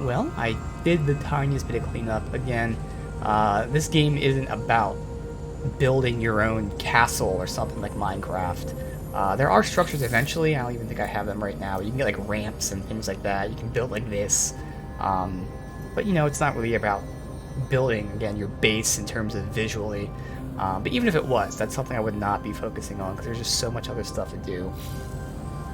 Well, I did the tiniest bit of cleanup. Again, this game isn't about building your own castle or something like Minecraft. There are structures eventually. I don't even think I have them right now. You can get like ramps and things like that. You can build like this. Um, but you know, it's not really about building, again, your base in terms of visually. But even if it was, that's something I would not be focusing on because there's just so much other stuff to do.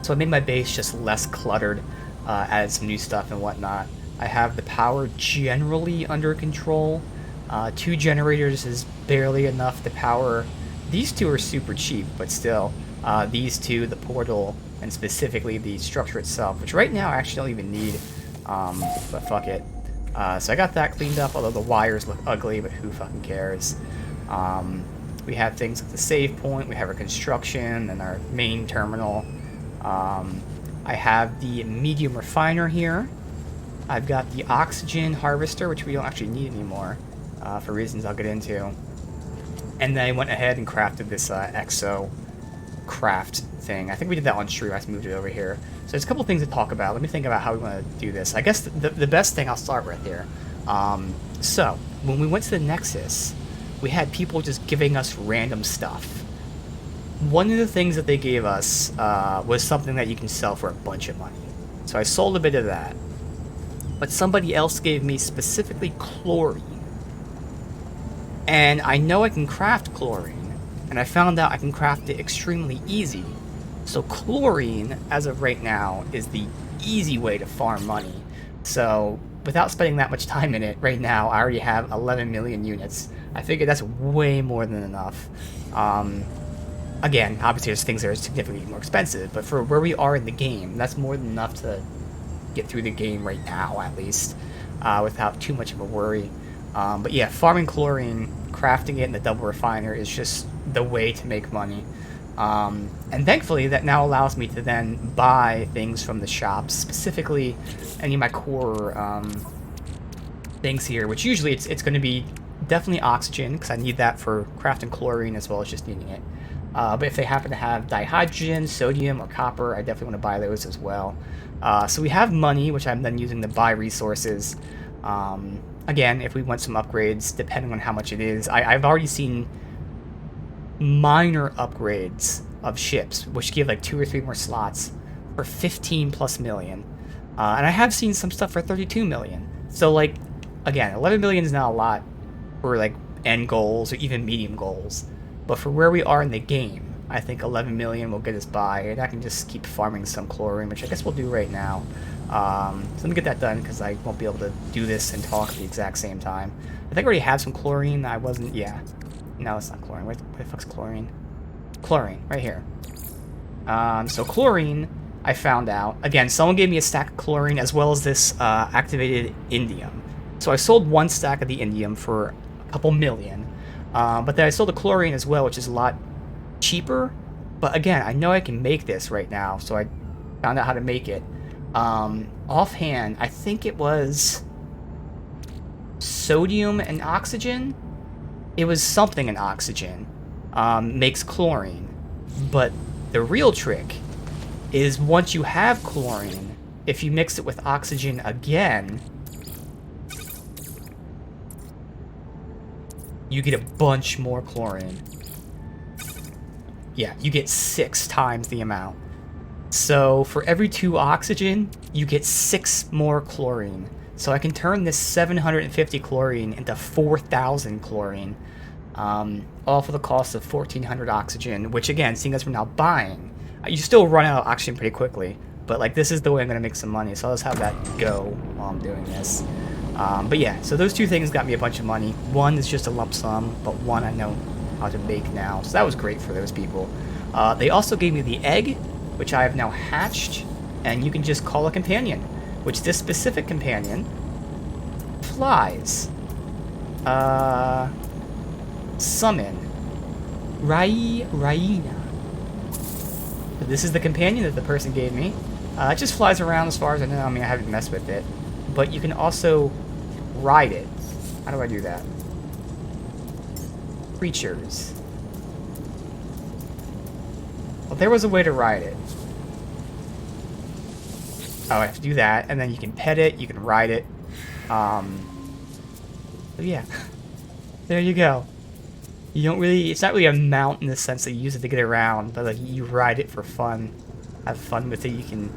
So I made my base just less cluttered, added some new stuff and whatnot. I have the power generally under control. Two generators is barely enough to power. These two are super cheap, but still. These two, the portal, and specifically the structure itself, which right now I actually don't even need, but fuck it. So I got that cleaned up, although the wires look ugly, but who fucking cares. We have things like the save point, we have our construction, and our main terminal. I have the medium refiner here. I've got the oxygen harvester, which we don't actually need anymore, for reasons I'll get into. And then I went ahead and crafted this exo craft thing. I think we did that on stream. I just moved it over here. So there's a couple things to talk about. Let me think about how we want to do this. I guess the best thing I'll start with here. So when we went to the Nexus, we had people just giving us random stuff. One of the things that they gave us was something that you can sell for a bunch of money. So I sold a bit of that. But somebody else gave me specifically chlorine. And I know I can craft chlorine, and I found out I can craft it extremely easy. So chlorine, as of right now, is the easy way to farm money. So without spending that much time in it, right now I already have 11 million units. I figure that's way more than enough. Again, obviously there's things that are significantly more expensive, but for where we are in the game, that's more than enough to get through the game right now, at least, without too much of a worry. But yeah, farming chlorine, crafting it in the double refiner is just the way to make money. And thankfully, that now allows me to then buy things from the shops, specifically any of my core things here, which usually it's going to be definitely oxygen, because I need that for crafting chlorine as well as just needing it. But if they happen to have dihydrogen, sodium, or copper, I definitely want to buy those as well. So we have money, which I'm then using to buy resources. Again, if we want some upgrades, depending on how much it is. I've already seen minor upgrades of ships, which give like 2 or 3 more slots for 15 plus million. And I have seen some stuff for 32 million. So like, again, 11 million is not a lot for like end goals or even medium goals. But for where we are in the game, I think 11 million will get us by, and I can just keep farming some chlorine, which I guess we'll do right now. So let me get that done, because I won't be able to do this and talk at the exact same time. I think I already have some chlorine. I wasn't, yeah. No, it's not chlorine. Where the fuck's chlorine? Chlorine, right here. So chlorine, I found out. Again, someone gave me a stack of chlorine as well as this activated indium. So I sold 1 stack of the indium for a couple million. But then I sold the chlorine as well, which is a lot cheaper. But again, I know I can make this right now, so I found out how to make it. Offhand, I think it was sodium and oxygen. It was something in oxygen. Makes chlorine. But the real trick is once you have chlorine, if you mix it with oxygen again, you get a bunch more chlorine. Yeah, you get 6 times the amount. So for every 2 oxygen, you get 6 more chlorine. So I can turn this 750 chlorine into 4,000 chlorine, all for the cost of 1,400 oxygen, which again, seeing as we're now buying, you still run out of oxygen pretty quickly, but like this is the way I'm gonna make some money, so I'll just have that go while I'm doing this. But yeah, so those 2 things got me a bunch of money. One is just a lump sum, but one I know how to make now, so that was great for those people. They also gave me the egg, which I have now hatched, and you can just call a companion, which this specific companion flies. Summon Raina. This is the companion that the person gave me. It just flies around as far as I know. I mean, I haven't messed with it. But you can also ride it. How do I do that? Creatures. Well, there was a way to ride it. Oh, I have to do that, and then you can pet it, you can ride it. But yeah, there you go. You don't really, it's not really a mount in the sense that you use it to get around, but like you ride it for fun. Have fun with it, you can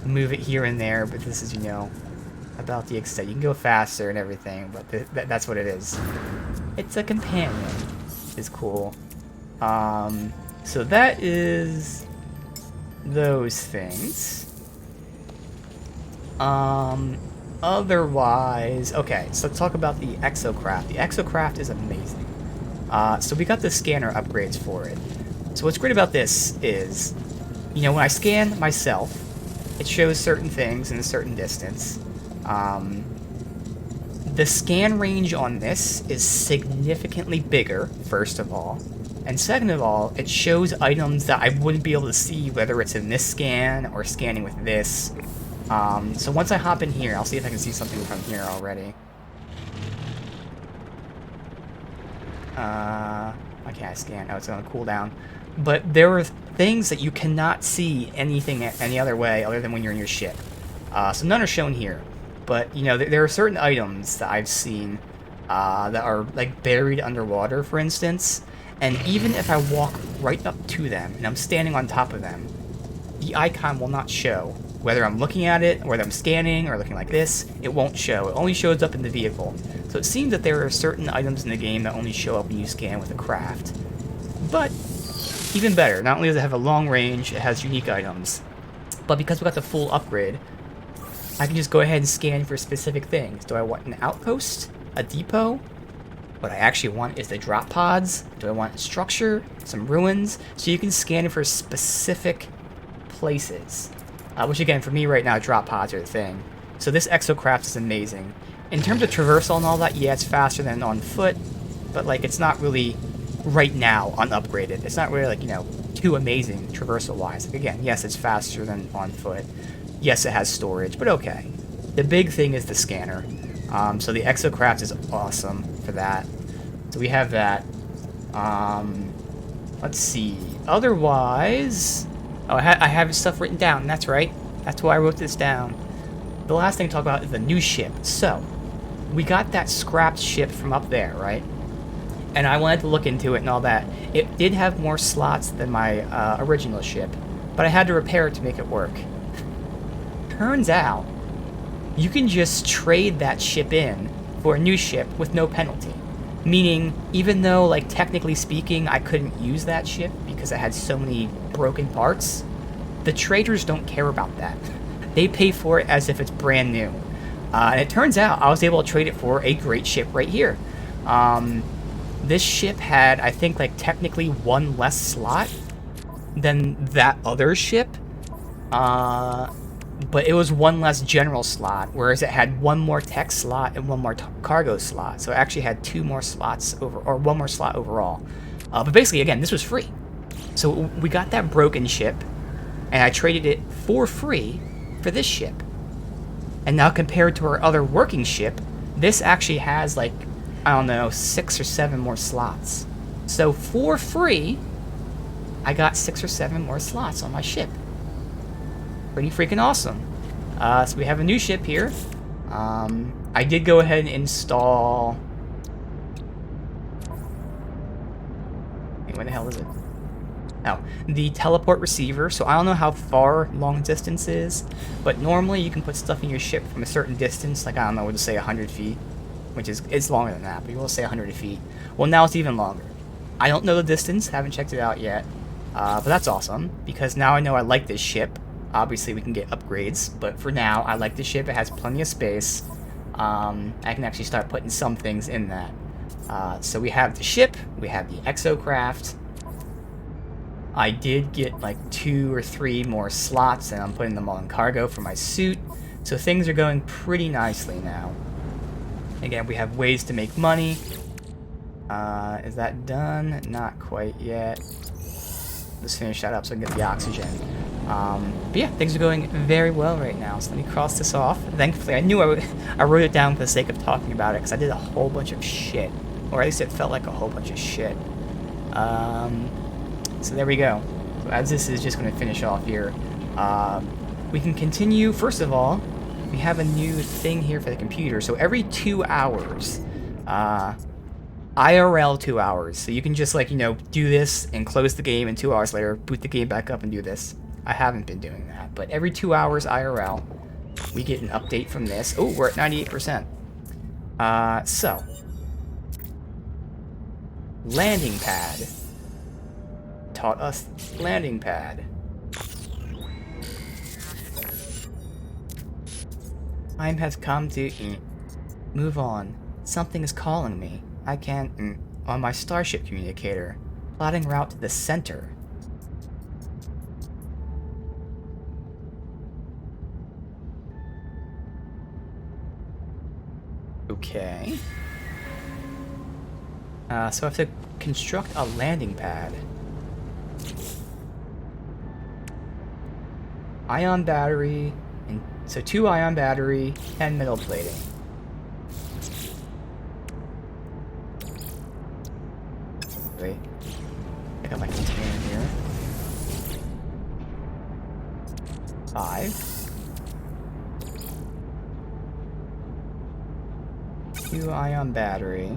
move it here and there, but this is, you know, about the extent. You can go faster and everything, but that's what it is. It's a companion. It's cool. So that is those things. Otherwise, okay, so let's talk about the Exocraft. The Exocraft is amazing. So we got the scanner upgrades for it. So what's great about this is, you know, when I scan myself, it shows certain things in a certain distance. The scan range on this is significantly bigger, first of all. And second of all, it shows items that I wouldn't be able to see whether it's in this scan or scanning with this. So once I hop in here, I'll see if I can see something from here already. Why can't I scan? Oh, it's on cooldown. But there are things that you cannot see anything any other way other than when you're in your ship. So none are shown here. But, you know, there are certain items that I've seen that are, like, buried underwater, for instance. And even if I walk right up to them and I'm standing on top of them, the icon will not show. Whether I'm looking at it, or whether I'm scanning, or looking like this, it won't show. It only shows up in the vehicle. So it seems that there are certain items in the game that only show up when you scan with a craft. But, even better, not only does it have a long range, it has unique items. But because we got the full upgrade, I can just go ahead and scan for specific things. Do I want an outpost? A depot? What I actually want is the drop pods. Do I want structure? Some ruins? So you can scan for specific places. Which again, for me right now, drop pods are the thing. So this Exocraft is amazing. In terms of traversal and all that, yeah, it's faster than on foot. But like, it's not really, right now, unupgraded. It's not really like, you know, too amazing traversal-wise. Like, again, yes, it's faster than on foot. Yes, it has storage, but okay. The big thing is the scanner. So the Exocraft is awesome for that. So we have that. Let's see. Otherwise... Oh, I have stuff written down. That's right. That's why I wrote this down. The last thing to talk about is the new ship. So, we got that scrapped ship from up there, right? And I wanted to look into it and all that. It did have more slots than my original ship, but I had to repair it to make it work. Turns out, you can just trade that ship in for a new ship with no penalty. Meaning, even though, like, technically speaking, I couldn't use that ship because it had so many broken parts, the traders don't care about that. They pay for it as if it's brand new. And it turns out I was able to trade it for a great ship right here. This ship had, I think, like, technically one less slot than that other ship. But it was one less general slot, whereas it had one more tech slot and one more cargo slot. So it actually had two more slots or one more slot overall. But basically, again, this was free. So we got that broken ship, and I traded it for free for this ship. And now compared to our other working ship, this actually has, like, I don't know, 6 or 7 more slots. So for free, I got 6 or 7 more slots on my ship. Pretty freaking awesome. So we have a new ship here. I did go ahead and install... Wait, where the hell is it? Oh, the teleport receiver. So I don't know how far long distance is, but normally you can put stuff in your ship from a certain distance, like, I don't know, we'll just say 100 feet, which is, it's longer than that, but we'll say 100 feet. Well, now it's even longer. I don't know the distance, haven't checked it out yet, but that's awesome, because now I know I like this ship. Obviously, we can get upgrades, but for now, I like the ship. It has plenty of space. I can actually start putting some things in that. So we have the ship, we have the Exocraft. I did get like 2 or 3 more slots, and I'm putting them all in cargo for my suit. So things are going pretty nicely now. Again, we have ways to make money. Is that done? Not quite yet. Let's finish that up so I can get the oxygen. But yeah, things are going very well right now. So let me cross this off. Thankfully, I knew I wrote it down for the sake of talking about it, because I did a whole bunch of shit. Or at least it felt like a whole bunch of shit. So there we go. So as this is just going to finish off here, we can continue. First of all, we have a new thing here for the computer. So every 2 hours, IRL 2 hours. So you can just like, do this and close the game, and 2 hours later, boot the game back up and do this. I haven't been doing that, but every 2 hours IRL, we get an update from this. Oh, we're at 98%. So, landing pad. Taught us landing pad. Time has come to move on. Something is calling me. I can't on my starship communicator. Plotting route to the center. Okay. So I have to construct a landing pad. Ion battery, and so 2 ion battery, 10 metal plating. Wait, I got my container here. 5. 2 ion battery.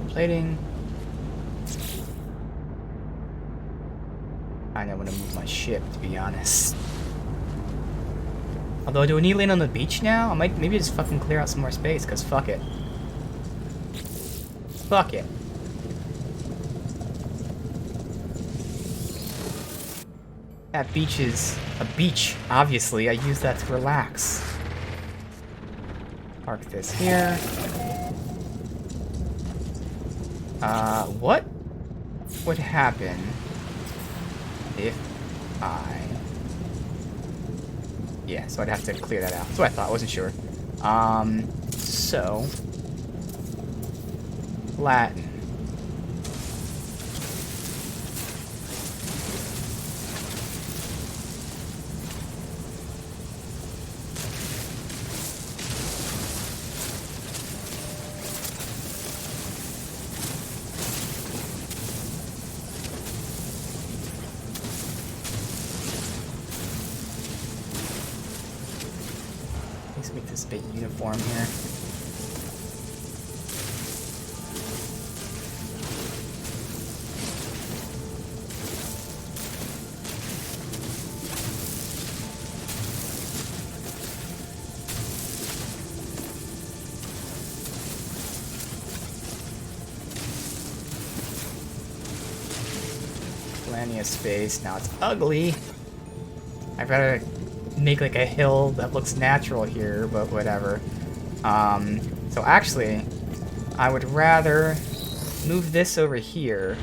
Plating. I know when to move my ship, to be honest. Although, do we need to land on the beach now? I might maybe just fucking clear out some more space, because fuck it. Fuck it. That beach is a beach, obviously. I use that to relax. Park this here. What would happen if I... Yeah, so I'd have to clear that out. That's what I thought, I wasn't sure. So... Latin. Let's make this a bit uniform here. Plenty of space. Now it's ugly. I've got to make like a hill that looks natural here, but whatever. So actually, I would rather move this over here.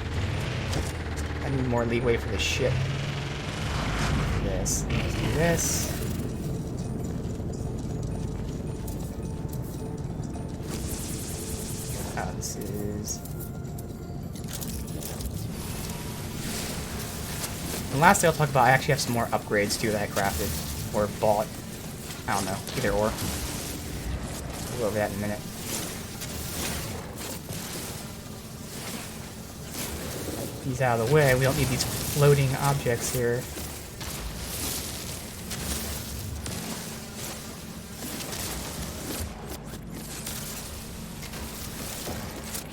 I need more leeway for the ship. This. Let's do this. This is... And lastly, I'll talk about, I actually have some more upgrades too that I crafted, or bought. I don't know, either or. We'll go over that in a minute. These out of the way, we don't need these floating objects here.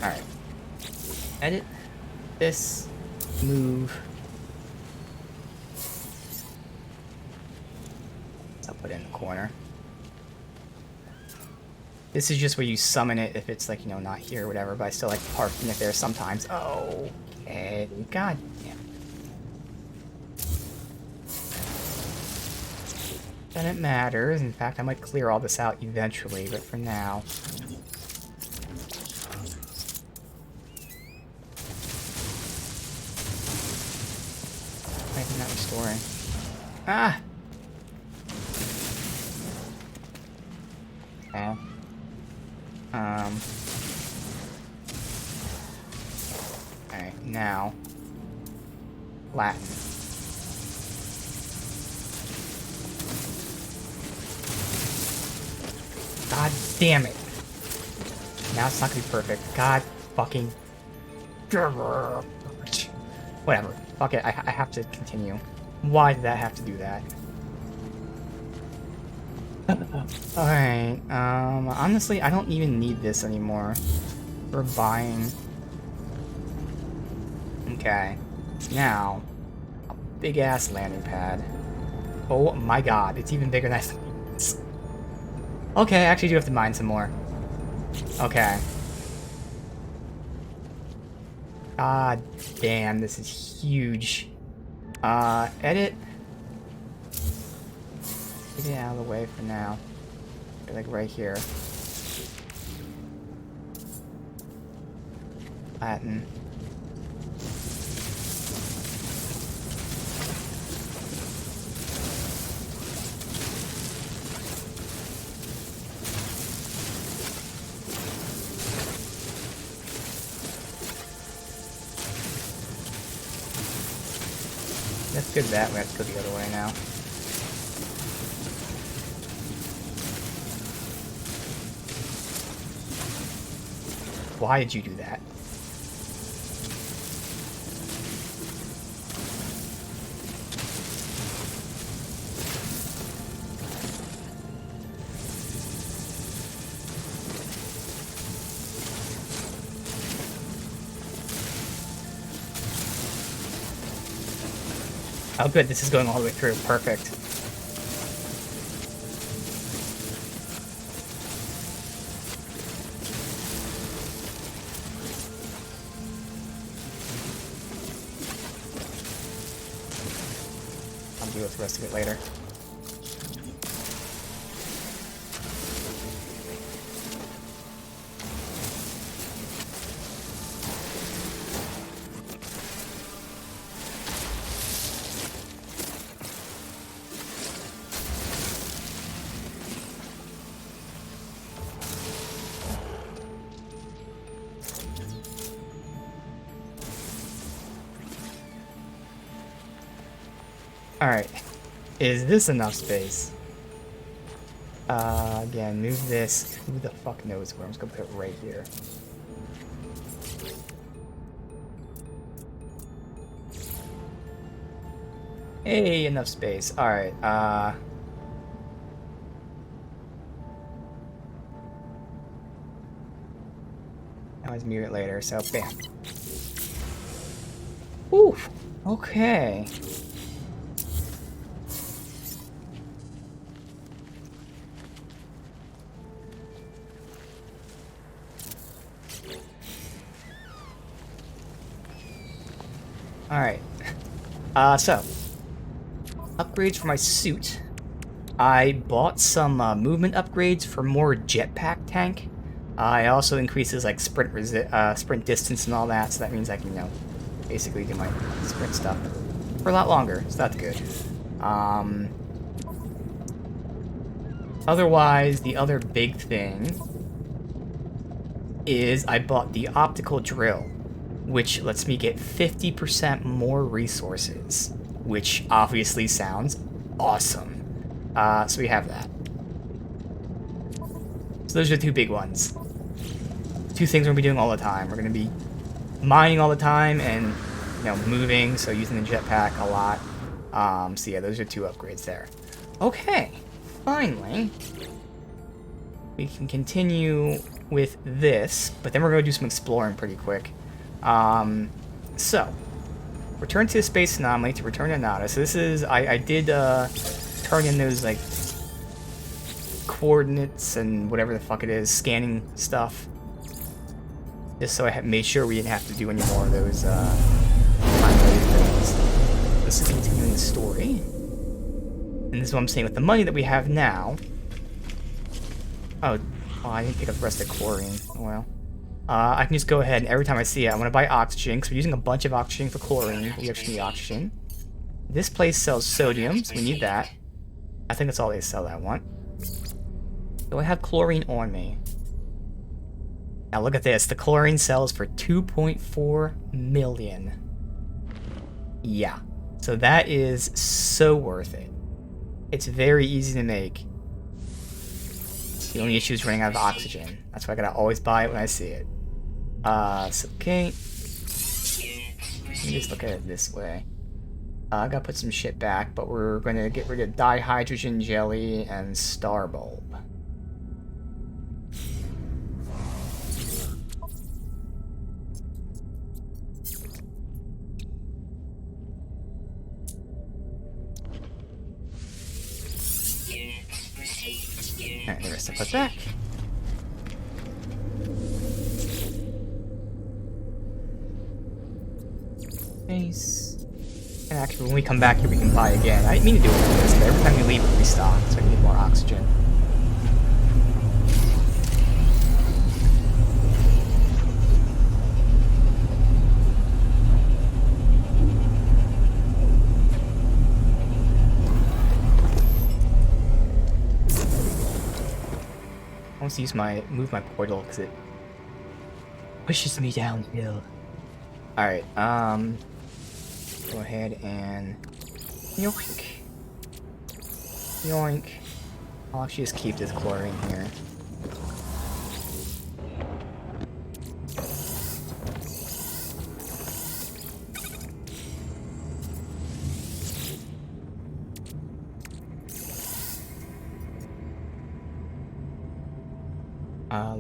Alright. Edit this, move. I'll put it in the corner. This is just where you summon it if it's like, you know, not here or whatever, but I still like parking it there sometimes. Oh, okay. God damn. Doesn't matter. In fact, I might clear all this out eventually, but for now. Why is it not restoring? Ah! Okay. Alright, now. Latin. God damn it. Now it's not gonna be perfect. God fucking... Whatever. Fuck it, I have to continue. Why did that have to do that? Alright, honestly, I don't even need this anymore. We're buying... Okay. Now, a big-ass landing pad. Oh my god, it's even bigger than I thought it was. Okay, I actually do have to mine some more. Okay. God damn, this is huge. Edit. Get it out of the way for now. Like right here. Latin. That's good that we have to go the other way now. Why did you do that? Oh good, this is going all the way through. Perfect. I'll deal with the rest of it later. Alright. Is this enough space? Again, move this. Who the fuck knows where? I'm just gonna put it right here. Hey, enough space. Alright, I always mute it later, so bam. Whew. Okay. Alright. So. Upgrades for my suit. I bought some movement upgrades for more jetpack tank. It also increases like sprint distance and all that, so that means I can, you know, basically do my sprint stuff for a lot longer, so that's good. Otherwise, the other big thing is I bought the optical drill, which lets me get 50% more resources, which obviously sounds awesome. So we have that. So those are the two big ones. Two things we're gonna be doing all the time. We're gonna be mining all the time and, you know, moving, so using the jetpack a lot. So yeah, those are two upgrades there. Okay, finally, we can continue with this, but then we're gonna do some exploring pretty quick. So, return to the space anomaly to return to Nada. So this is, I did turn in those, like, coordinates and whatever the fuck it is, scanning stuff. Just so I had made sure we didn't have to do any more of those, time-related things. This is continuing the story. And this is what I'm saying with the money that we have now. Oh, I didn't pick up the rest of the chlorine. Oh well. I can just go ahead and every time I see it, I want to buy oxygen, because we're using a bunch of oxygen for chlorine. We actually need oxygen. This place sells sodium, so we need that. I think that's all they sell that I want. Do I have chlorine on me? Now look at this. The chlorine sells for 2.4 million. Yeah. So that is so worth it. It's very easy to make. The only issue is running out of oxygen. That's why I gotta always buy it when I see it. So, okay. Let me just look at it this way. I gotta put some shit back, but we're gonna get rid of dihydrogen jelly and star bulb. Alright, the rest I put back. Nice. And actually, when we come back here, we can buy again. I didn't mean to do it like this, but every time we leave, we restock, so I can get more oxygen. I want to move my portal because it pushes me downhill. Alright, go ahead and yoink. Yoink. I'll actually just keep this chlorine here.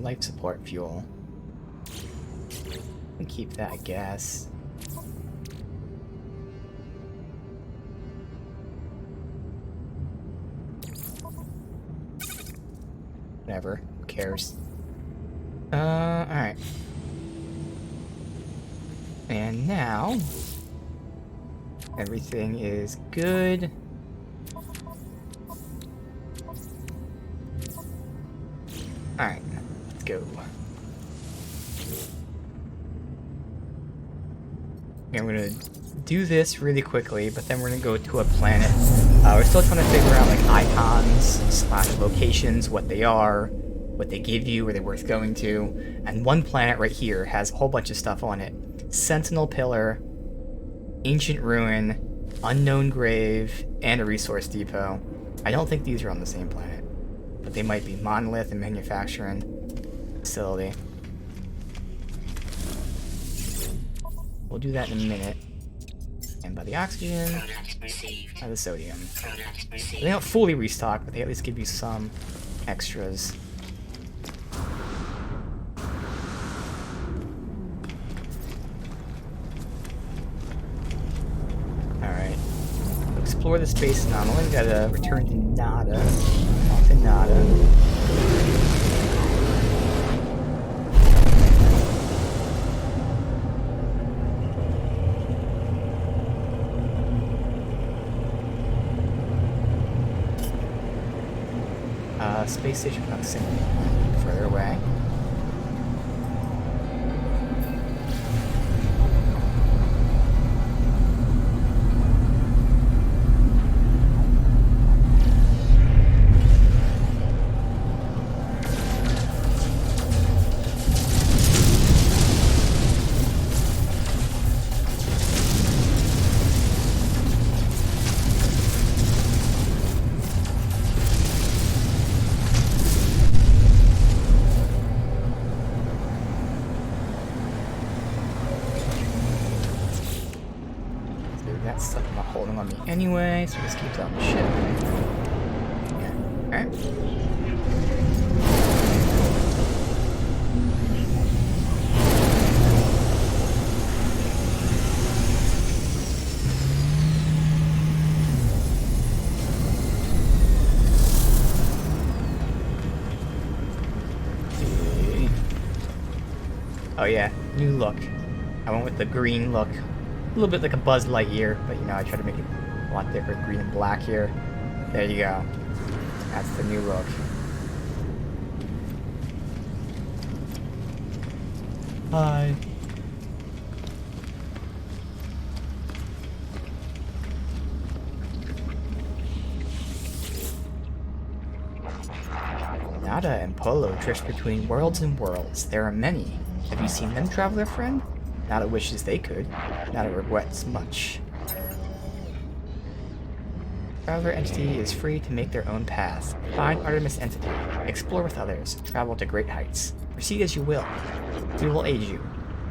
Life support fuel. We keep that, I guess. Whatever. Who cares? Alright. And now everything is good. Alright, let's go. Okay, I'm gonna do this really quickly, but then we're gonna go to a planet. We're still trying to figure out like icons / locations, what they are, what they give you, are they worth going to. And one planet right here has a whole bunch of stuff on it. Sentinel Pillar, Ancient Ruin, Unknown Grave, and a Resource Depot. I don't think these are on the same planet, but they might be. Monolith and Manufacturing Facility. We'll do that in a minute. And by the oxygen, by the sodium. They don't fully restock, but they at least give you some extras. Alright. Explore the space anomaly. Gotta return to Nada. Off to Nada. Space station proximity. Further away. That stuff not holding on me anyway, so just keep that on the ship. Yeah. Alright. Oh yeah, new look. I went with the green look. A little bit like a Buzz Lightyear, but you know, I try to make it a lot different, green and black here. There you go. That's the new look. Hi. Nada and Polo drift between worlds and worlds. There are many. Have you seen them, traveler friend? Nada wishes they could. Nada regrets much. Traveler entity is free to make their own path. Find Artemis entity. Explore with others. Travel to great heights. Proceed as you will. We will aid you.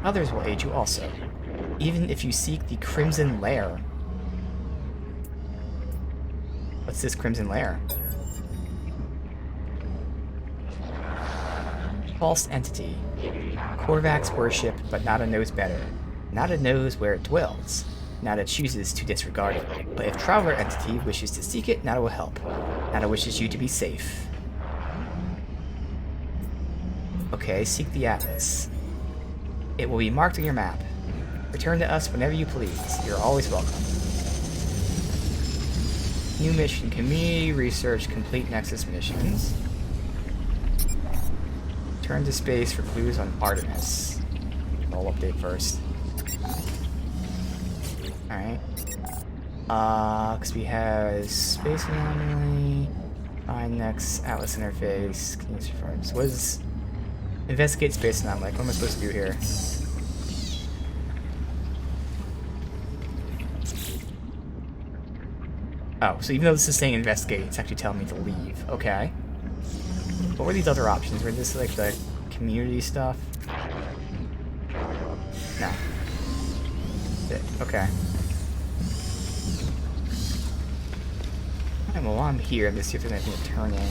Others will aid you also. Even if you seek the Crimson Lair. What's this Crimson Lair? False entity. Korvax worship, but Nada knows better. Nada knows where it dwells. Nada chooses to disregard it. But if Traveler entity wishes to seek it, Nada will help. Nada wishes you to be safe. Okay, seek the Atlas. It will be marked on your map. Return to us whenever you please. You're always welcome. New mission, community research, complete Nexus missions. Turn to space for clues on Artemis. I'll update first. Alright. Because we have space anomaly, find next Atlas interface, continuous performance. What is investigate space anomaly? What am I supposed to do here? Oh, so even though this is saying investigate, it's actually telling me to leave. Okay. What were these other options? Were this like the community stuff? No. Okay. Alright, well while I'm here, let's see if there's anything to turn in.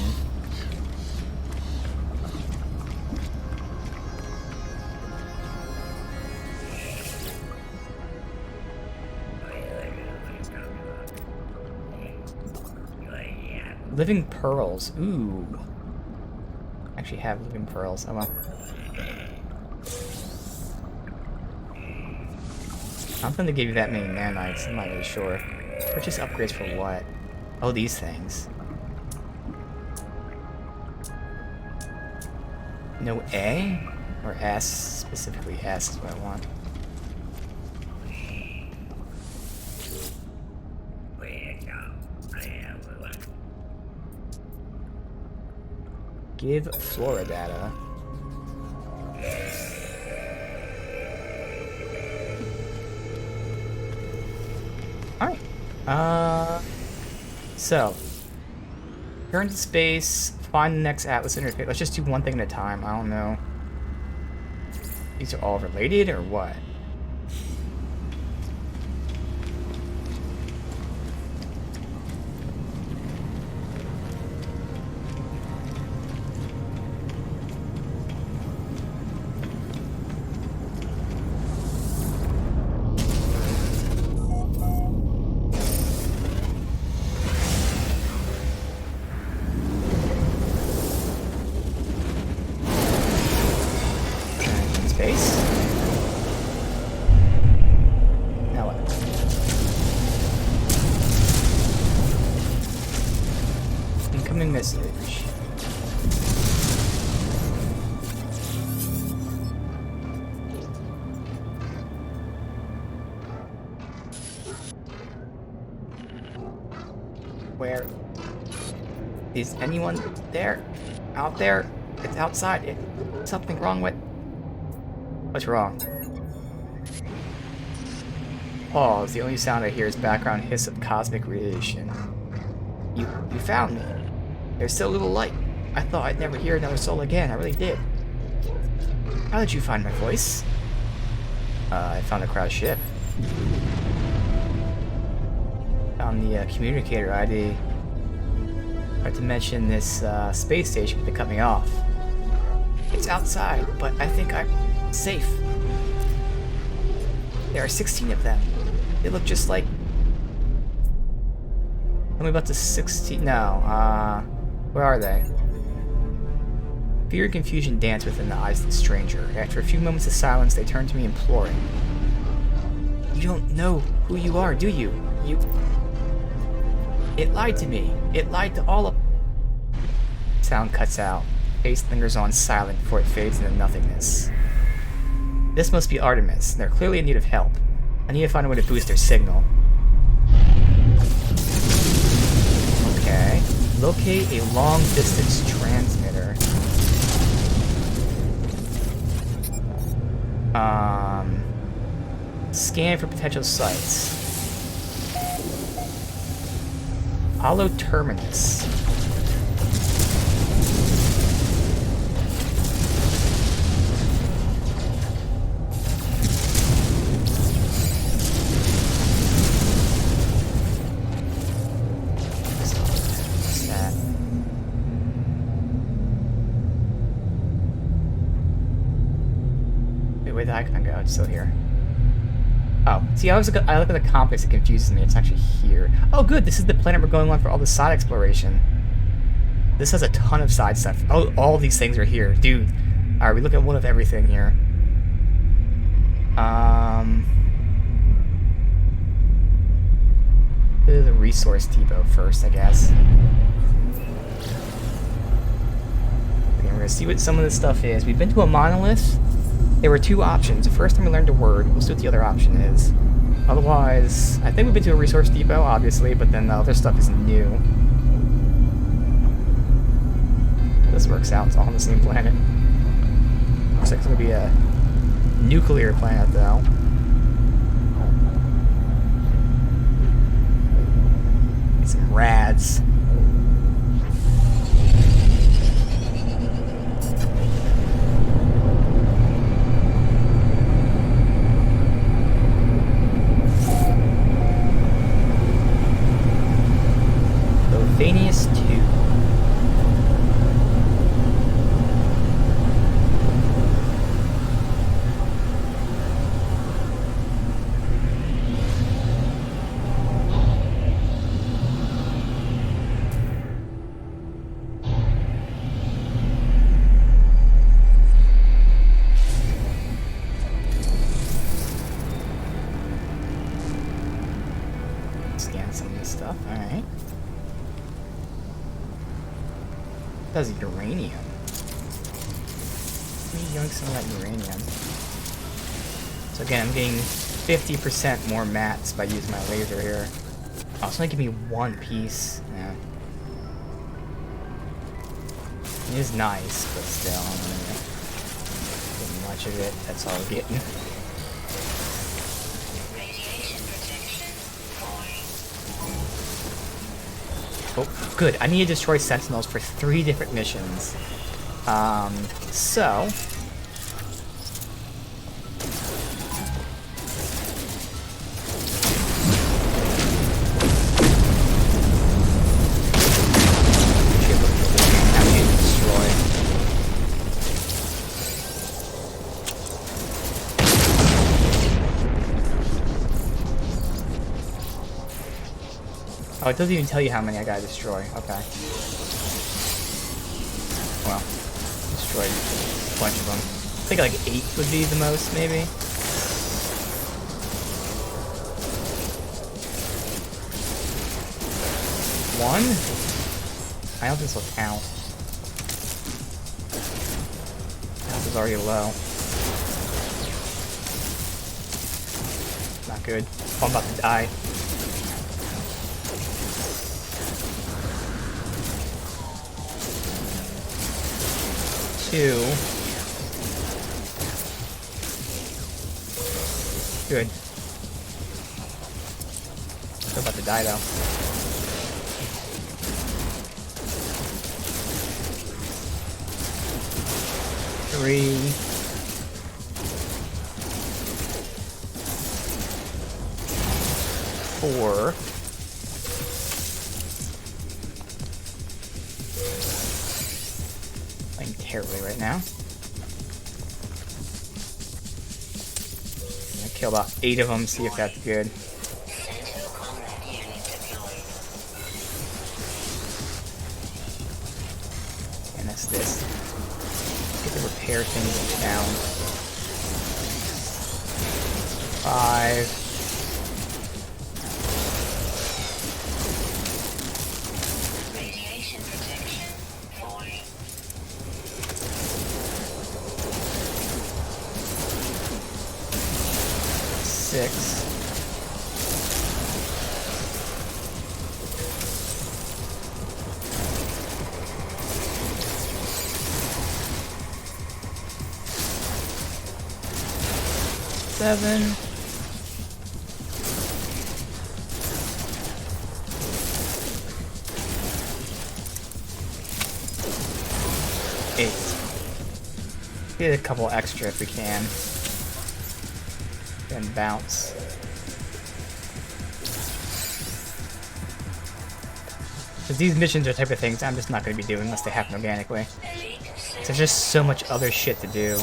Living pearls. Ooh. Actually have living pearls. Oh well. I don't think they gave you that many nanites. I'm not really sure. Purchase upgrades for what? Oh, these things. No A? Or S? Specifically S is what I want. Give flora data. Alright. So. Turn to space, find the next Atlas interface. Let's just do one thing at a time. I don't know. These are all related or what? Message. Where is anyone there? Out there? It's outside. Something wrong with... What's wrong? Pause. The only sound I hear is background hiss of cosmic radiation. You found me. There's still a little light. I thought I'd never hear another soul again. I really did. How did you find my voice? I found a crowd ship. Found the communicator ID. Tried to mention this space station, but they cut me off. It's outside, but I think I'm safe. There are 16 of them. They look just like... Tell me about the 16... No, where are they? Fear and confusion dance within the eyes of the stranger. After a few moments of silence, they turn to me imploring. You don't know who you are, do you? It lied to me. It lied to all of... Sound cuts out. Face lingers on silent before it fades into nothingness. This must be Artemis. They're clearly in need of help. I need to find a way to boost their signal. Okay. Locate a long-distance transmitter. Scan for potential sites. Hollow Terminus. What's that? Wait, where'd the icon go? It's still here. Oh, see, I look at the compass, it confuses me. It's actually here. Oh, good, this is the planet we're going on for all the side exploration. This has a ton of side stuff. Oh, all these things are here. Dude. Alright, we look at one of everything here. Do the resource depot first, I guess. Okay, we're gonna see what some of this stuff is. We've been to a monolith. There were two options. The first time we learned a word. We'll see what the other option is. Otherwise, I think we've been to a resource depot, obviously, but then the other stuff is new. This works out. It's all on the same planet. Looks like it's going to be a nuclear planet, though. Get some rads. Phineas 2. Scan some of this stuff, alright. That's uranium. Let me yoink some of that uranium. So again, I'm getting 50% more mats by using my laser here. Oh, it's only give me one piece. Yeah. It is nice, but still, I'm gonna get much of it. That's all we're getting. Oh, good. I need to destroy Sentinels for 3 different missions. So... Oh, it doesn't even tell you how many I gotta destroy. Okay. Well, destroyed a bunch of them. I think like 8 would be the most, maybe. One? I don't think this will count. Health is already low. Not good. Oh, I'm about to die. Two. Good. Still about to die though. Three. Four. Playing terribly right now. I'm gonna kill about 8 of them, see if that's good. And that's this. Get the repair things in town. 5. Six. Seven. Get a couple extra if we can. And bounce. Because these missions are the type of things I'm just not going to be doing unless they happen organically. There's just so much other shit to do.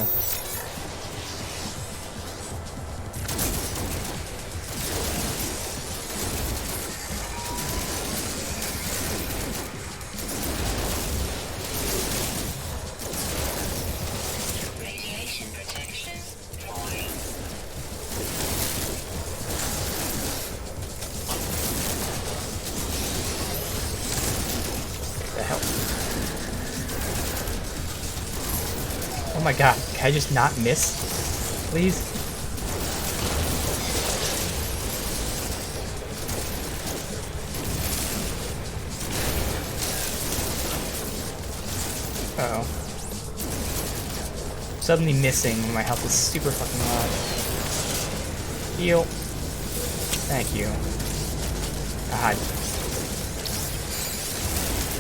Oh my god, can I just not miss? Please? Uh-oh. Suddenly missing when my health is super fucking low. Heal. Thank you. God.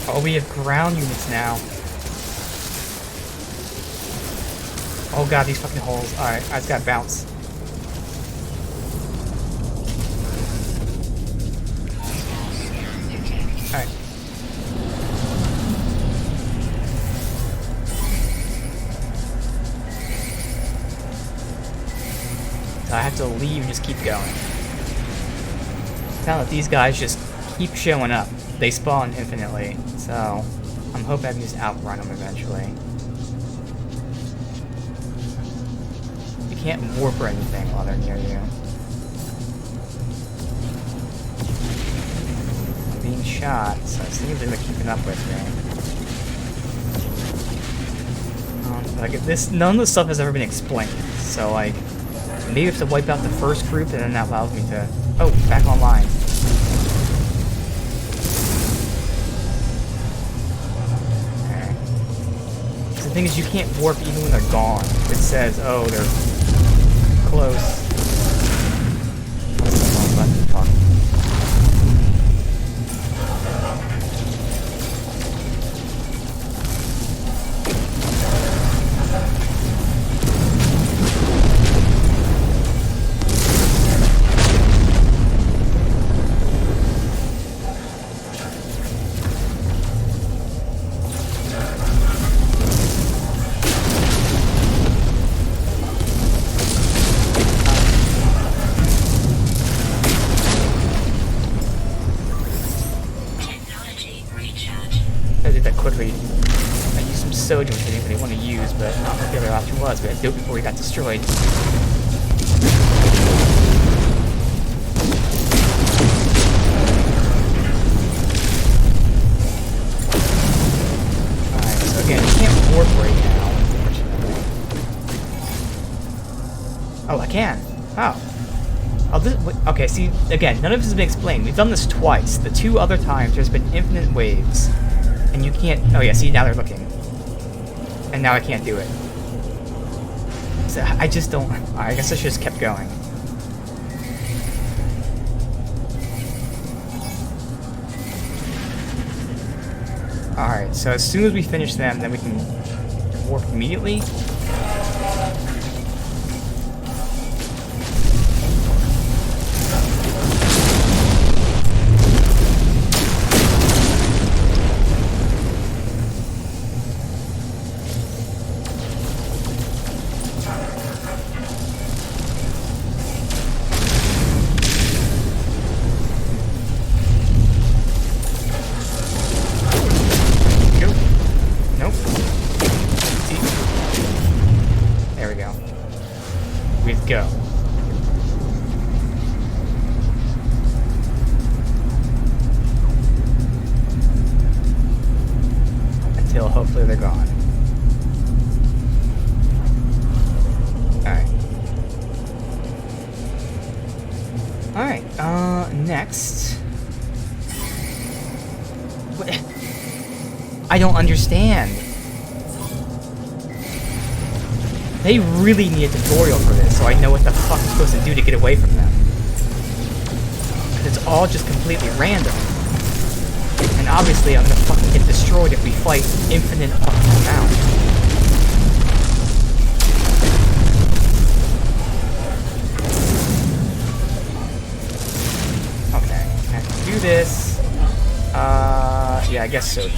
Oh, we have ground units now. Oh god, these fucking holes. Alright, I just gotta bounce. Alright. So I have to leave and just keep going. Now that these guys just keep showing up. They spawn infinitely, so I'm hoping I can just outrun them eventually. You can't warp or anything while they're near you. I'm being shot, so it seems like they're keeping up with me. Like this, none of this stuff has ever been explained, so like maybe I have to wipe out the first group and then that allows me to... Oh, back online. The thing is, you can't warp even when they're gone. It says, oh, they're close. That's the wrong button. Fuck. Soju, which I didn't really want to use, but I don't know what the other option was, but I had to do it before he got destroyed. Alright, so again, you can't warp right now, unfortunately. Oh, I can. Oh. Oh, this, okay, see, again, none of this has been explained. We've done this twice. The two other times, there's been infinite waves. And you can't... Oh yeah, see, now they're looking. And now I can't do it. So I just don't... I guess I should have just kept going. Alright, so as soon as we finish them, then we can warp immediately. Go. Until hopefully they're gone. Alright. Alright, next. What? I don't understand. They really need a tutorial for this, so I know what the fuck I'm supposed to do to get away from them. Because it's all just completely random. And obviously I'm gonna fucking get destroyed if we fight infinite fucking amount. this. Yeah, I guess so.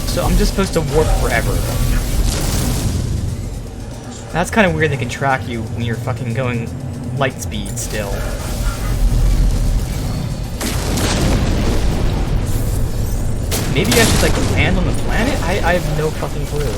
So I'm just supposed to warp forever. That's kind of weird they can track you when you're fucking going light speed still. Maybe I should, like, land on the planet? I have no fucking clue.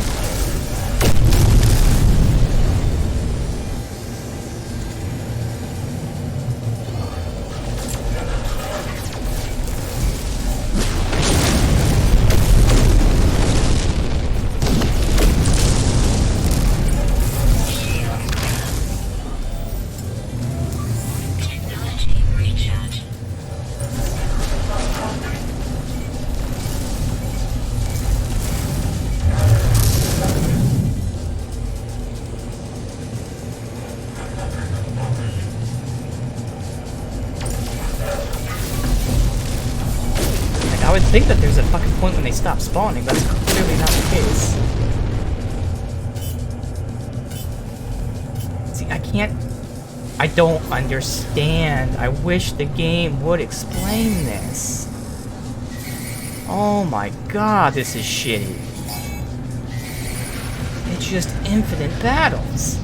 I would think that there's a fucking point when they stop spawning, but that's clearly not the case. See, I don't understand. I wish the game would explain this. Oh my god, this is shitty. It's just infinite battles.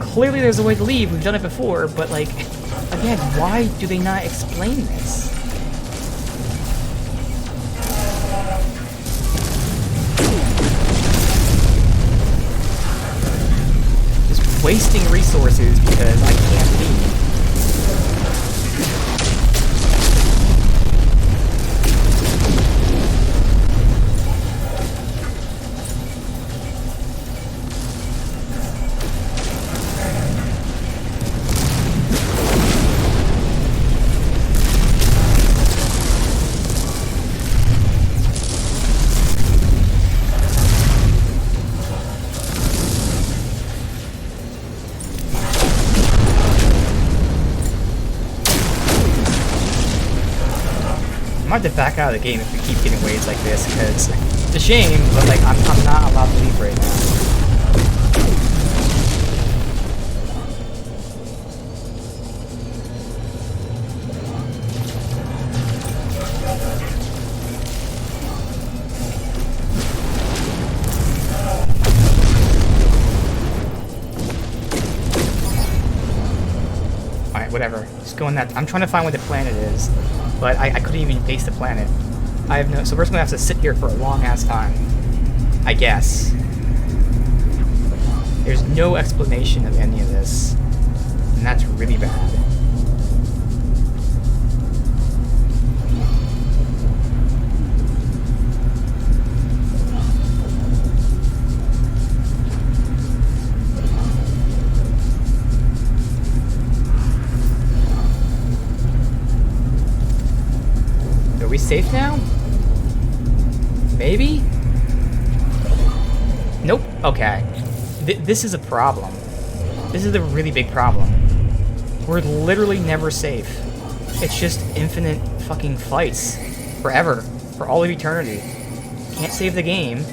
Clearly there's a way to leave, we've done it before, but like, again, why do they not explain this? Wasting resources because I can't leave. I might have to back out of the game if we keep getting waves like this, because it's a shame, but like I'm not allowed to leave right now. Alright, whatever. Just go in that. I'm trying to find where the planet is. But I couldn't even base the planet. I have no. So we're just gonna have to sit here for a long ass time. I guess. There's no explanation of any of this. And that's really bad. Are we safe now? Maybe? Nope. Okay. This is a problem. This is a really big problem. We're literally never safe. It's just infinite fucking fights. Forever. For all of eternity. Can't save the game.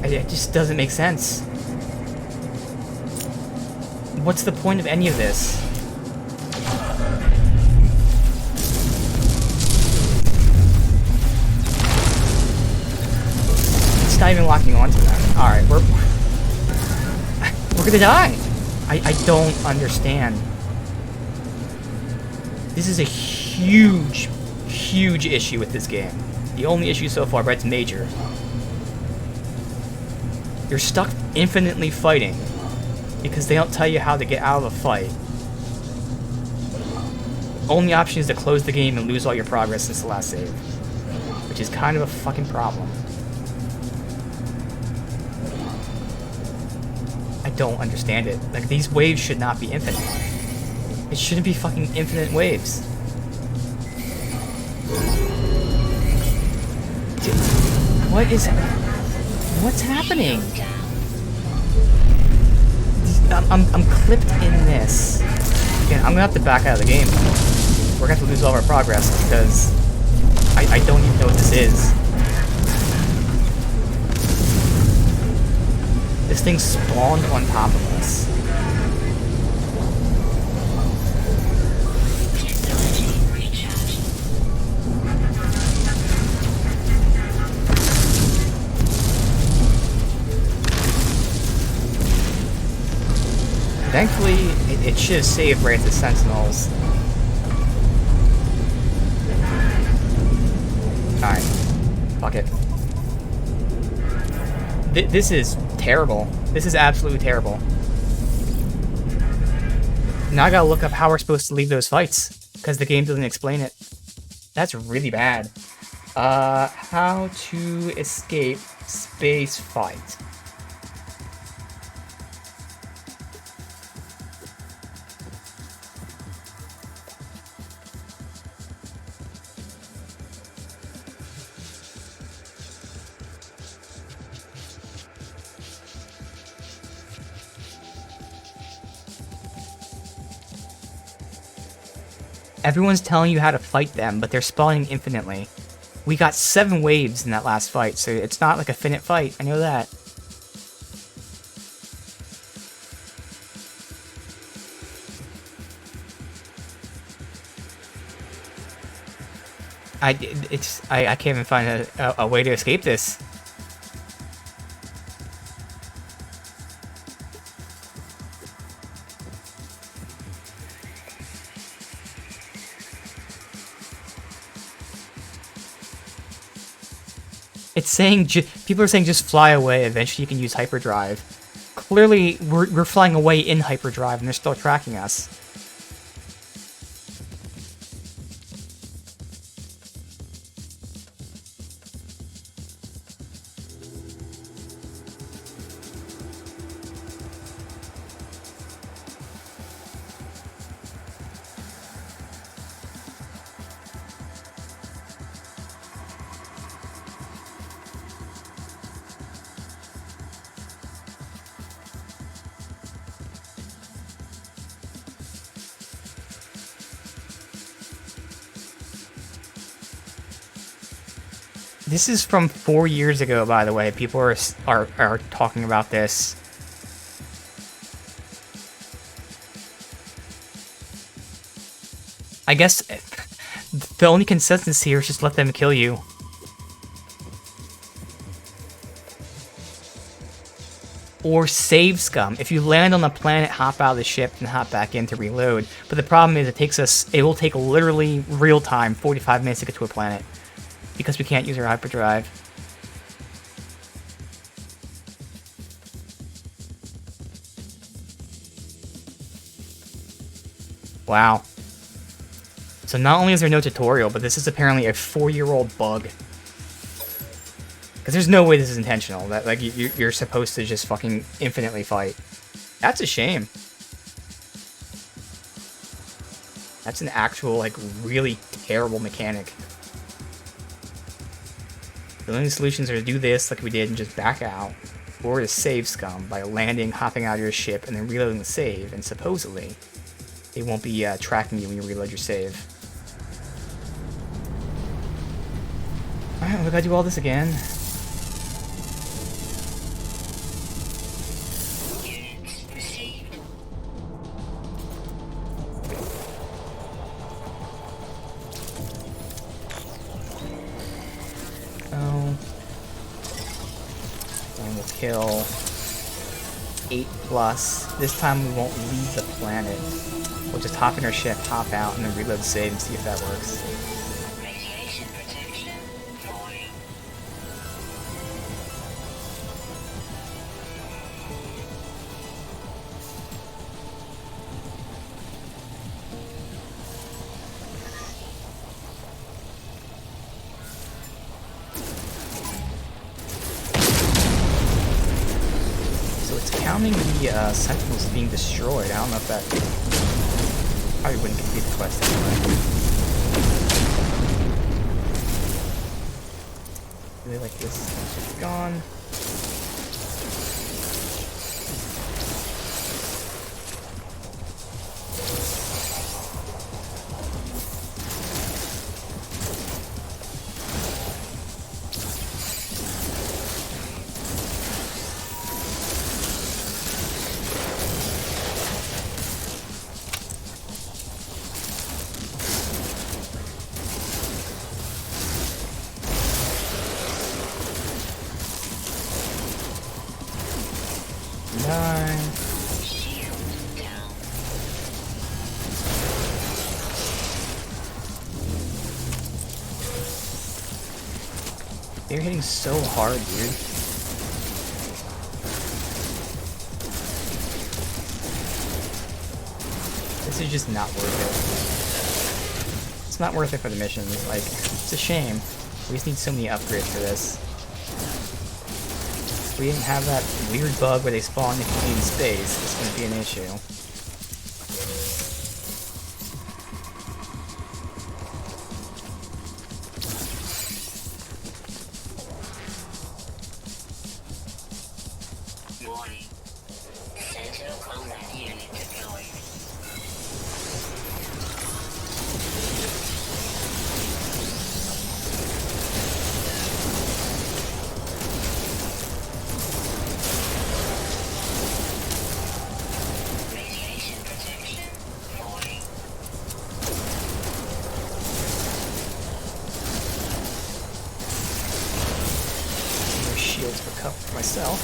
It just doesn't make sense. What's the point of any of this? It's not even locking onto them. Alright, we're gonna die! I don't understand. This is a huge, huge issue with this game. The only issue so far, but it's major. You're stuck infinitely fighting because they don't tell you how to get out of a fight. Only option is to close the game and lose all your progress since the last save, which is kind of a fucking problem. I don't understand it. Like, these waves should not be infinite. It shouldn't be fucking infinite waves. What's happening? I'm clipped in this. Again, I'm gonna have to back out of the game. We're gonna have to lose all of our progress because I don't even know what this is. This thing spawned on top of us. Thankfully, it should have saved right at the Sentinels. Alright. Fuck it. This is terrible. This is absolutely terrible. Now I gotta look up how we're supposed to leave those fights, because the game doesn't explain it. That's really bad. How to escape space fight. Everyone's telling you how to fight them, but they're spawning infinitely. We got 7 waves in that last fight, so it's not like a finite fight. I know that. I can't even find a way to escape this. It's saying, people are saying just fly away, eventually you can use hyperdrive. Clearly, we're flying away in hyperdrive and they're still tracking us. This is from 4 years ago, by the way. People are talking about this. I guess the only consensus here is just let them kill you. Or save scum. If you land on the planet, hop out of the ship and hop back in to reload. But the problem is it will take literally real time, 45 minutes to get to a planet. Because we can't use our hyperdrive. Wow. So not only is there no tutorial, but this is apparently a 4-year-old bug. Because there's no way this is intentional. That like you're supposed to just fucking infinitely fight. That's a shame. That's an actual like really terrible mechanic. The only solutions are to do this like we did and just back out, or to save scum by landing, hopping out of your ship, and then reloading the save, and supposedly they won't be tracking you when you reload your save. Alright, we gotta do all this again. Kill 8+. This time we won't leave the planet. We'll just hop in our ship, hop out, and then reload the save and see if that works. Radiation protection falling. Counting the Sentinels being destroyed. I don't know if that probably wouldn't complete the quest anyway. Really like this. It's gone. They're hitting so hard, dude. This is just not worth it. It's not worth it for the missions. Like, it's a shame. We just need so many upgrades for this. If we didn't have that weird bug where they spawn in space, this wouldn't be an issue. Shields for cup for myself.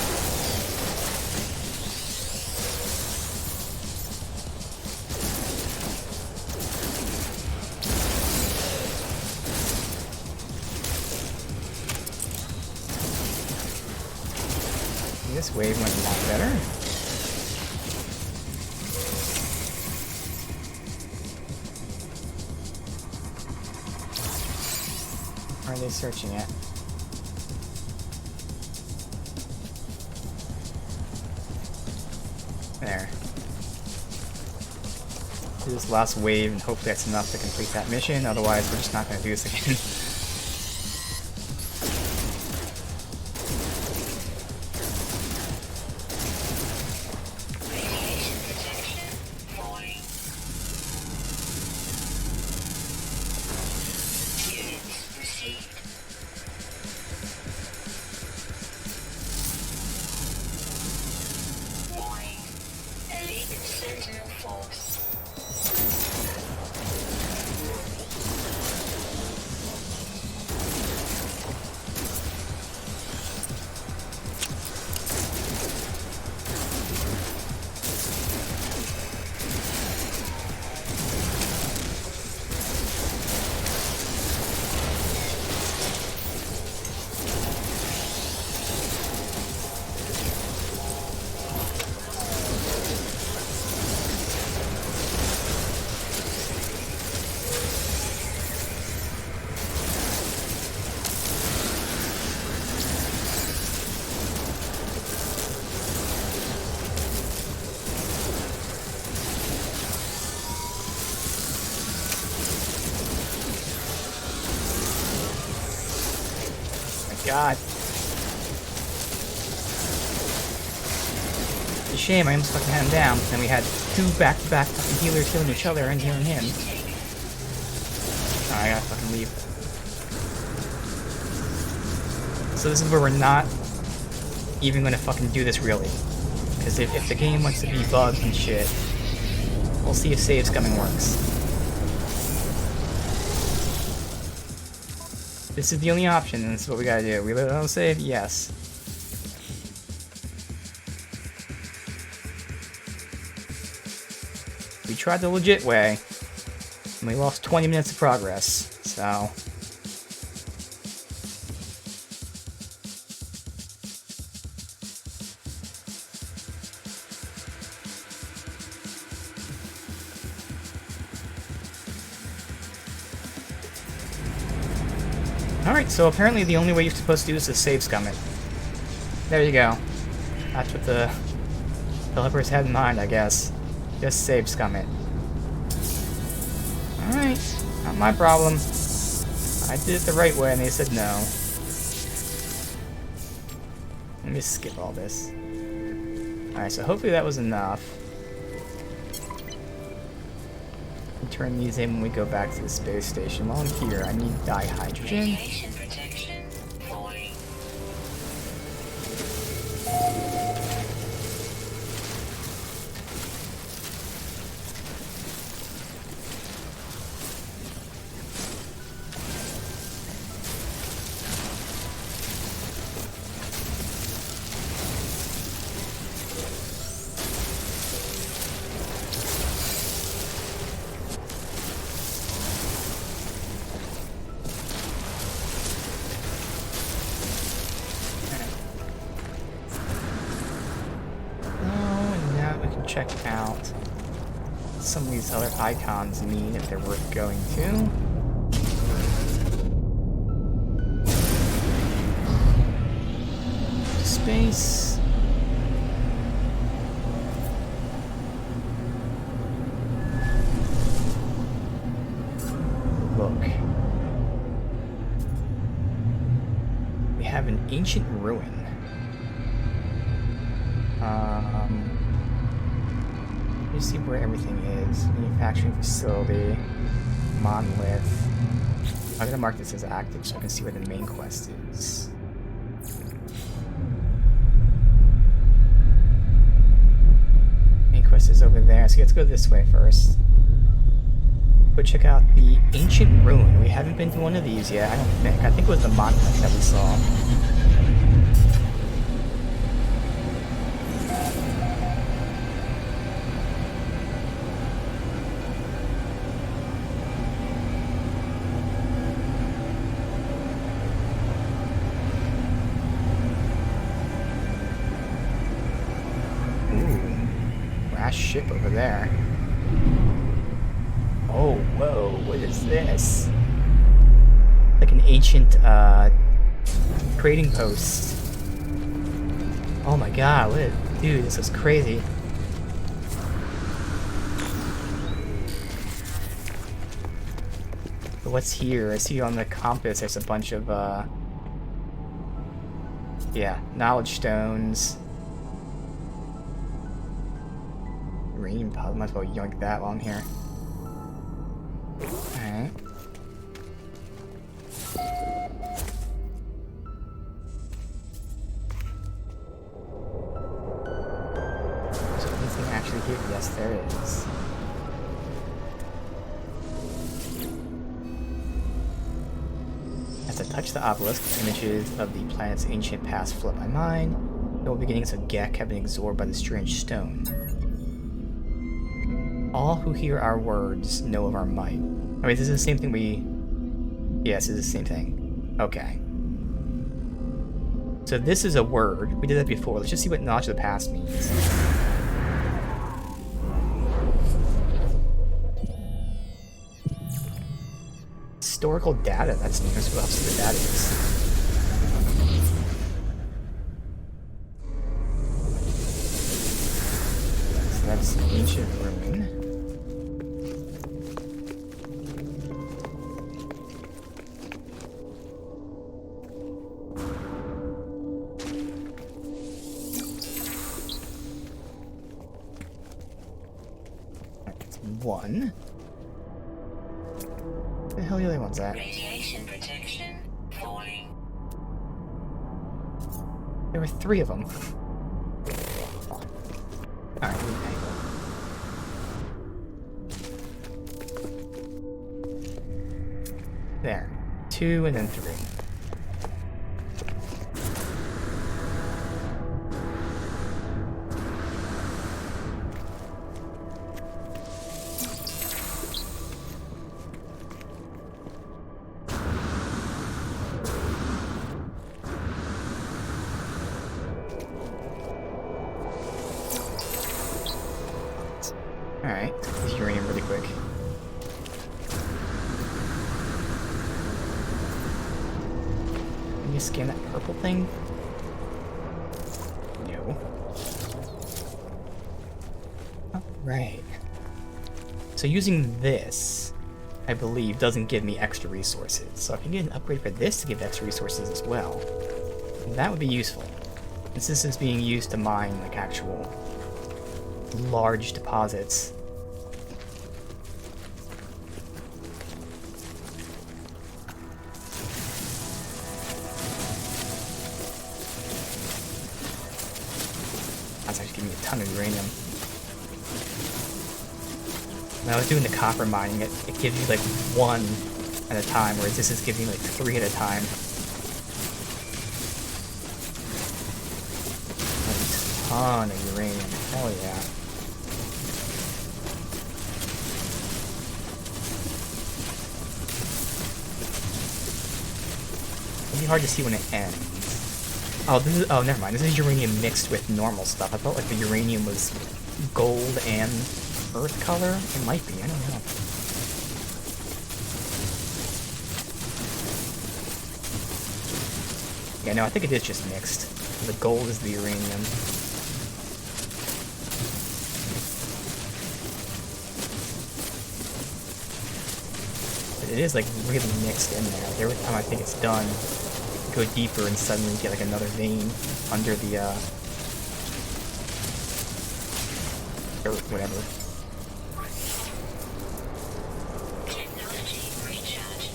This wave went a lot better. Where are they searching at? There. Do this last wave and hopefully that's enough to complete that mission, otherwise we're just not going to do this again. God. It's a shame, I almost fucking had him down. Then we had two back-to-back fucking healers killing each other and healing him. Alright, I gotta fucking leave. So this is where we're not even gonna fucking do this really. Because if the game wants to be bugged and shit, we'll see if save scumming works. This is the only option, and this is what we gotta do. We let it on save? Yes. We tried the legit way, and we lost 20 minutes of progress, so... Alright, so apparently the only way you're supposed to do this is save scum it. There you go. That's what the developers had in mind, I guess. Just save scum it. Alright, not my problem. I did it the right way and they said no. Let me skip all this. Alright, so hopefully that was enough. Turn these in when we go back to the space station. While I'm here, I need dihydrogen. can check out some of these other icons mean if they're worth going to. Space. Look. We have an ancient ruin. Let me see where everything is. Manufacturing facility. Monolith. I'm gonna mark this as active so I can see where the main quest is. Main quest is over there. So let's go this way first. Go check out the ancient ruin. We haven't been to one of these yet, I don't think. I think it was the monolith that we saw. Ship over there. Oh, whoa, what is this? Like an ancient trading post. Oh my god, dude, this is crazy. But what's here? I see on the compass there's a bunch of yeah, knowledge stones. Uranium pod, might as well yoink that while I'm here. Alright. Is there anything actually here? Yes, there is. As I touch the obelisk, images of the planet's ancient past flood my mind. The old beginnings of Gek have been absorbed by the strange stone. All who hear our words know of our might. I mean, this is the same thing we... Yes, it's the same thing. Okay. So this is a word. We did that before. Let's just see what knowledge of the past means. Historical data. That's new. So we'll have to see what that is. So that's ancient ruin. One. Where the hell are the other ones at? Radiation protection falling. There were 3 of them. Alright, there. 2 and then 3. Alright, let's get this uranium really quick. Can you scan that purple thing? No. Alright. So using this, I believe, doesn't give me extra resources. So if I can get an upgrade for this to give extra resources as well, that would be useful. Since this is being used to mine, like, actual large deposits. That's actually giving me a ton of uranium. When I was doing the copper mining, it gives you like 1 at a time, whereas this is giving you like 3 at a time. A ton of uranium. Hell yeah. It'll be hard to see when it ends. Oh, this is, oh, never mind. This is uranium mixed with normal stuff. I felt like the uranium was gold and earth color? It might be, I don't know. Yeah, no, I think it is just mixed. The gold is the uranium. But it is like really mixed in there. Every time I think it's done, go deeper and suddenly get like another vein under the or whatever. Technology recharge.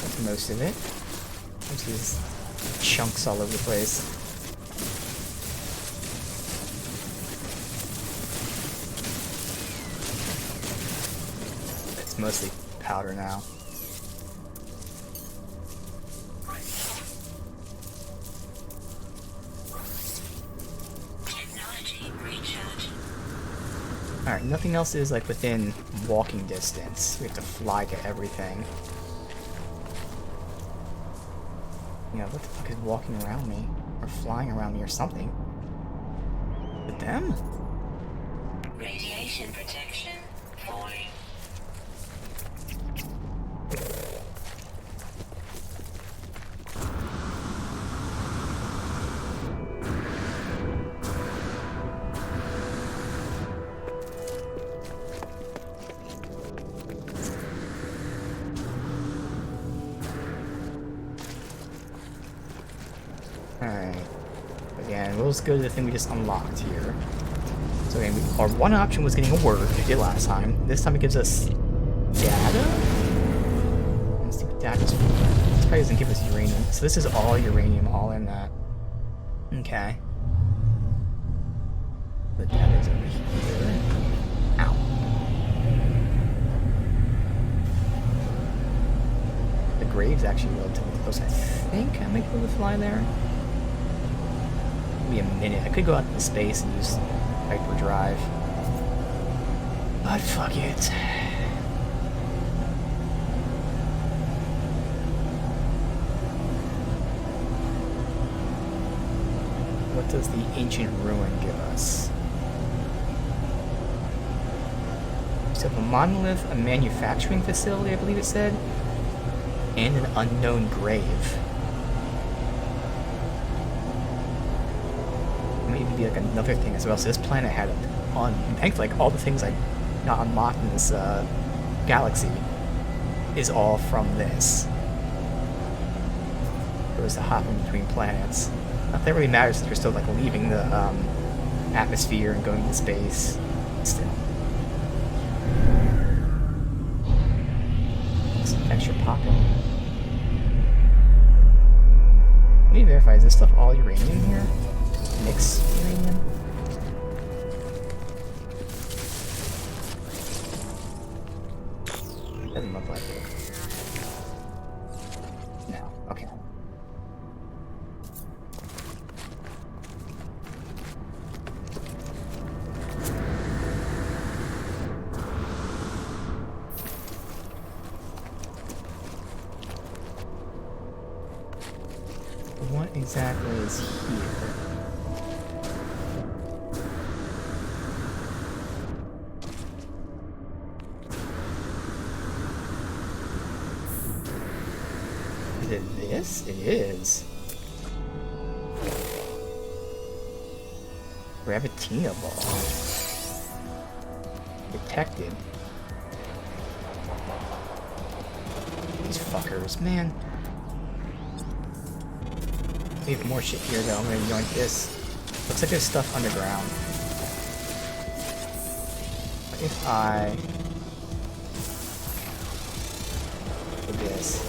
That's most of it. There's these chunks all over the place. It's mostly powder now. Technology recharge. Alright, nothing else is like within walking distance. We have to fly to everything. You know, what the fuck is walking around me? Or flying around me or something? With them? Radiation protection falling. Alright. Again, we'll just go to the thing we just unlocked here. So again, our one option was getting a word, we did last time. This time it gives us data? Let's see what data's for. This probably doesn't give us uranium. So this is all uranium, all in that. Okay. The data's over here. Ow. The grave's actually relatively close. I think I might be able to fly there. Maybe a minute. I could go out into space and use hyperdrive. But fuck it. What does the ancient ruin give us? So a monolith, a manufacturing facility, I believe it said, and an unknown grave. Maybe be like another thing as well. So this planet had a ton. And thankfully, like all the things I got unlocked in this galaxy is all from this. It was to hop in between planets. Not that it really matters since we're still like leaving the atmosphere and going to space. Still. Some extra popping. Let me verify, is this stuff all uranium here? Mixed uranium? Doesn't look like it. No, okay. What exactly is here? Is it this? It is. Gravatina ball. Detected. These fuckers, man. We have more shit here though. I'm gonna yoink this. Looks like there's stuff underground. What if I do this?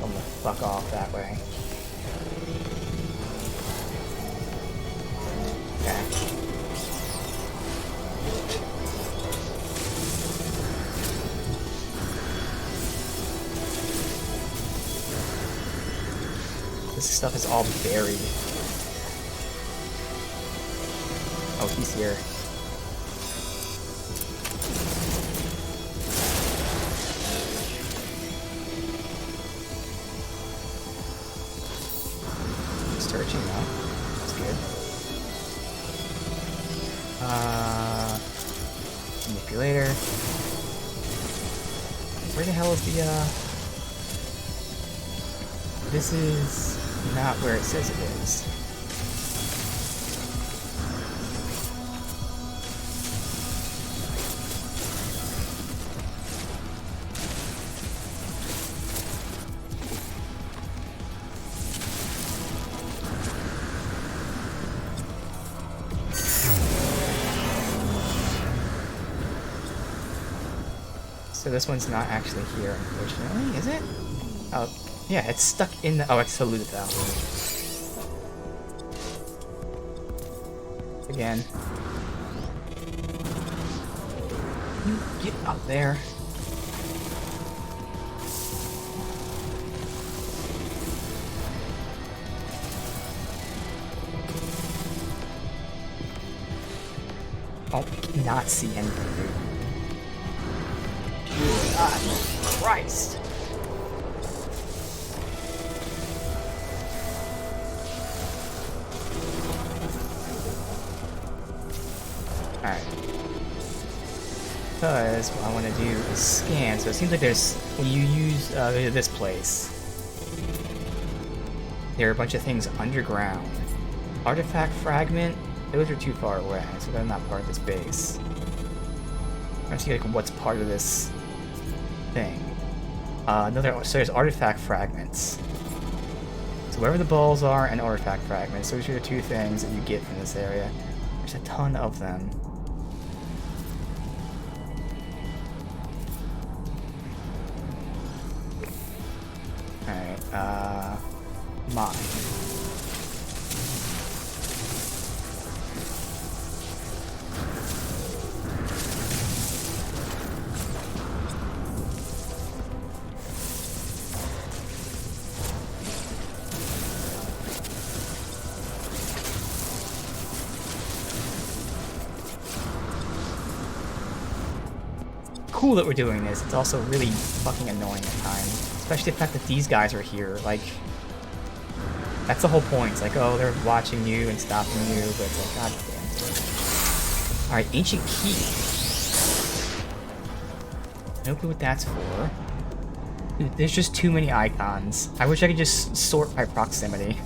I'm gonna fuck off that way. Okay. This stuff is all buried. Oh, he's here. Searching now. That's good. Manipulator. Where the hell is the, This is not where it says it is. So this one's not actually here, unfortunately, is it? Oh, yeah, it's stuck in the... Oh, it's eluded though. Again. You get up there. Oh, I cannot see anything, dude. God Christ. Alright. Because what I want to do is scan. So it seems like there's, when you use this place, there are a bunch of things underground. Artifact fragment, those are too far away, so they're not part of this base. I want to see like what's part of this thing. So there's artifact fragments. So wherever the balls are and artifact fragments, those are the two things that you get from this area. There's a ton of them. Alright, mine. Cool that we're doing this. It's also really fucking annoying at times. Especially the fact that these guys are here. Like, that's the whole point. It's like, oh, they're watching you and stopping you, but it's like, god damn it. Alright, ancient key. No clue what that's for. Dude, there's just too many icons. I wish I could just sort by proximity.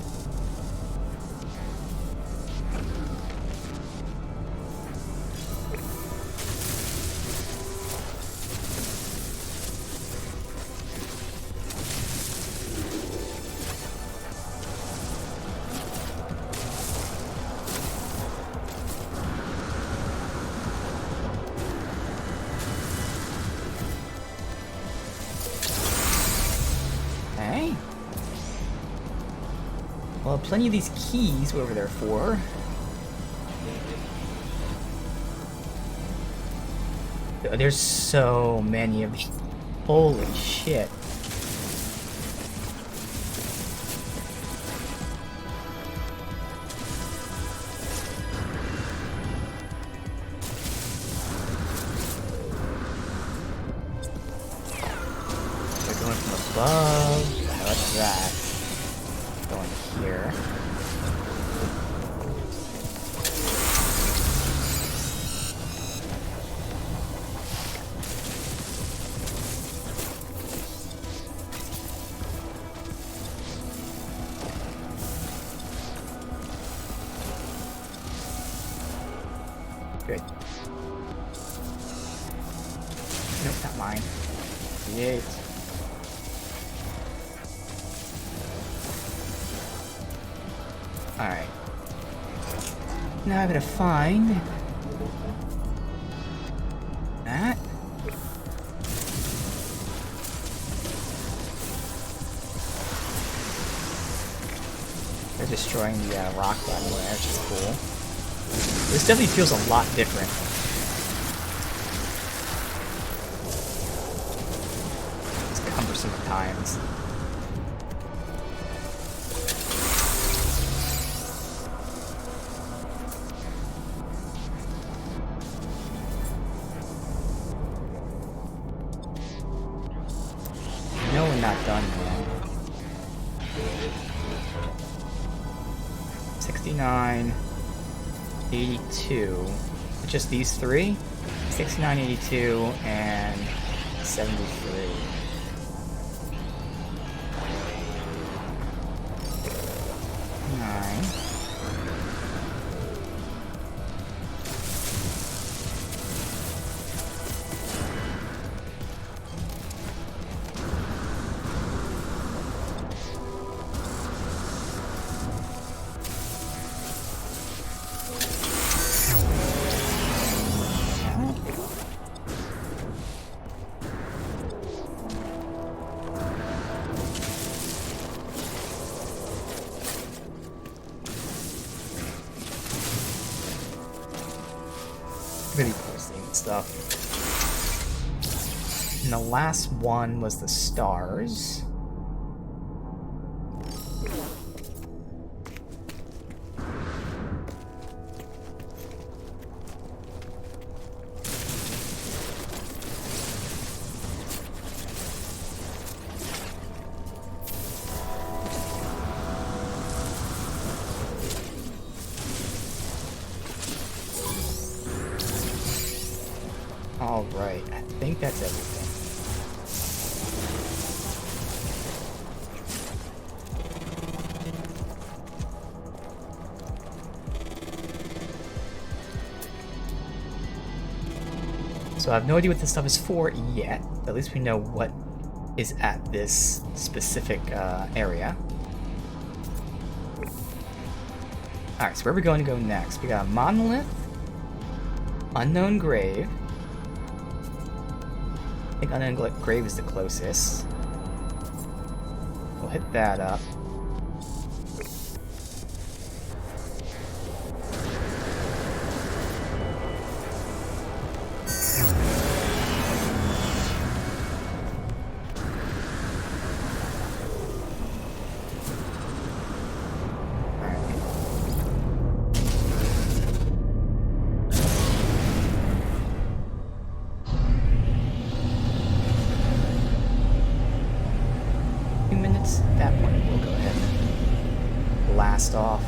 Well, plenty of these keys, whatever they're for. There's so many of these. Holy shit. They're going from above. Now what's that? Going here. Good. Nope, not mine. Create. Alright. Now I'm gonna find that. They're destroying the rock button there, which is cool. This definitely feels a lot different. It's cumbersome at times. definitely not done yet. 69, 82. Just these three? 69, 82, and 73. Nine. Really cool seeing stuff. And the last one was the stars. Alright, I think that's everything. So I have no idea what this stuff is for yet, but at least we know what is at this specific area. Alright, so where are we going to go next? We got a monolith, unknown grave. I think unknown grave is the closest. We'll hit that up. At that point, we'll go ahead and blast off.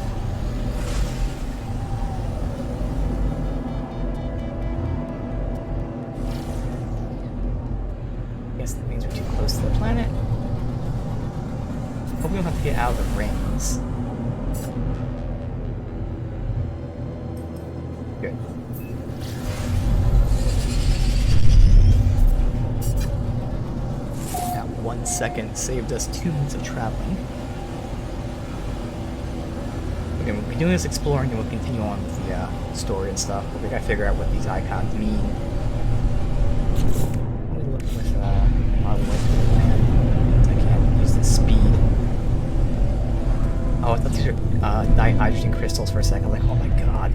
I guess that means we're too close to the planet. Hope we don't have to get out of the rings. Good. That 1 second saved us 2 minutes of traveling. Okay, we'll be doing this exploring and we'll continue on with the story and stuff, but we gotta figure out what these icons mean. Let me look with our way to the land. I can't use the speed. Oh, I thought these were dihydrogen crystals for a second. Like, oh my god.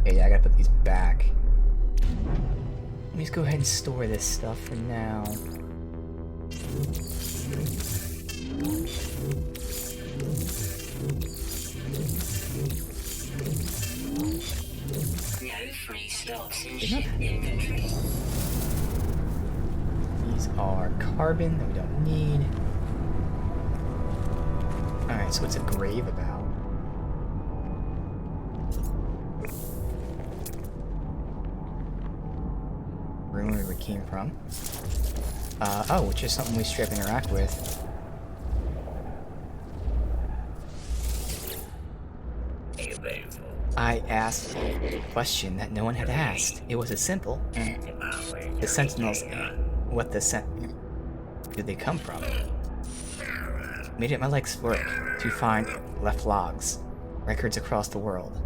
Okay, yeah, I gotta put these back. Let me just go ahead and store this stuff for now. No free stocks in ship inventory. These are carbon that we don't need. Alright, so what's a grave about? Room where we came from. Oh, which is something we straight up interact with. I asked a question that no one had asked. It was as simple. The Sentinels. What the did they come from? Made it my legs work to find left logs, records across the world.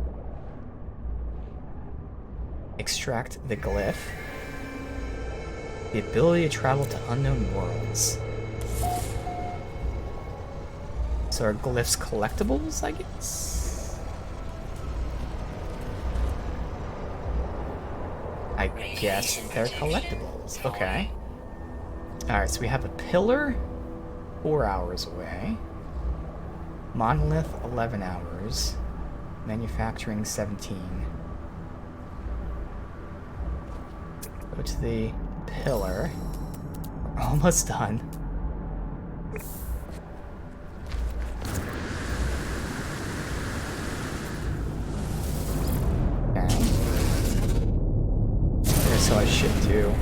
Extract the glyph. The ability to travel to unknown worlds. So are glyphs collectibles, I guess? I guess they're collectibles. Okay. Alright, so we have a pillar 4 hours away. Monolith 11 hours. Manufacturing 17. Go to the pillar. We're almost done. Okay. That's what I should do.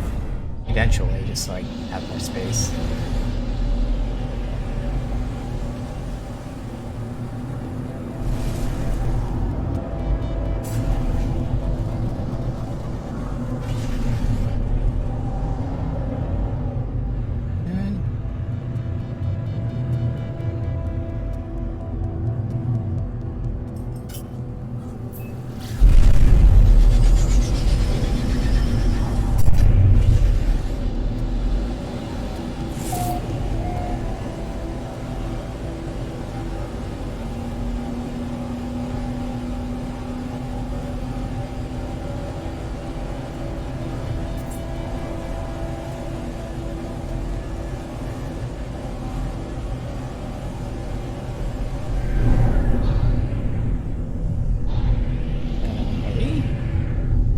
Eventually, just like have more space.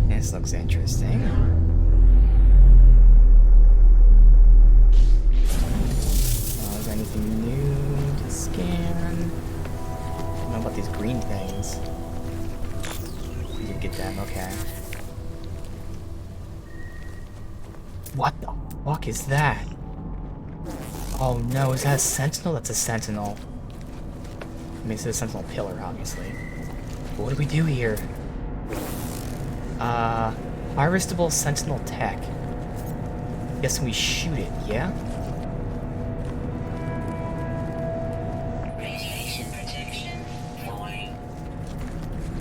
This looks interesting. Is there anything new to scan? I don't know about these green things. We did get them, okay. What the fuck is that? Oh no, is that a sentinel? That's a sentinel. I mean, it's a sentinel pillar, obviously. But what do we do here? Irresistible sentinel tech. Guessing we shoot it, yeah? Radiation protection falling.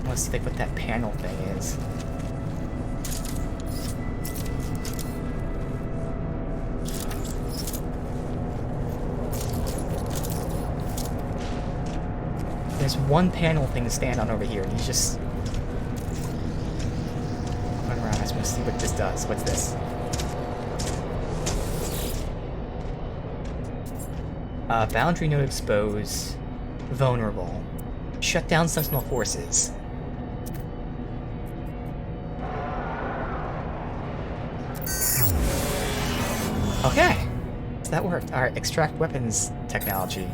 Let's see like what that panel thing is. There's one panel thing to stand on over here, and he's just run around. I just want to see what this does. What's this? Boundary node exposed. Vulnerable. Shut down Sentinel forces. Okay. So that worked. Alright, extract weapons technology.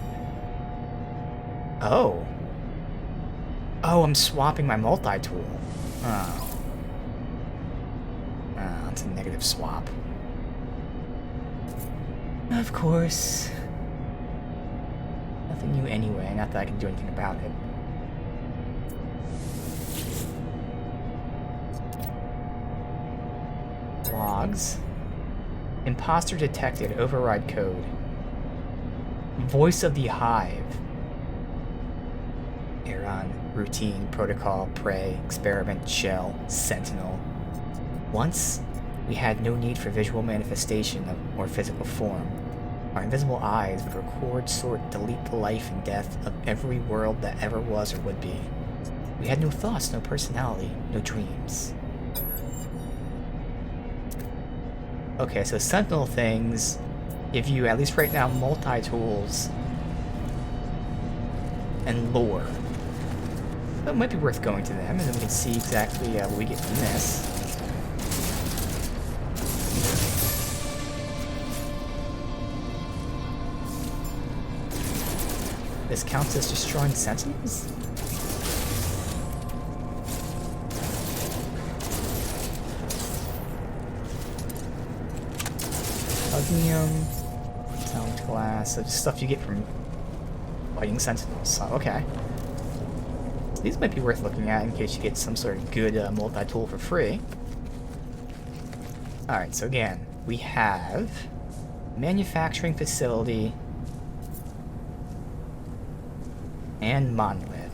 Oh. Oh, I'm swapping my multi-tool. Oh. Ah, it's a negative swap. Of course. Nothing new anyway, not that I can do anything about it. Logs. Imposter detected. Override code. Voice of the Hive. Aeron. Routine. Protocol. Prey. Experiment. Shell. Sentinel. Once, we had no need for visual manifestation or physical form. Our invisible eyes would record, sort, delete the life and death of every world that ever was or would be. We had no thoughts, no personality, no dreams. Okay, so Sentinel things give you, at least right now, multi-tools and lore. That might be worth going to them, and then we can see exactly what we get from this. This counts as destroying sentinels? Hugnium, sound glass, that's stuff you get from fighting sentinels. So, okay. These might be worth looking at in case you get some sort of good multi-tool for free. Alright, so again, we have manufacturing facility and monolith.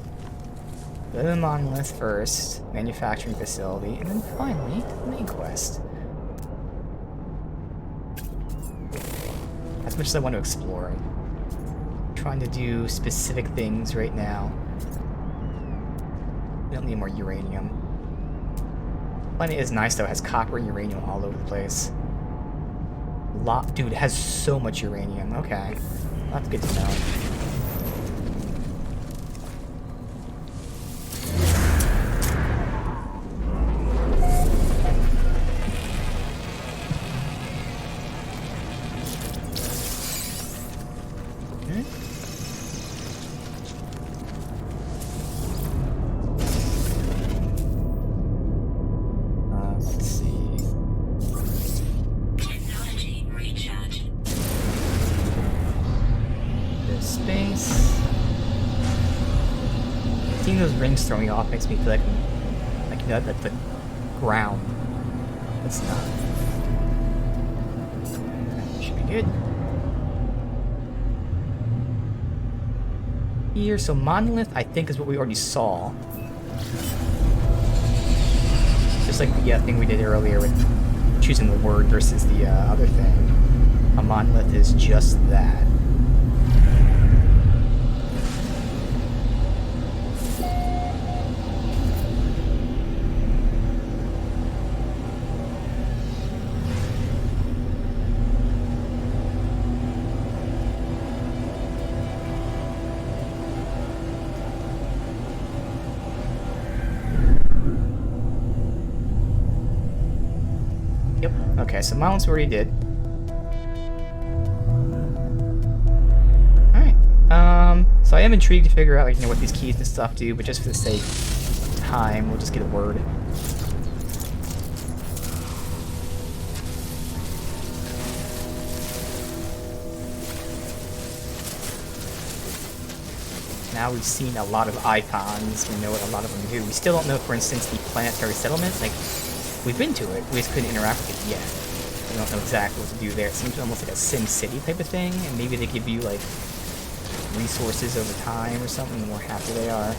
Go to the monolith first, manufacturing facility, and then finally the main quest. As much as I want to explore, I'm trying to do specific things right now. We don't need more uranium. Planet is nice though, it has copper and uranium all over the place. Dude, it has so much uranium. Okay, that's good to know. seeing those rings throw me off makes me feel like you know, that the ground. That's not. Should be good. Here, so monolith, I think, is what we already saw. Just like the thing we did earlier with choosing the word versus the other thing. A monolith is just that. Yep. Okay, so monoliths we already did. Alright. So I am intrigued to figure out, like, you know, what these keys and stuff do, but just for the sake of time, we'll just get a word. Now we've seen a lot of icons, we know what a lot of them do. We still don't know, for instance, the planetary settlement. Like, we've been to it, we just couldn't interact with it yet. We don't know exactly what to do there. It seems almost like a Sim City type of thing, and maybe they give you, like, resources over time or something, the more happy they are.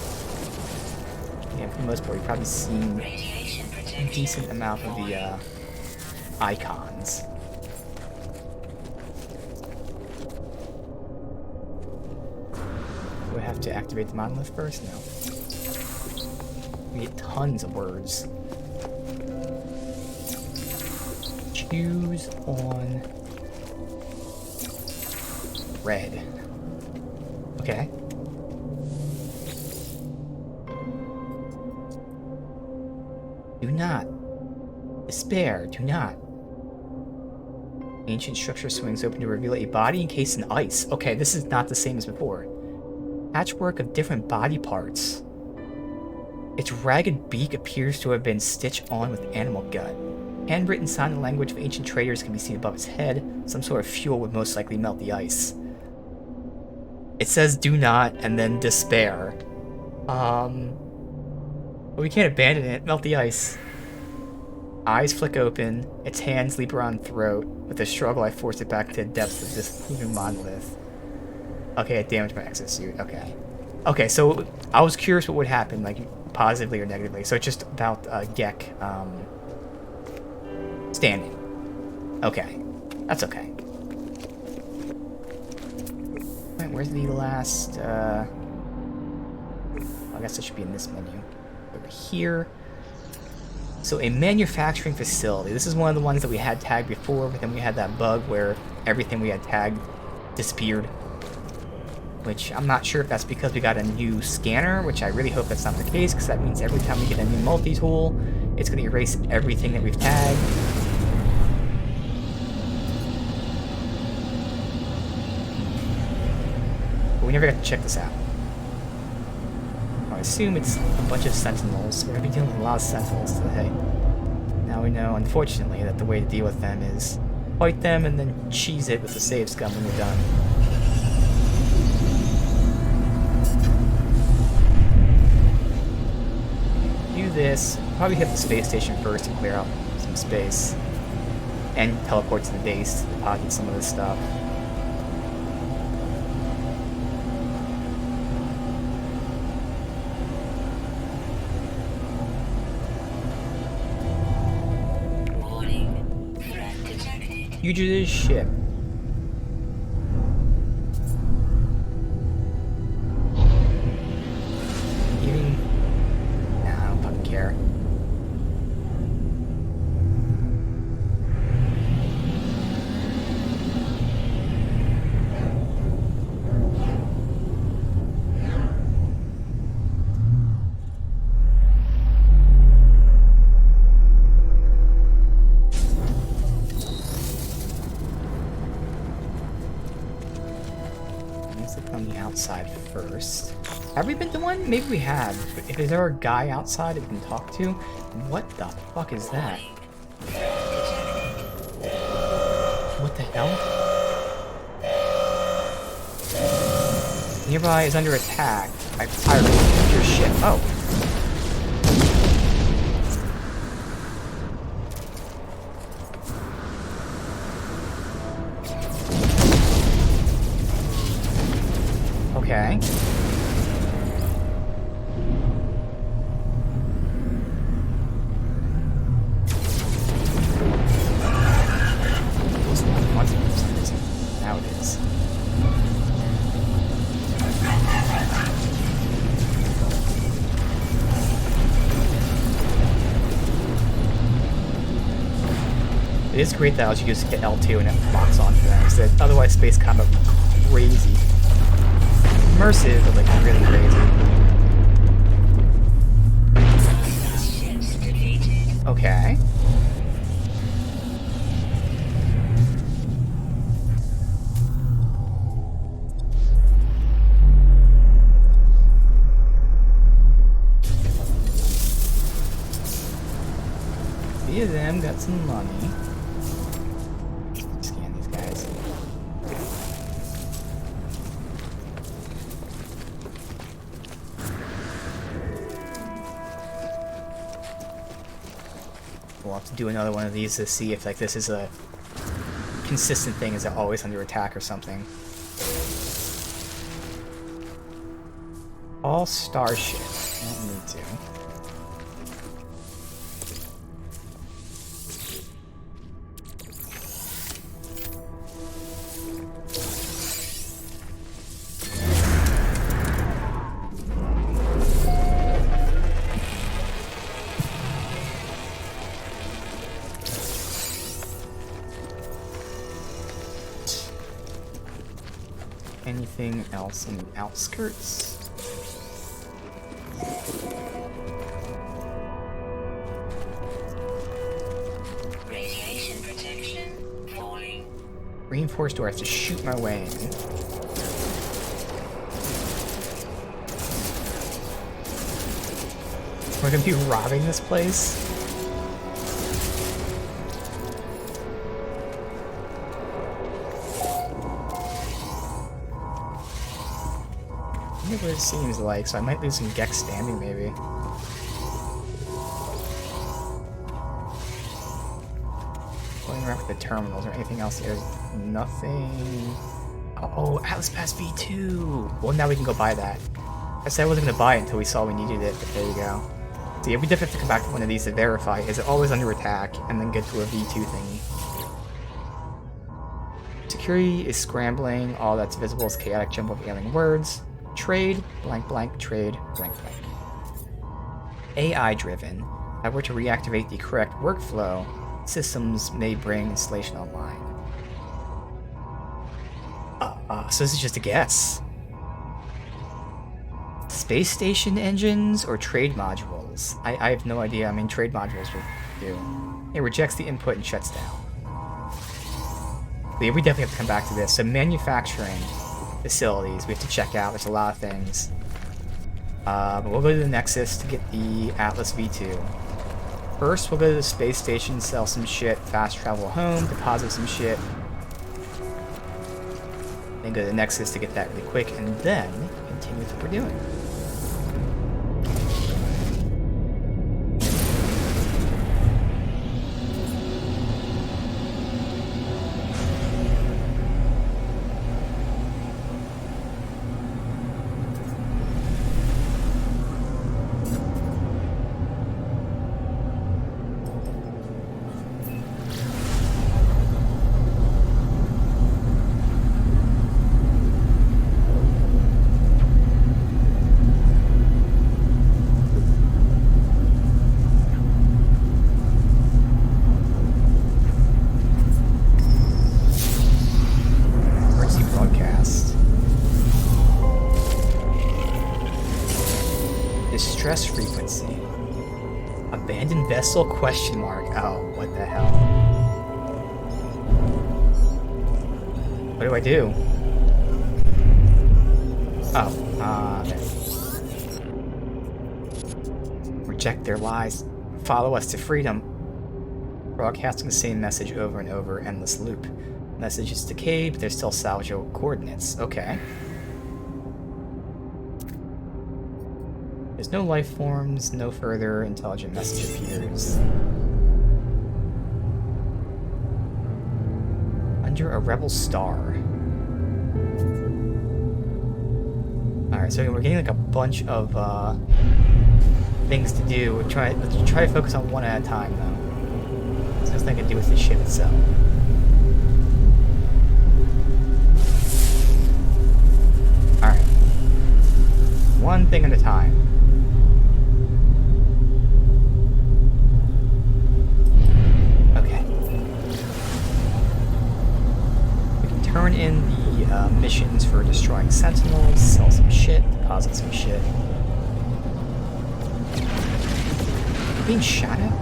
Yeah, for the most part, we've probably seen a decent amount of the icons. Do I have to activate the monolith first? No. We get tons of words. Choose on red. Okay. Do not despair. Do not. Ancient structure swings open to reveal a body encased in ice. Okay, this is not the same as before. Patchwork of different body parts. Its ragged beak appears to have been stitched on with animal gut. Handwritten sign language of ancient traders can be seen above its head. Some sort of fuel would most likely melt the ice. It says do not and then despair. But we can't abandon it. Melt the ice. Eyes flick open. Its hands leap around throat. With a struggle, I force it back to the depths of this human monolith. Okay, it damaged my exosuit. Okay. Okay, so I was curious what would happen, like, positively or negatively. So it's just about Gek, standing. Okay. That's okay. Wait, where's the last, I guess it should be in this menu. Over here. So a manufacturing facility. This is one of the ones that we had tagged before, but then we had that bug where everything we had tagged disappeared. Which I'm not sure if that's because we got a new scanner, which I really hope that's not the case, because that means every time we get a new multi-tool, it's going to erase everything that we've tagged. But we never got to check this out. I assume it's a bunch of sentinels. We're going to be dealing with a lot of sentinels today. Now we know, unfortunately, that the way to deal with them is fight them and then cheese it with the save scum when you're done. Do this. Probably hit the space station first to clear out some space. And teleport to the base to deposit some of this stuff. Fugitive ship. Even... Nah, I don't fucking care. On the outside first. Have we been to one? Maybe we have. If is there a guy outside that we can talk to? What the fuck is that? What the hell? Nearby is under attack by pirates. Your ship. Oh. Okay. Now it is. It is great that you just hit L2 and it locks onto them, because otherwise space combat would be crazy. Immersive, but like really crazy. Ships defeated. Okay. Few of them got some money. Scan these guys. We'll have to do another one of these to see if like this is a consistent thing. Is it always under attack or something? All starship. I don't need to. Anything else in the outskirts? Radiation protection falling. Reinforced door. I have to shoot my way in. We're gonna be robbing this place? I wonder what it seems like, so I might lose some Gex standing maybe. Going around with the terminals or anything else. There's nothing. Oh, Atlas Pass V2! Well, now we can go buy that. I said I wasn't going to buy it until we saw we needed it, but there you go. So yeah, we definitely have to come back to one of these to verify. Is it always under attack? And then get to a V2 thingy. Security is scrambling. All that's visible is chaotic jumble of alien words. Trade, blank blank, trade, blank blank. AI driven. If I were to reactivate the correct workflow, systems may bring installation online. So this is just a guess. Space station engines or trade modules? I have no idea. I mean, trade modules will do. It rejects the input and shuts down. But yeah, we definitely have to come back to this. So manufacturing facilities we have to check out. There's a lot of things. But we'll go to the Nexus to get the Atlas V2. First, we'll go to the space station, sell some shit, fast travel home, deposit some shit. Then go to the Nexus to get that really quick, and then continue with what we're doing. Distress frequency. Abandoned vessel question mark. Oh, what the hell? What do I do? Oh, there. Reject their lies. Follow us to freedom. Broadcasting the same message over and over, endless loop. Message is decayed, but there's still salvageable coordinates. Okay. There's no life forms, no further intelligent message appears. Under a rebel star. Alright, so we're getting like a bunch of things to do. Let's try to focus on one at a time though. There's nothing to do with the ship itself. Alright. One thing at a time. Okay. We can turn in the missions for destroying sentinels, sell some shit, deposit some shit. Being shot at?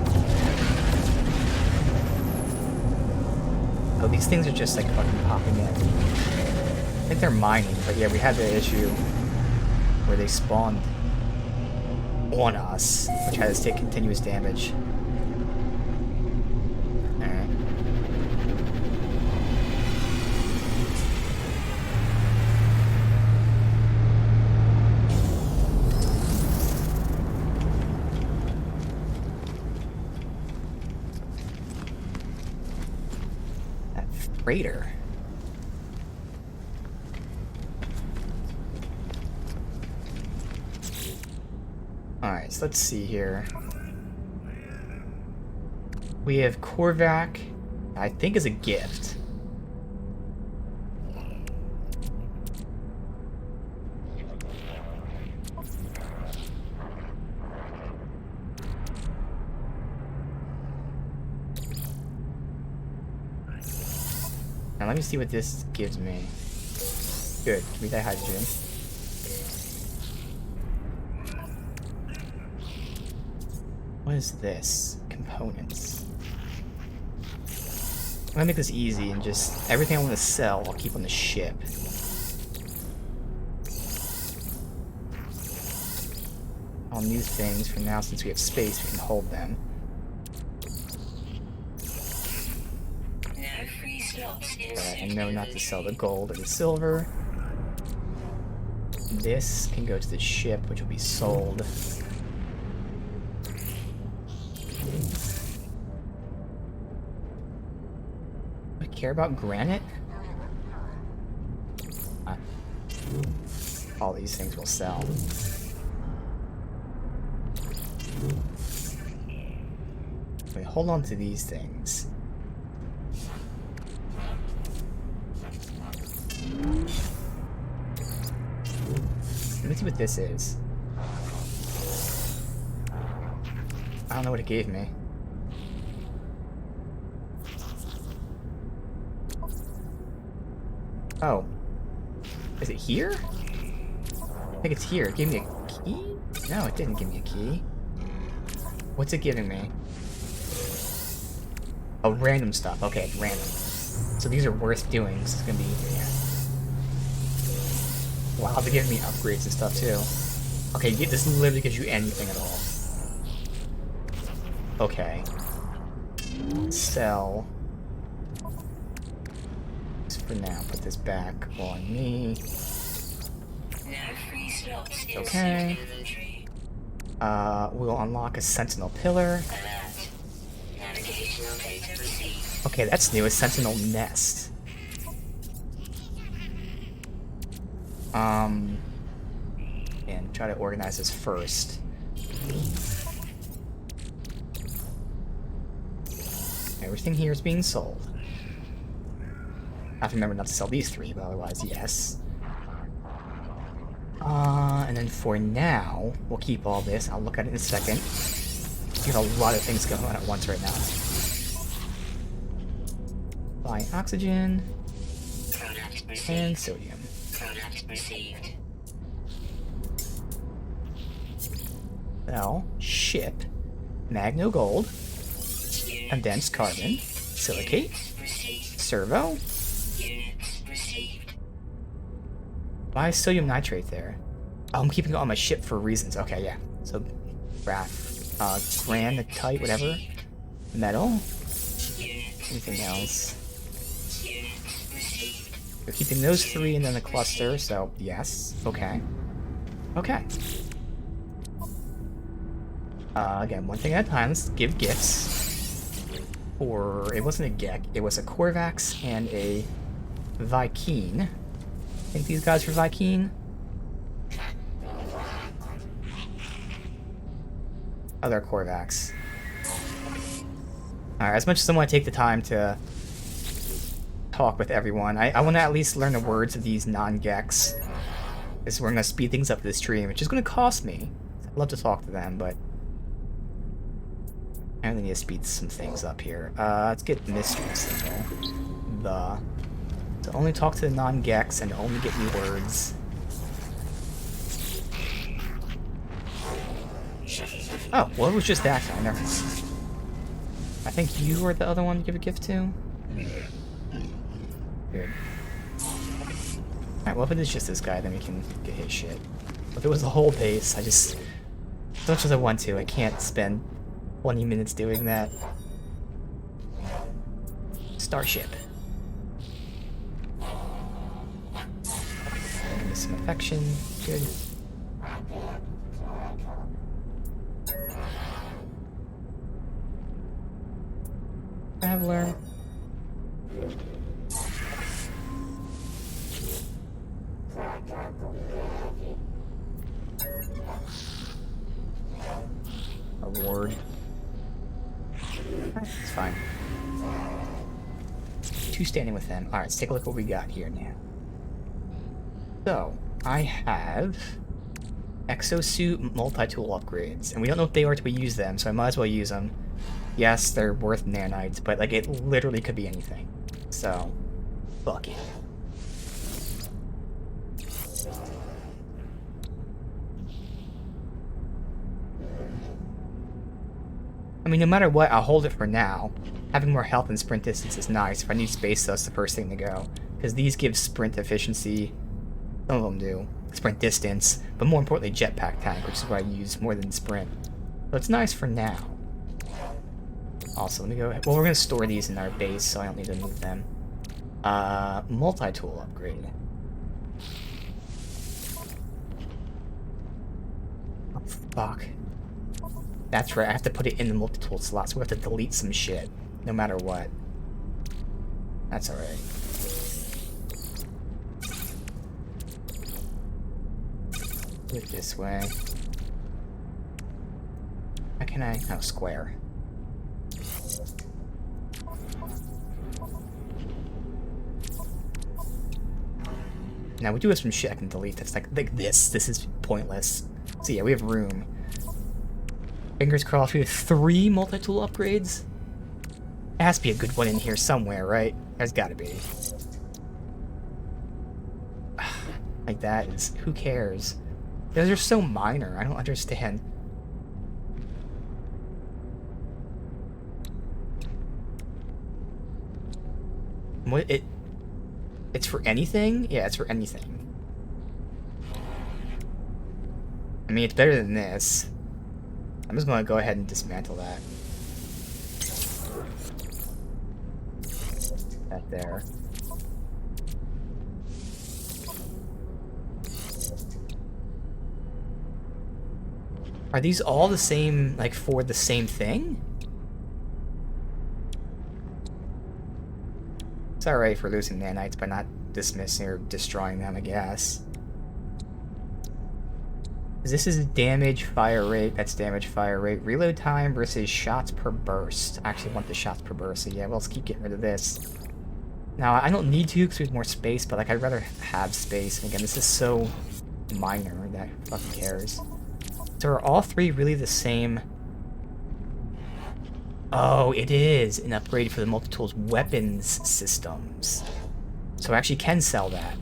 Oh, these things are just like fucking popping in. I think they're mining, but yeah, we had the issue where they spawned on us, which had us take continuous damage. Alright. That freighter. Alright, so let's see here. We have Korvac, I think is a gift. Now let me see what this gives me. Good, give me that hydrogen. What is this? Components. I'm gonna make this easy and just everything I want to sell, I'll keep on the ship. All new things for now, since we have space, we can hold them. No free slots in But I know not to sell the gold or the silver. This can go to the ship, which will be sold. I care about granite? All these things will sell. Wait, hold on to these things. Let me see what this is. I don't know what it gave me. Oh. Is it here? I think it's here. It gave me a key? No, it didn't give me a key. What's it giving me? Oh, random stuff. Okay, it's random. So these are worth doing. So it's gonna be... Yeah. Wow, they're giving me upgrades and stuff too. Okay, this literally gives you anything at all. Okay. Sell. Just for now, put this back on me. No free slots in Okay. inventory. We'll unlock a sentinel pillar. Alert. Navigational data received. Okay, that's new. A sentinel nest. And try to organize this first. Everything here is being sold. I have to remember not to sell these three, but otherwise, yes. And then for now, we'll keep all this. I'll look at it in a second. We have a lot of things going on at once right now. Buy oxygen Product received. and sodium. Product received. Sell, ship, magno gold, Units condensed carbon, received. silicate, Received. servo. Units received. Buy sodium nitrate there. Oh, I'm keeping it on my ship for reasons. Okay, yeah. So, granitite, whatever. Metal. Units Anything else? Units received. We're keeping those three and then the cluster, so yes. Okay. Okay. Again, one thing at a time. Let's give gifts. Or it wasn't a Gek, it was a Korvax and a Vy'keen. I think these guys were Vy'keen. Other Korvax. Alright, as much as I want to take the time to talk with everyone, I want to at least learn the words of these non-Geks. Because we're going to speed things up this stream, which is going to cost me. I'd love to talk to them, but I really need to speed some things up here. Let's get Mystery Signal. To only talk to the non-Geks and only get new words. Oh, well, it was just that guy. Never mind. I think you were the other one to give a gift to? Good. Alright, well, if it is just this guy, then we can get his shit. If it was the whole base, as much as I want to, I can't spend 20 minutes doing that. Starship. Give me some affection. Good. Traveler. Award. It's fine. Two standing with them. Alright, let's take a look at what we got here now. So, I have exosuit multi-tool upgrades, and we don't know if they are till we use them, so I might as well use them. Yes, they're worth nanites, but like it literally could be anything. So, fuck it. I mean, no matter what, I'll hold it for now. Having more health and sprint distance is nice. If I need space, that's the first thing to go. Because these give sprint efficiency. Some of them do. Sprint distance. But more importantly, jetpack tank, which is what I use more than sprint. So it's nice for now. Also, let me go ahead. Well, we're going to store these in our base, so I don't need to move them. Multi-tool upgrade. Oh, fuck. That's right, I have to put it in the multi-tool slot, so we have to delete some shit, no matter what. That's alright. Do it this way. How can I? Oh, square. Now, we do have some shit I can delete that's like this. This is pointless. So yeah, we have room. Fingers crossed, we have 3 multi-tool upgrades? There has to be a good one in here somewhere, right? There's gotta be. Like that is... who cares? Those are so minor, I don't understand. What, it's for anything? Yeah, it's for anything. I mean, it's better than this. I'm just gonna go ahead and dismantle that. That there. Are these all the same, like, for the same thing? It's alright for losing nanites by not dismissing or destroying them, I guess. This is damage fire rate. That's damage fire rate. Reload time versus shots per burst. I actually want the shots per burst, so yeah, well, let's keep getting rid of this. Now, I don't need to because we have more space, but like I'd rather have space. And again, this is so minor that who fucking cares. So are all 3 really the same? Oh, it is an upgrade for the multi-tools weapons systems. So I actually can sell that.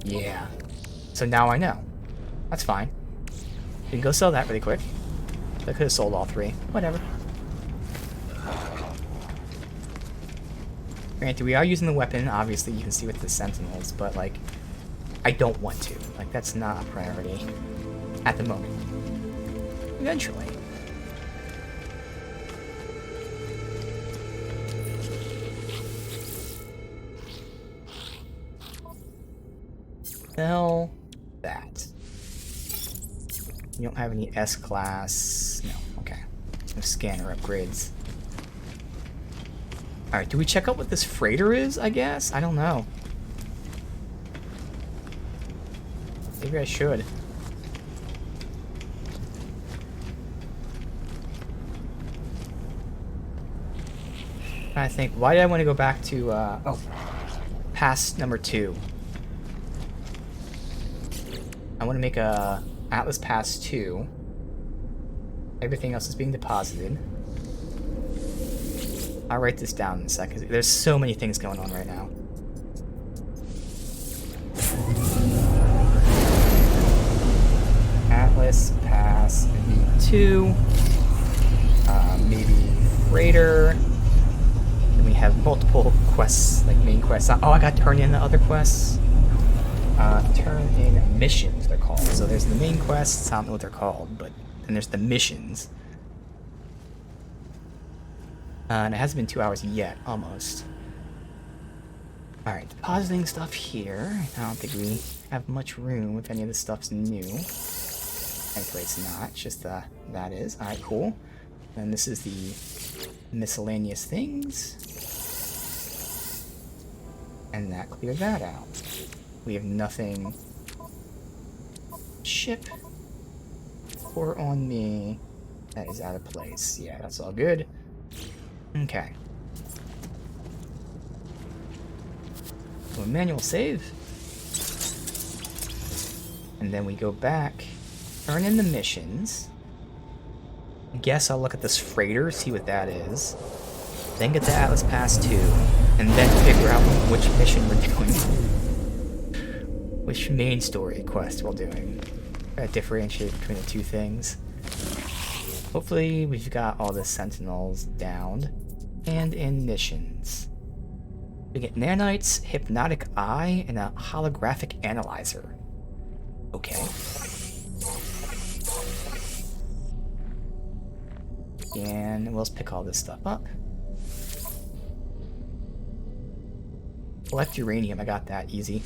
Yeah. So now I know. That's fine. We can go sell that really quick. I could have sold all 3. Whatever. Granted, we are using the weapon, obviously you can see with the sentinels, but like, I don't want to. Like, that's not a priority. At the moment. Eventually. Sell that. You don't have any S-class. No, okay. No scanner upgrades. Alright, do we check out what this freighter is, I guess? I don't know. Maybe I should. I think, why did I want to go back to, pass number 2? I want to make a Atlas Pass 2. Everything else is being deposited. I'll write this down in a second. There's so many things going on right now. Atlas Pass V2. Maybe Freighter. Then we have multiple quests, like main quests. Oh, I got to turn in the other quests. Turn in missions, they're called. So there's the main quests, I don't know what they're called, but then there's the missions. And it hasn't been 2 hours yet, almost. Alright, depositing stuff here. I don't think we have much room if any of this stuff's new. Thankfully it's not, it's just that is. Alright, cool. And this is the miscellaneous things. And that cleared that out. We have nothing. Ship. Or on me. That is out of place. Yeah, that's all good. Okay. So a manual save. And then we go back, turn in the missions. Guess I'll look at this freighter, see what that is. Then get the Atlas Pass 2. And then figure out which mission we're doing. Which main story quest we're doing. Gotta differentiate between the two things. Hopefully we've got all the sentinels downed. And in missions. We get nanites, hypnotic eye, and a holographic analyzer. Okay. And we'll just pick all this stuff up. Collect uranium, I got that, easy.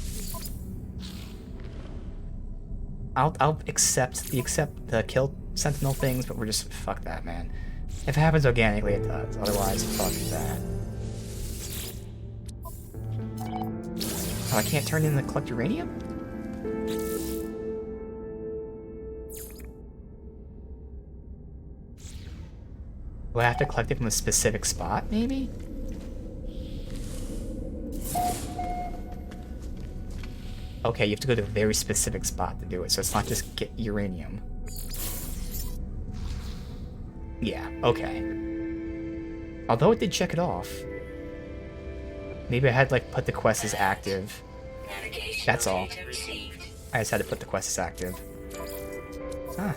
I'll accept the kill sentinel things, but we're just fuck that, man. If it happens organically, it does. Otherwise, fuck that. Oh, I can't turn in the collect uranium? Do I have to collect it from a specific spot, maybe? Okay, you have to go to a very specific spot to do it, so it's not just get uranium. Yeah, okay. Although it did check it off. Maybe I had to, like, put the quest as active. That's all. I just had to put the quest as active. Ah.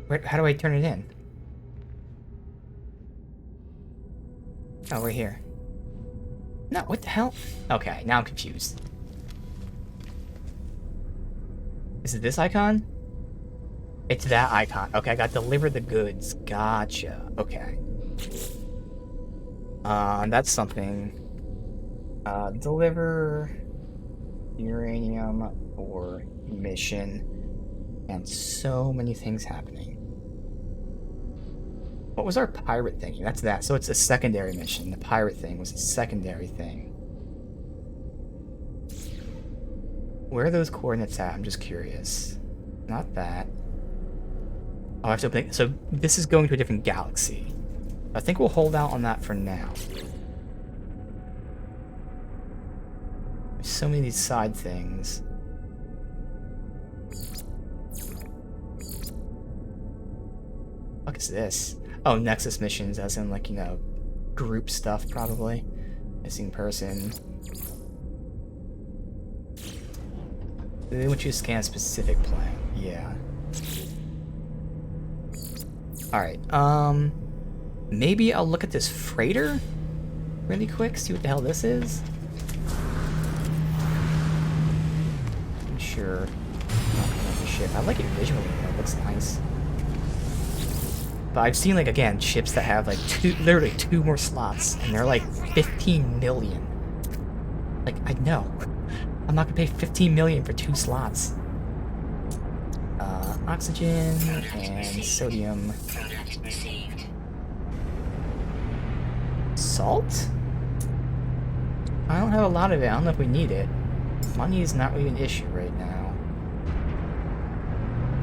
Where, how do I turn it in? Oh, we're here. No, what the hell? Okay, now I'm confused. Is it this icon? It's that icon. Okay, I got deliver the goods. Gotcha. Okay. That's something. Deliver uranium or mission. And so many things happening. What was our pirate thing? That's that. So it's a secondary mission. The pirate thing was a secondary thing. Where are those coordinates at? I'm just curious. Not that. Oh, I have to open it. So this is going to a different galaxy. I think we'll hold out on that for now. There's so many of these side things. What is this? Oh, Nexus missions, as in, like, you know, group stuff, probably. Missing person. They want you to scan a specific plan. Yeah. Alright, maybe I'll look at this freighter really quick, see what the hell this is. I'm sure. Ship. I like it visually, though. It looks nice. But I've seen, like, again, ships that have, like, literally two more slots, and they're, like, 15 million. Like, I know. I'm not gonna pay 15 million for 2 slots. Oxygen and sodium. Product received. Salt? I don't have a lot of it. I don't know if we need it. Money is not really an issue right now.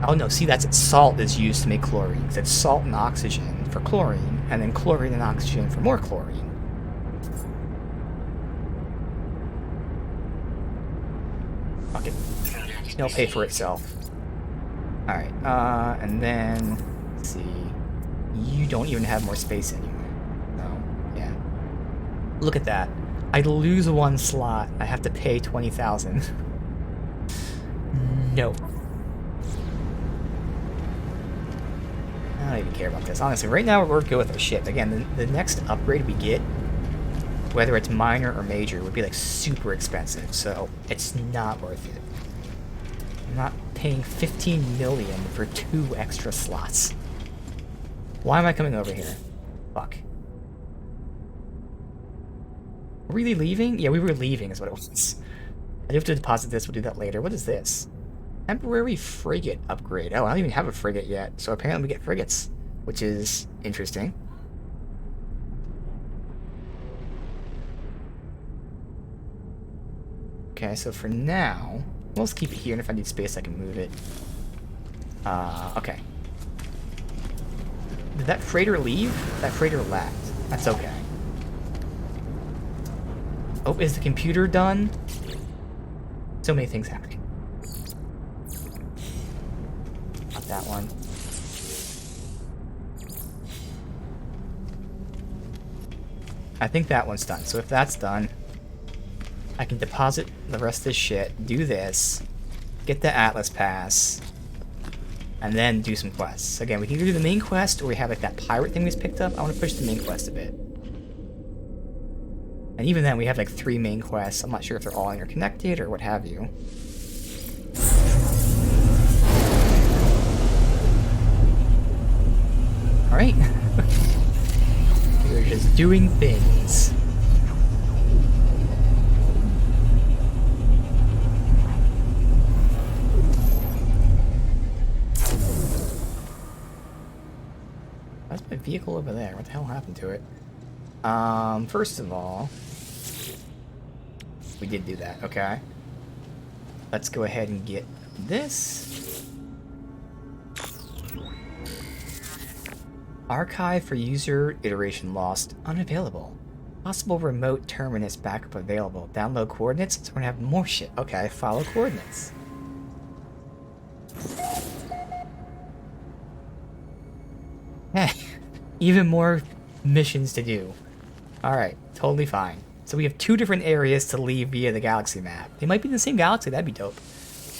Oh no, see, that's it. Salt is used to make chlorine. Because it's salt and oxygen for chlorine, and then chlorine and oxygen for more chlorine. Fuck it. It'll pay for itself. Alright, and then, let's see. You don't even have more space anymore. No, yeah. Look at that. I lose 1 slot. I have to pay 20,000. No. I don't even care about this. Honestly, right now we're good with our ship. Again, the next upgrade we get, whether it's minor or major, would be like super expensive. So it's not worth it. I'm not paying 15 million for 2 extra slots. Why am I coming over here? Fuck. Were we leaving? Yeah, we were leaving is what it was. I do have to deposit this. We'll do that later. What is this? Temporary frigate upgrade. Oh, I don't even have a frigate yet. So apparently we get frigates, which is interesting. Okay, so for now, let's keep it here, and if I need space, I can move it. Okay. Did that freighter leave? That freighter left. That's okay. Oh, is the computer done? So many things happening. Not that one. I think that one's done. So if that's done, I can deposit the rest of this shit, do this, get the Atlas Pass, and then do some quests. Again, we can either do the main quest, or we have like that pirate thing we just picked up. I want to push the main quest a bit. And even then, we have like 3 main quests. I'm not sure if they're all interconnected or what have you. Alright. We're just doing things. That's my vehicle over there. What the hell happened to it? First of all, we did do that, okay. Let's go ahead and get this. Archive for user iteration lost, unavailable. Possible remote terminus backup available. Download coordinates, so we're gonna have more shit. Okay, follow coordinates. Hey, even more missions to do. Alright, totally fine. So we have 2 different areas to leave via the galaxy map. They might be in the same galaxy, that'd be dope.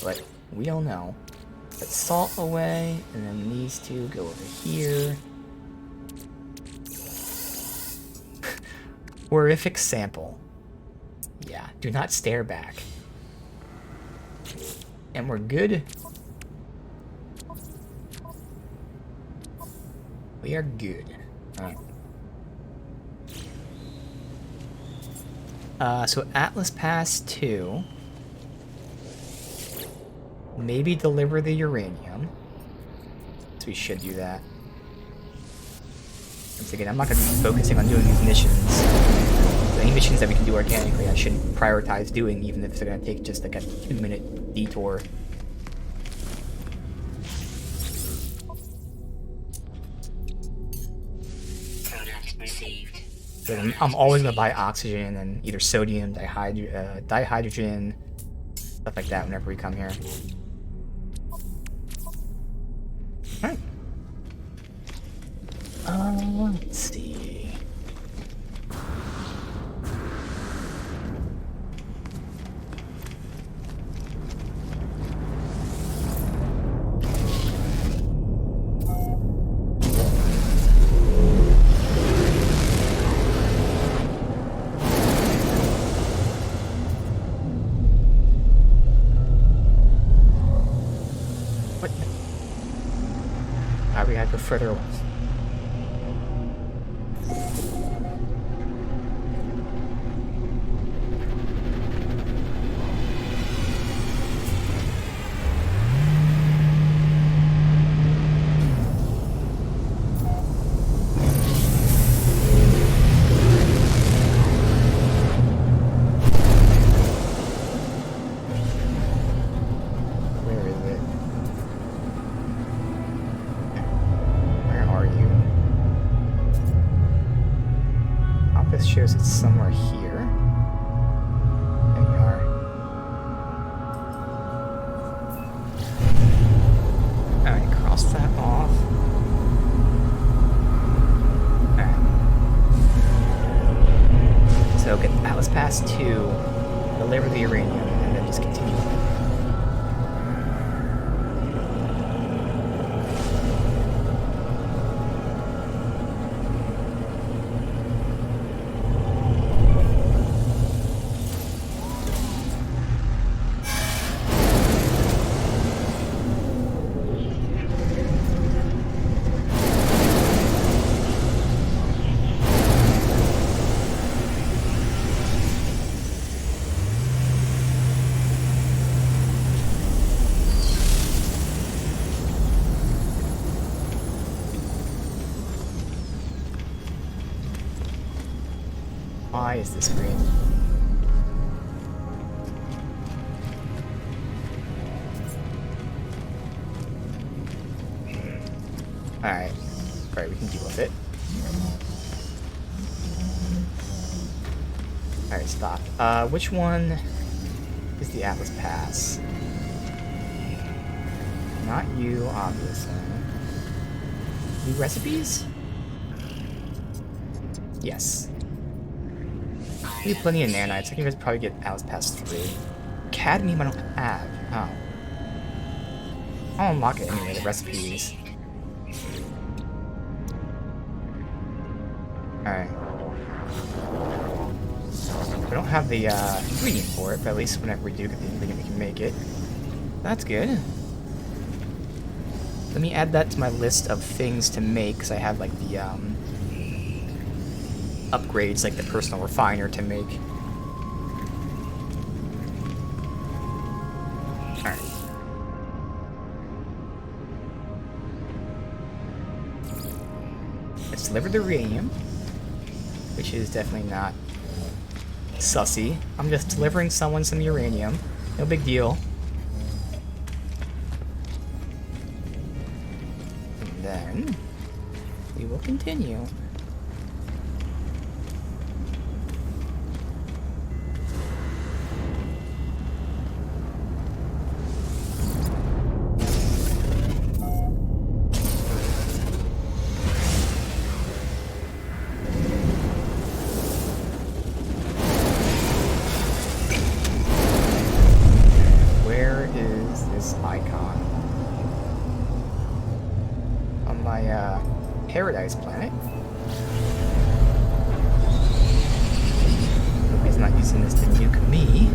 But we don't know. Put salt away, and then these 2 go over here. Horrific sample. Yeah, do not stare back. And we're good. We are good. Alright. So Atlas Pass 2. Maybe deliver the uranium. So we should do that. Once again, I'm not going to be focusing on doing these missions. Any missions that we can do organically, I should prioritize doing, even if they're going to take just like a 2-minute detour. But I'm always going to buy oxygen and either sodium, dihydrogen, stuff like that whenever we come here. Alright. Let's see. What? We had to go further away. appears it's somewhere here. There we are. Alright, cross that off. Alright. So get Atlas Pass 2, deliver the uranium, and then just continue on. Why is this green? Alright. Alright, we can deal with it. Alright, stop. Which one is the Atlas Pass? Not you, obviously. New recipes? Yes. We have plenty of nanites. I can probably get Atlas Pass 3. Cadmium I don't have. Oh. I'll unlock it anyway, the recipes. Alright. We don't have the ingredient for it, but at least whenever we do get the ingredient, we can make it. That's good. Let me add that to my list of things to make, because I have like the upgrades, like the personal refiner to make. Alright. Let's deliver the uranium, which is definitely not sussy. I'm just delivering someone some uranium. No big deal. And then we will continue. Icon on my paradise planet. Hope he's not using this to nuke me.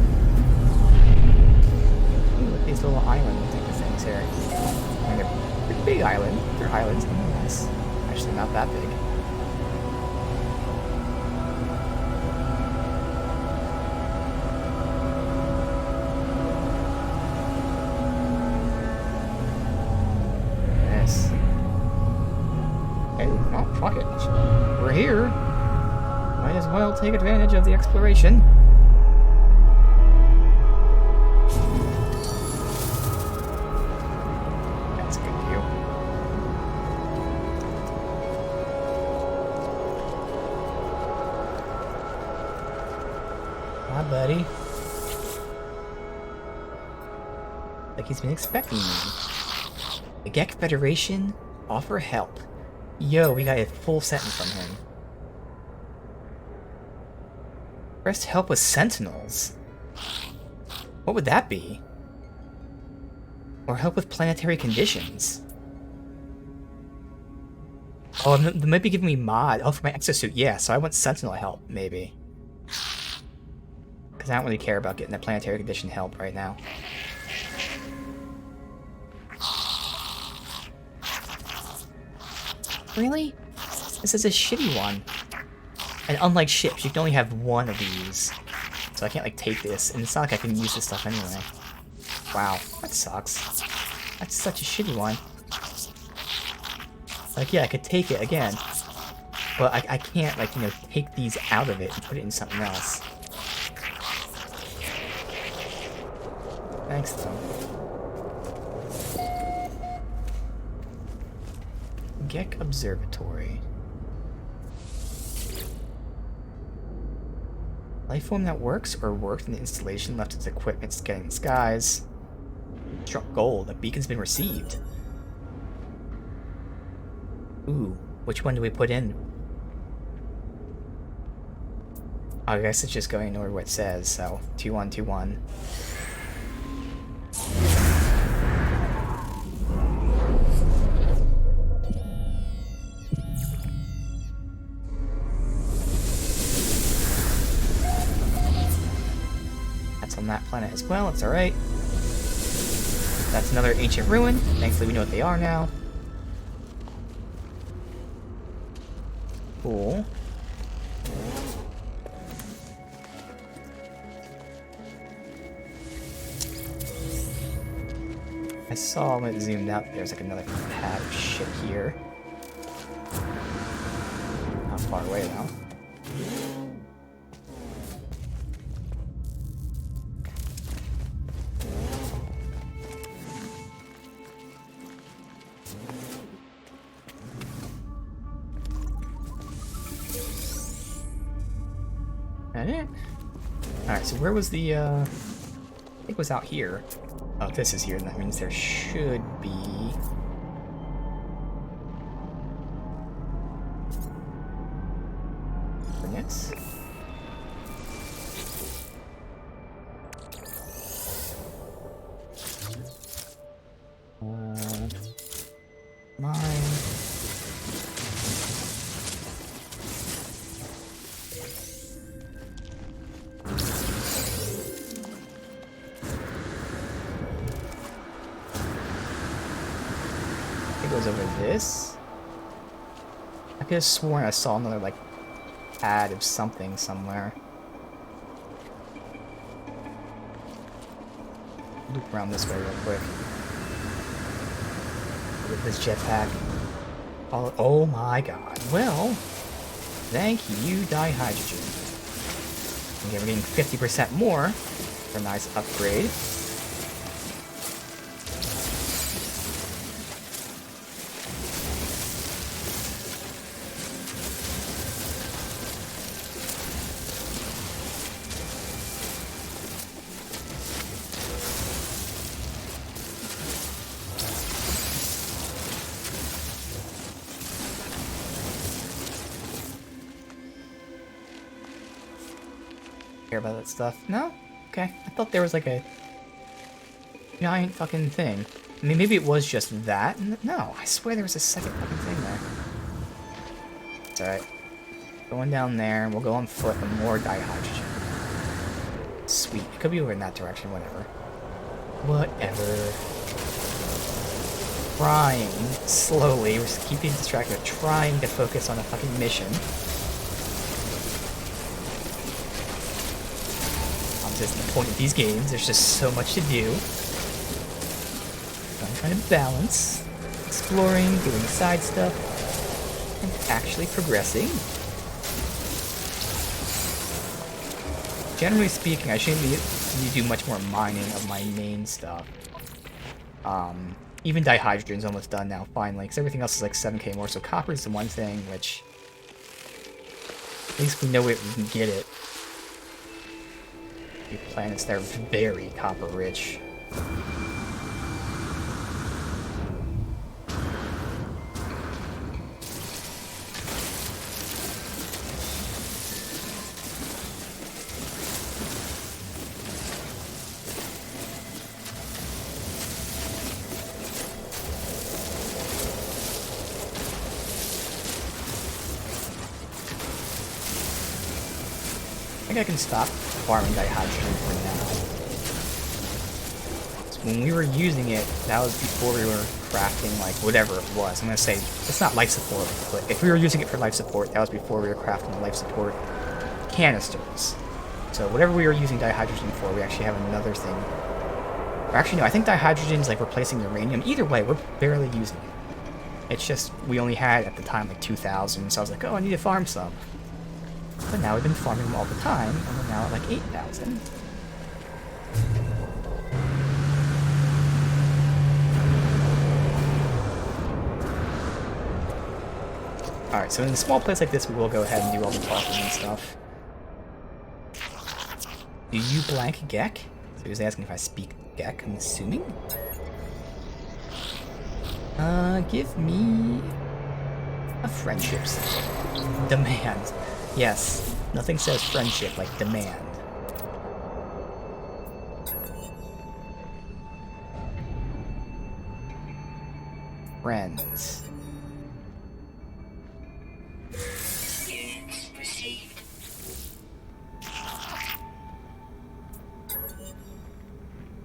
Ooh, look at these little island type of things here. I mean, they're pretty big island. They're islands nonetheless. Actually, not that big. Fuck it. We're here. Might as well take advantage of the exploration. That's a good view. Hi, buddy. Like he's been expecting me. The Gek Federation offer help. Yo, we got a full sentence from him. Request help with sentinels. What would that be? Or help with planetary conditions. Oh, they might be giving me mod. Oh, for my exosuit. Yeah, so I want sentinel help, maybe. Because I don't really care about getting the planetary condition help right now. Really? This is a shitty one. And unlike ships, you can only have one of these. So I can't, like, take this. And it's not like I can use this stuff anyway. Wow, that sucks. That's such a shitty one. Like, yeah, I could take it again. But I can't, like, you know, take these out of it and put it in something else. Thanks, though. Gek Observatory. Life form that works or worked in the installation left its equipment scanning the skies. Struck gold. A beacon's been received. Ooh, which one do we put in? Oh, I guess it's just going in order what it says, so 2121. That's on that planet as well, it's alright. That's another ancient ruin. Thankfully we know what they are now. Cool. I saw when it zoomed out, there's like another pad of shit here. Not far away though. That it? Alright, so where was the, I think it was out here. Oh, this is here, and that means there should be... coordinates. Mine. Goes over this. I could have sworn I saw another like ad of something somewhere. Loop around this way real quick. With this jetpack. Oh my god. Well, thank you, dihydrogen. Okay, we're getting 50% more for a nice upgrade. Care about that stuff? No? Okay. I thought there was like a giant fucking thing. I mean, maybe it was just that. No, I swear there was a second fucking thing there. It's alright. Going down there, and we'll go on foot and more dihydrogen. Sweet. It could be over in that direction, whatever. Whatever. Trying, slowly, we're just keeping distracted, trying to focus on a fucking mission. Is the point of these games. There's just so much to do. So I'm trying to balance exploring, doing side stuff, and actually progressing. Generally speaking, I shouldn't need to do much more mining of my main stuff. Even dihydrogen's almost done now, finally, because everything else is like 7k more. So copper is the one thing which, at least we know it, we can get it. Planets that are very copper rich. I think I can stop farming dihydrogen for now. So when we were using it, that was before we were crafting, like, whatever it was. I'm gonna say, it's not life support, but if we were using it for life support, that was before we were crafting the life support canisters. So whatever we were using dihydrogen for, we actually have another thing. Or actually, no, I think dihydrogen is, like, replacing uranium. Either way, we're barely using it. It's just, we only had, at the time, like, 2,000, so I was like, oh, I need to farm some. But now we've been farming them all the time, and we're now at like 8,000. Alright, so in a small place like this, we will go ahead and do all the talking and stuff. Do you blank Gek? So he was asking if I speak Gek, I'm assuming. Give me a friendship symbol. Demand. Yes, nothing says friendship like demand. Friends. Units received.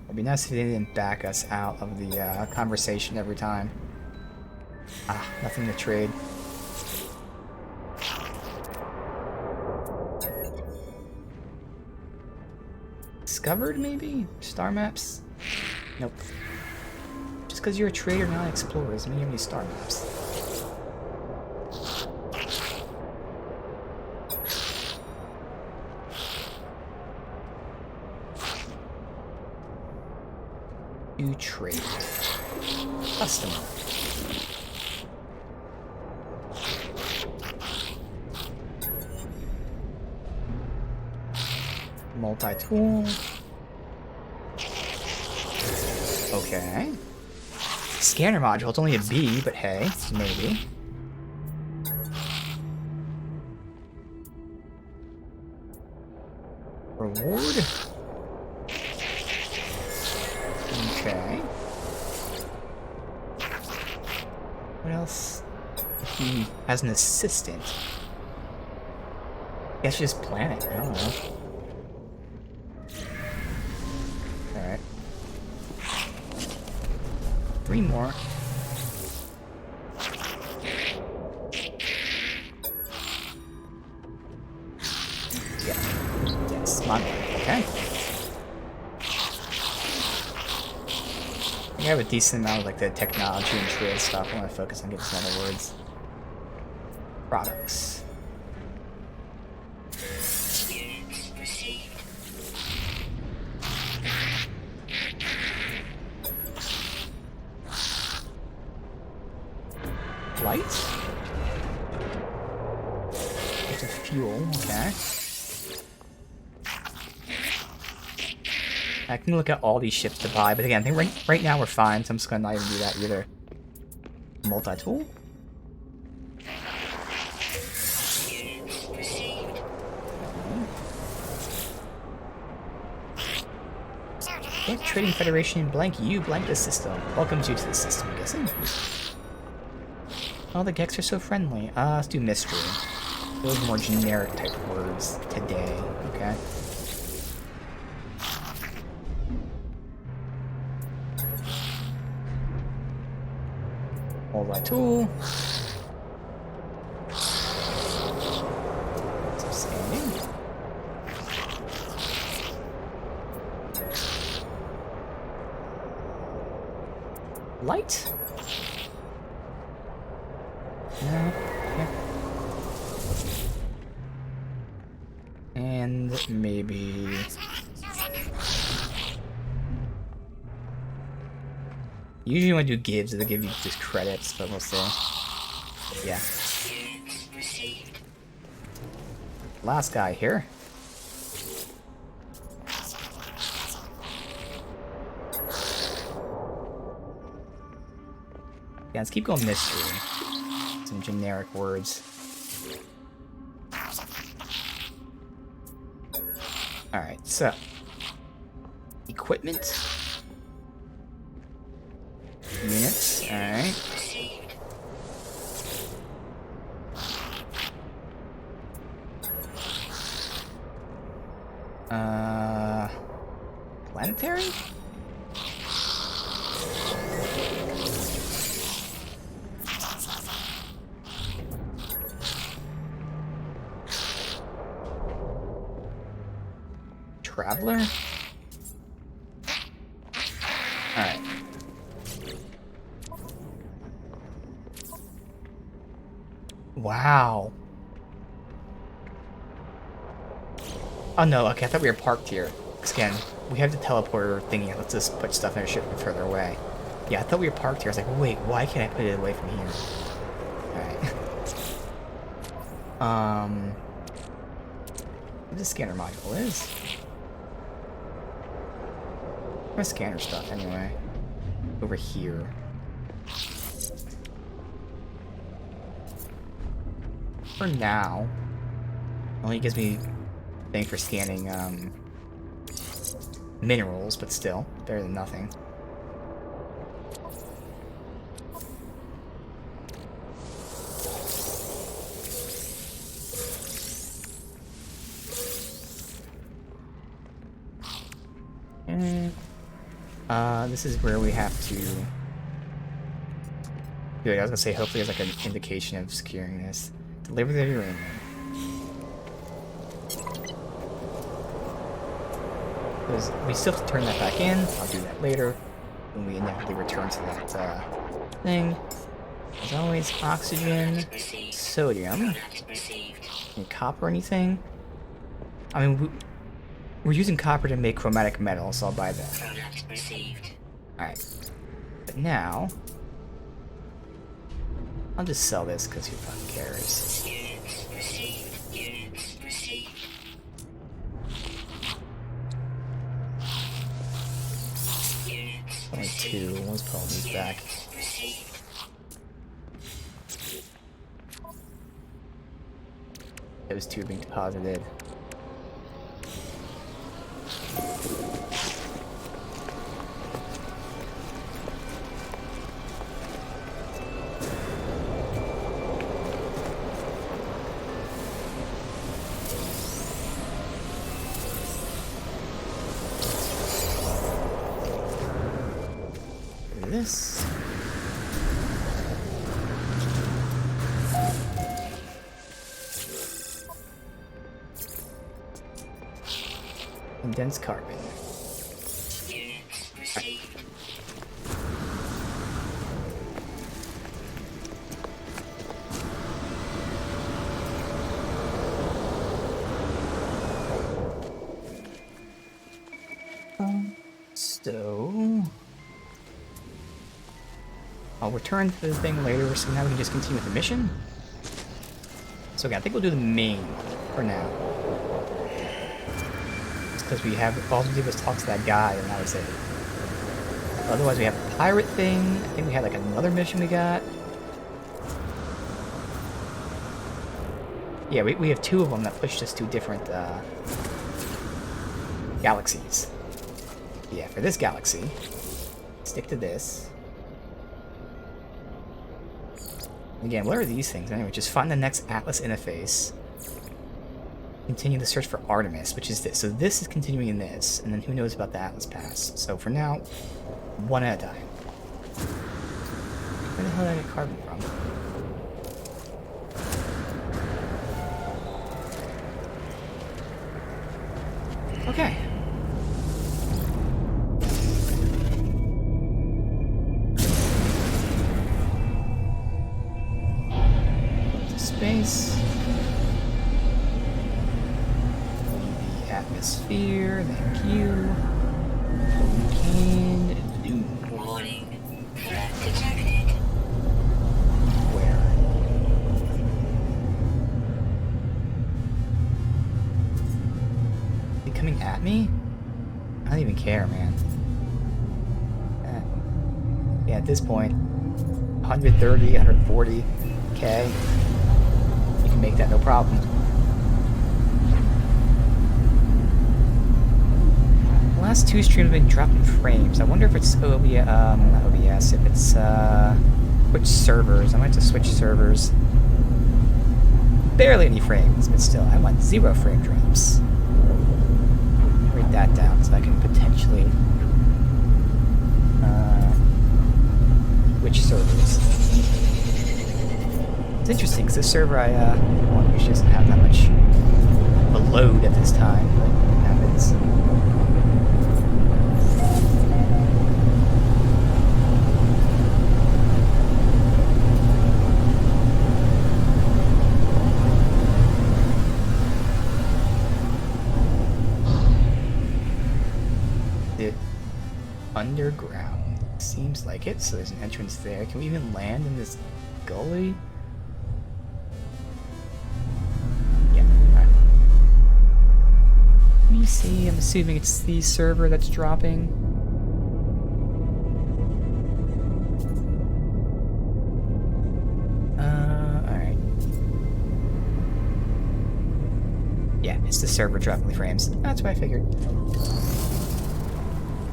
It'd be nice if they didn't back us out of the conversation every time. Ah, nothing to trade. Discovered, maybe? Star maps? Nope. Just because you're a trader, not an explorer, doesn't mean you have any star maps. You trade. Customer. Multi-tool. Okay. Scanner module, it's only a B, but hey, maybe. Reward. Okay. What else? He has an assistant. I guess just plan it, I don't know. Alright. 3 more. Yeah. Yes, come on. Okay. I have a decent amount of like the technology and trade stuff. I want to focus on getting some other words. Products. Units received. Light? It's a fuel, okay. I can look at all these ships to buy, but again, I think right now we're fine, so I'm just gonna not even do that either. Multi-tool? Units received. What Trading Federation blank you blank the system? Welcomes you to the system, I'm guessing. Oh, the Geks are so friendly. Let's do mystery. Those more generic type words today, okay? Multi-tool. Scanning. Light? No. Okay. And maybe... Usually when I do gives, they give you just credits, but we'll see. Yeah. Units received. Last guy here. Yeah, let's keep going mystery. Some generic words. Alright, so. Equipment. Units, alright. Received. Planetary? Traveler? Alright. Wow. Oh no, okay, I thought we were parked here. 'Cause again, we have the teleporter thingy. Let's just put stuff in our ship further away. Yeah, I thought we were parked here. I was like, wait, why can't I put it away from here? Alright. What the scanner module is. My scanner stuff anyway. Over here. For now, only gives me a thing for scanning minerals, but still better than nothing. This is where we have to... Good, I was gonna say, hopefully there's like an indication of securing this. Deliver the uranium. Because we still have to turn that back in. I'll do that later when we inevitably return to that thing. As always, oxygen, sodium, any copper, anything. I mean, we're using copper to make chromatic metal, so I'll buy that. Alright. But now, I'll just sell this because who fucking cares. Only two. Let's pull these back. Those two are being deposited. This. Condensed carbon. So I'll return to the thing later, so now we can just continue with the mission. So okay, I think we'll do the main one for now. Because we have, all we did was talk to that guy, and that was it. Otherwise, we have a pirate thing. I think we had like another mission we got. Yeah, we have two of them that pushed us to different galaxies. Yeah, for this galaxy, stick to this. Again, what are these things? Anyway, just find the next Atlas interface. Continue the search for Artemis, which is this. So this is continuing this, and then who knows about the Atlas Pass. So for now, one at a time. Where the hell did I get carbon from? Okay. Space. The atmosphere, thank you. Can do. Warning. Threat detected. Where? Are they coming at me? I don't even care, man. Yeah, at this point, 130, 140k. You can make that no problem. The last two streams have been dropping frames. I wonder if it's not OBS, if it's which servers. I might have to switch servers. Barely any frames, but still, I want 0 frame drops. Write that down so I can potentially switch servers. It's interesting because the server I want, which doesn't have that much of a load at this time, but it happens. The underground seems like it, so there's an entrance there. Can we even land in this gully? Let me see, I'm assuming it's the server that's dropping. It's the server dropping the frames. That's what I figured.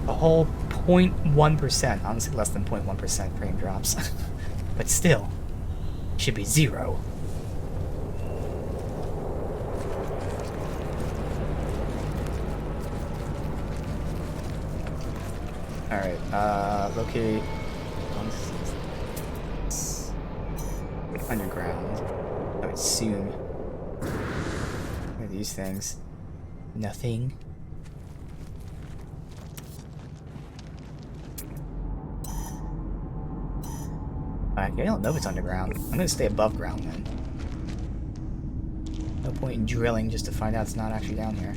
A whole 0.1%, honestly less than 0.1% frame drops. But still, should be 0. Alright, locate underground. I would assume. What are these things? Nothing. I don't know if it's underground. I'm gonna stay above ground then. No point in drilling just to find out it's not actually down here.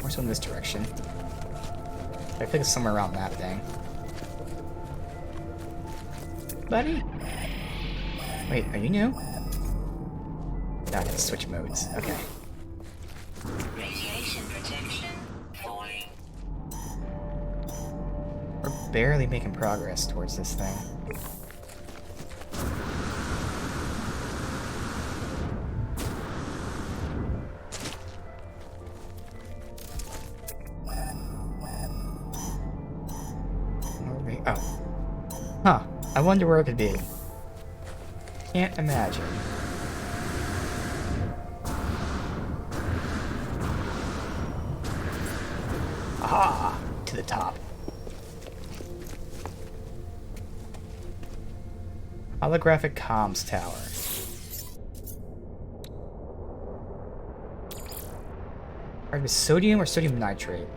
More so in this direction. I think it's somewhere around that thing. Buddy? Wait, are you new? No, I have to switch modes. Okay. Radiation protection falling. We're barely making progress towards this thing. Oh. Huh. I wonder where it could be. Can't imagine. Aha! To the top. Holographic comms tower. Alright, with sodium or sodium nitrate?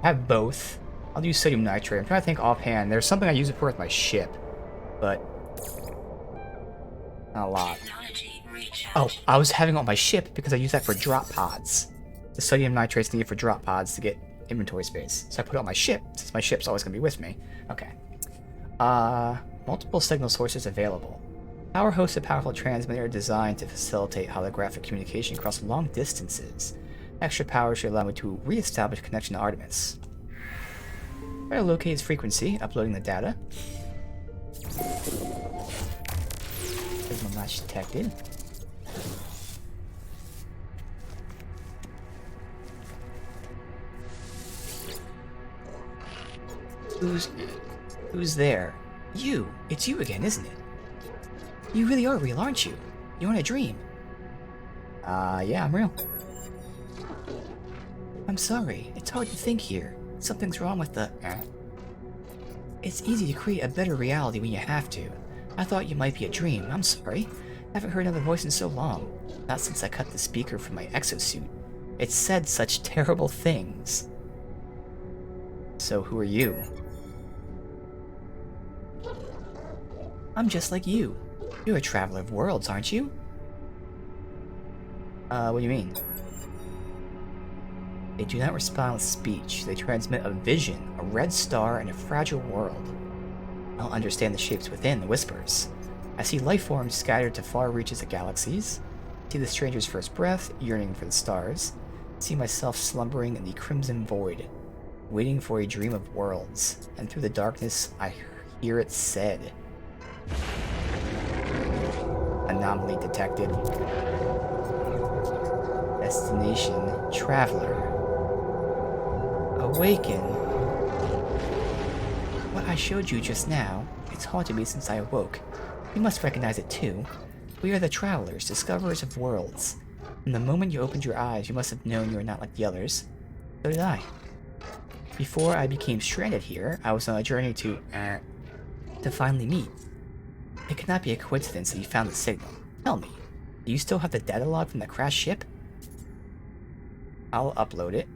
I have both. I'll use sodium nitrate. I'm trying to think offhand. There's something I use it for with my ship, but not a lot. Technology recharge. Oh, I was having it on my ship because I use that for drop pods. The sodium nitrate's needed for drop pods to get inventory space. So I put it on my ship, since my ship's always going to be with me. Okay. Multiple signal sources available. Power hosts a powerful transmitter designed to facilitate holographic communication across long distances. Extra power should allow me to re-establish connection to Artemis. Try to locate its frequency, uploading the data. Signal match detected. Who's there? You! It's you again, isn't it? You really are real, aren't you? You're in a dream. Yeah, I'm real. I'm sorry, it's hard to think here. Something's wrong with the... It's easy to create a better reality when you have to. I thought you might be a dream, I'm sorry. I haven't heard another voice in so long. Not since I cut the speaker from my exosuit. It said such terrible things. So who are you? I'm just like you. You're a traveler of worlds, aren't you? What do you mean? They do not respond with speech. They transmit a vision, a red star, and a fragile world. I don't understand the shapes within, the whispers. I see life forms scattered to far reaches of galaxies. I see the stranger's first breath, yearning for the stars. I see myself slumbering in the crimson void, waiting for a dream of worlds. And through the darkness, I hear it said. Anomaly detected. Destination, Traveler. Awaken. What I showed you just now, it's haunted me since I awoke. You must recognize it too. We are the Travelers, discoverers of worlds. From the moment you opened your eyes, you must have known you are not like the others. So did I. Before I became stranded here, I was on a journey to finally meet. It could not be a coincidence that you found the signal. Tell me, do you still have the data log from the crashed ship? I'll upload it.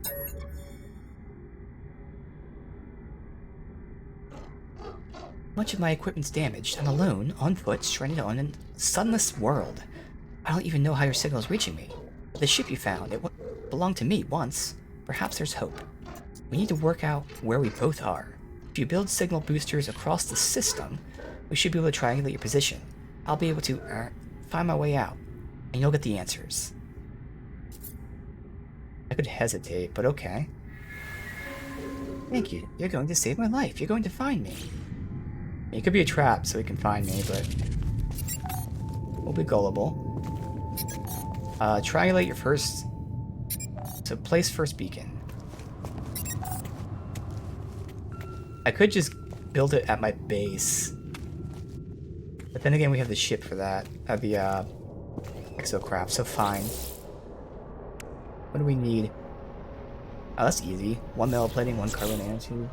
Much of my equipment's damaged. I'm alone, on foot, stranded on a sunless world. I don't even know how your signal is reaching me. The ship you found, it belonged to me once. Perhaps there's hope. We need to work out where we both are. If you build signal boosters across the system, We should be able to triangulate your position. I'll be able to find my way out, and you'll get the answers. I could hesitate, but okay. Thank you. You're going to save my life. You're going to find me. It could be a trap so he can find me, but we'll be gullible. Triangulate your first... So place first beacon. I could just build it at my base. But then again, we have the ship for that. The exocraft, so fine. What do we need? Oh, that's easy. 1 metal plating, 1 carbon nanotube.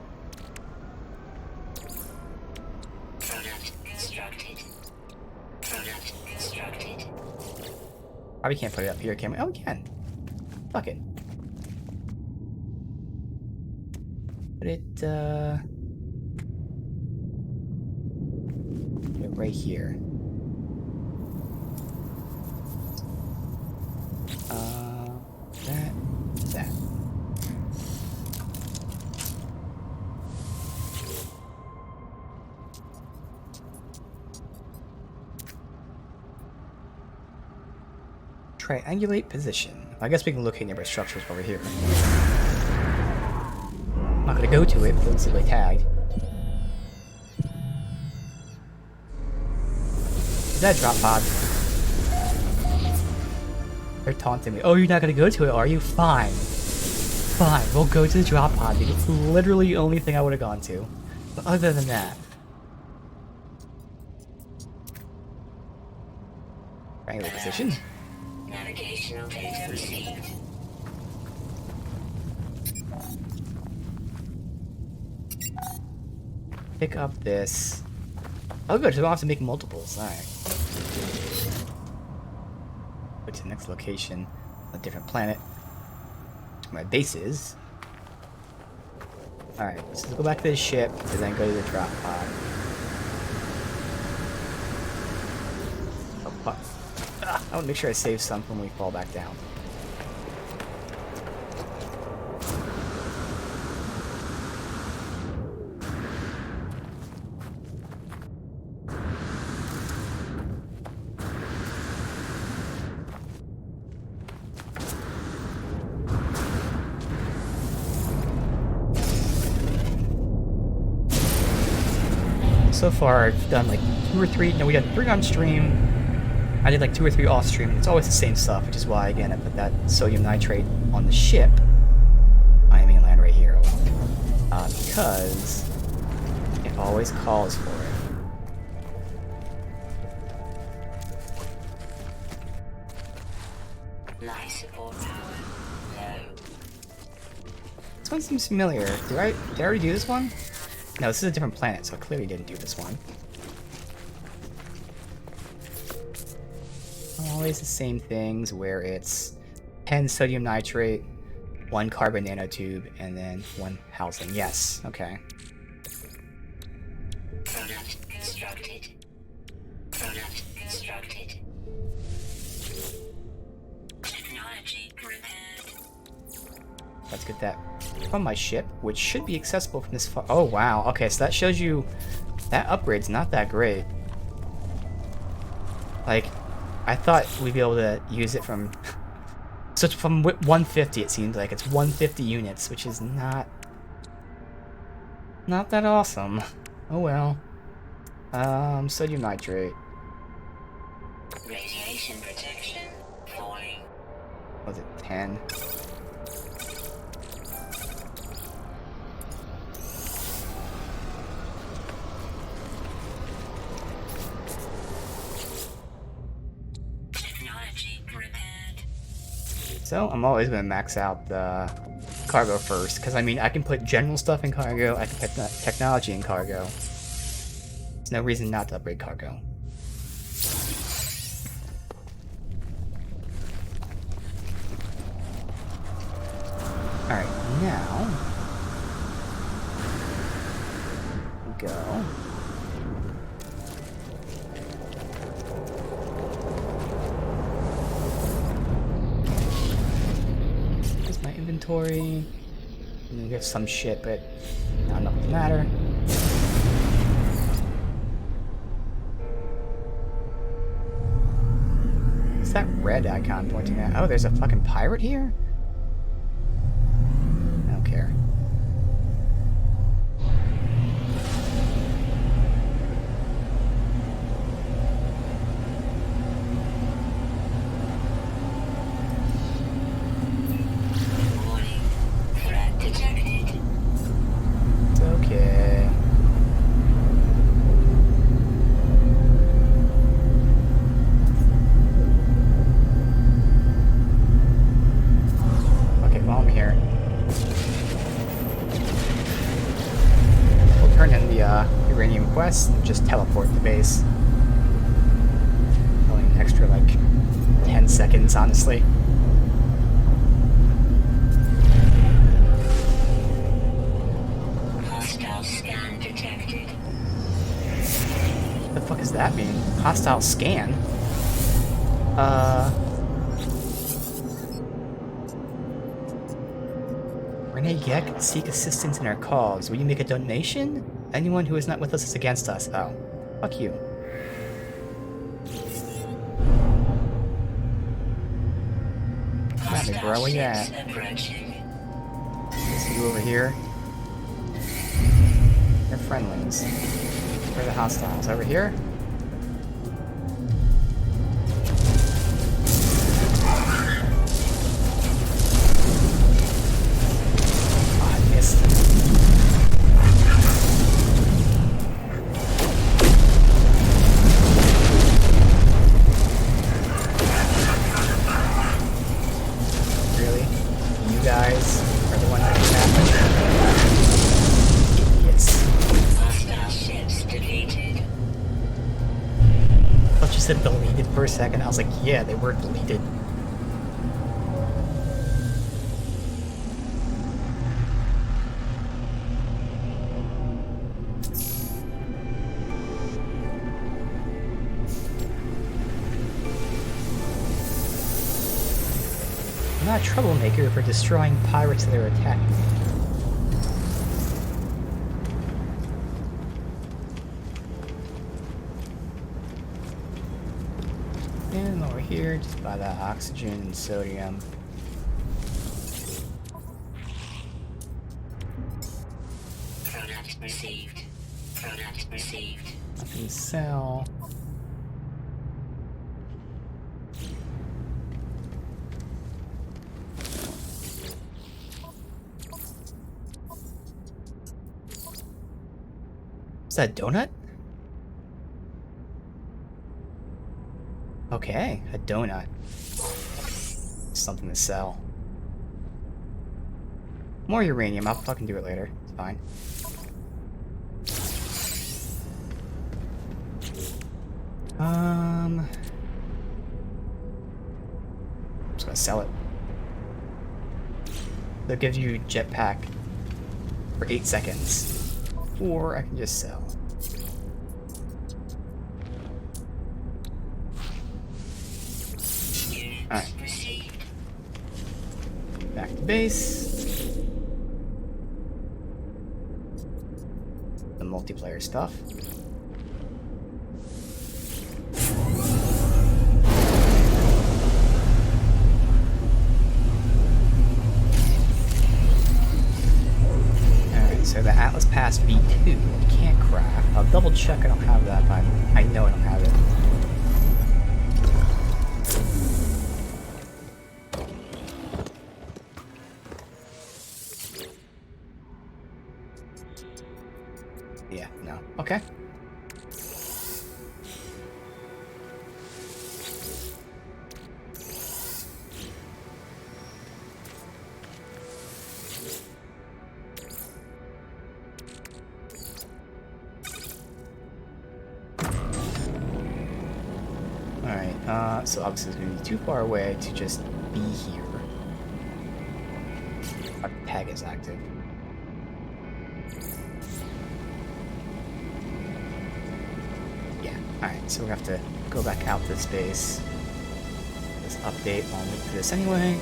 Product constructed. Product constructed. Probably can't put it up here, can we? Oh, we can. Fuck it. Put it, right here. That. Triangulate position. I guess we can locate nearby structures over here. I'm not gonna go to it, but let's see if I tagged. Is that a drop pod? They're taunting me. Oh, you're not gonna go to it, are you? Fine. Fine, we'll go to the drop pod, dude. It's literally the only thing I would have gone to. But other than that... Triangular position. Navigational data received. Pick up this. Oh good, so I don't have to make multiples. Alright. Go to the next location. A different planet. My base is. Alright, so let's go back to the ship and then go to the drop pod. Oh fuck. I want to make sure I save some when we fall back down. So far, I've done like 2 or 3. No, we got 3 on stream. I did like 2 or 3 off stream. It's always the same stuff, which is why, again, I put that sodium nitrate on the ship. I mean, land right here. Because it always calls for it. Life support power low. This one seems familiar. Did I already do this one? No, this is a different planet, so I clearly didn't do this one. Always the same things where it's 10 sodium nitrate, 1 carbon nanotube, and then 1 housing. Yes, okay. Product constructed. Product constructed. Technology prepared. Let's get that from my ship, which should be accessible from this far. Oh, wow. Okay, so that shows you that upgrade's not that great. Like, I thought we'd be able to use it from... So it's from 150, it seems like. It's 150 units, which is not that awesome. Oh well. Sodium nitrate. Radiation protection falling. Was it 10? Technology prepared. So I'm always going to max out the cargo first, because I mean I can put general stuff in cargo, I can put technology in cargo. There's no reason not to upgrade cargo. Alright, now we go. Here's my inventory. And we have some shit, but not enough to matter. that red icon pointing at? Oh, there's a fucking pirate here? I don't care. Warning. Threat detected. It's okay. Okay, while I'm here, we'll turn in the uranium quest and just teleport to base. Only an extra, like, 10 seconds, honestly. Hostile scan detected. What the fuck does that mean? Hostile scan? Renee Geck, seek assistance in our cause. Will you make a donation? Anyone who is not with us is against us. Oh. Fuck you. Got me, bro. Where you at? Ships approaching. See you over here. They're friendlies. Where are the hostiles? Over here? Oh, I missed. Really? You guys are the ones that can happen? Idiots. Hostile ships defeated. I thought you said deleted for a second. I was like, yeah, they were deleted. I'm not a troublemaker for destroying pirates that are attacking me. And over here, just buy that oxygen and sodium. Product received. Product received. Nothing to sell. Is that a donut? Okay, a donut. Something to sell. More uranium, I'll fucking do it later. It's fine. I'm just gonna sell it. That gives you jetpack for 8 seconds. Or I can just sell. Alright. Received. Back to base. The multiplayer stuff. Alright, so the Atlas Pass V2 can't craft. I'll double check I don't have that, but I know I don't have it. Yeah, no. Okay. Alright, so obviously it's going to be too far away to just be here. Our peg is active. Yeah, alright, so we have to go back out to space. This update, I'll wait for this anyway.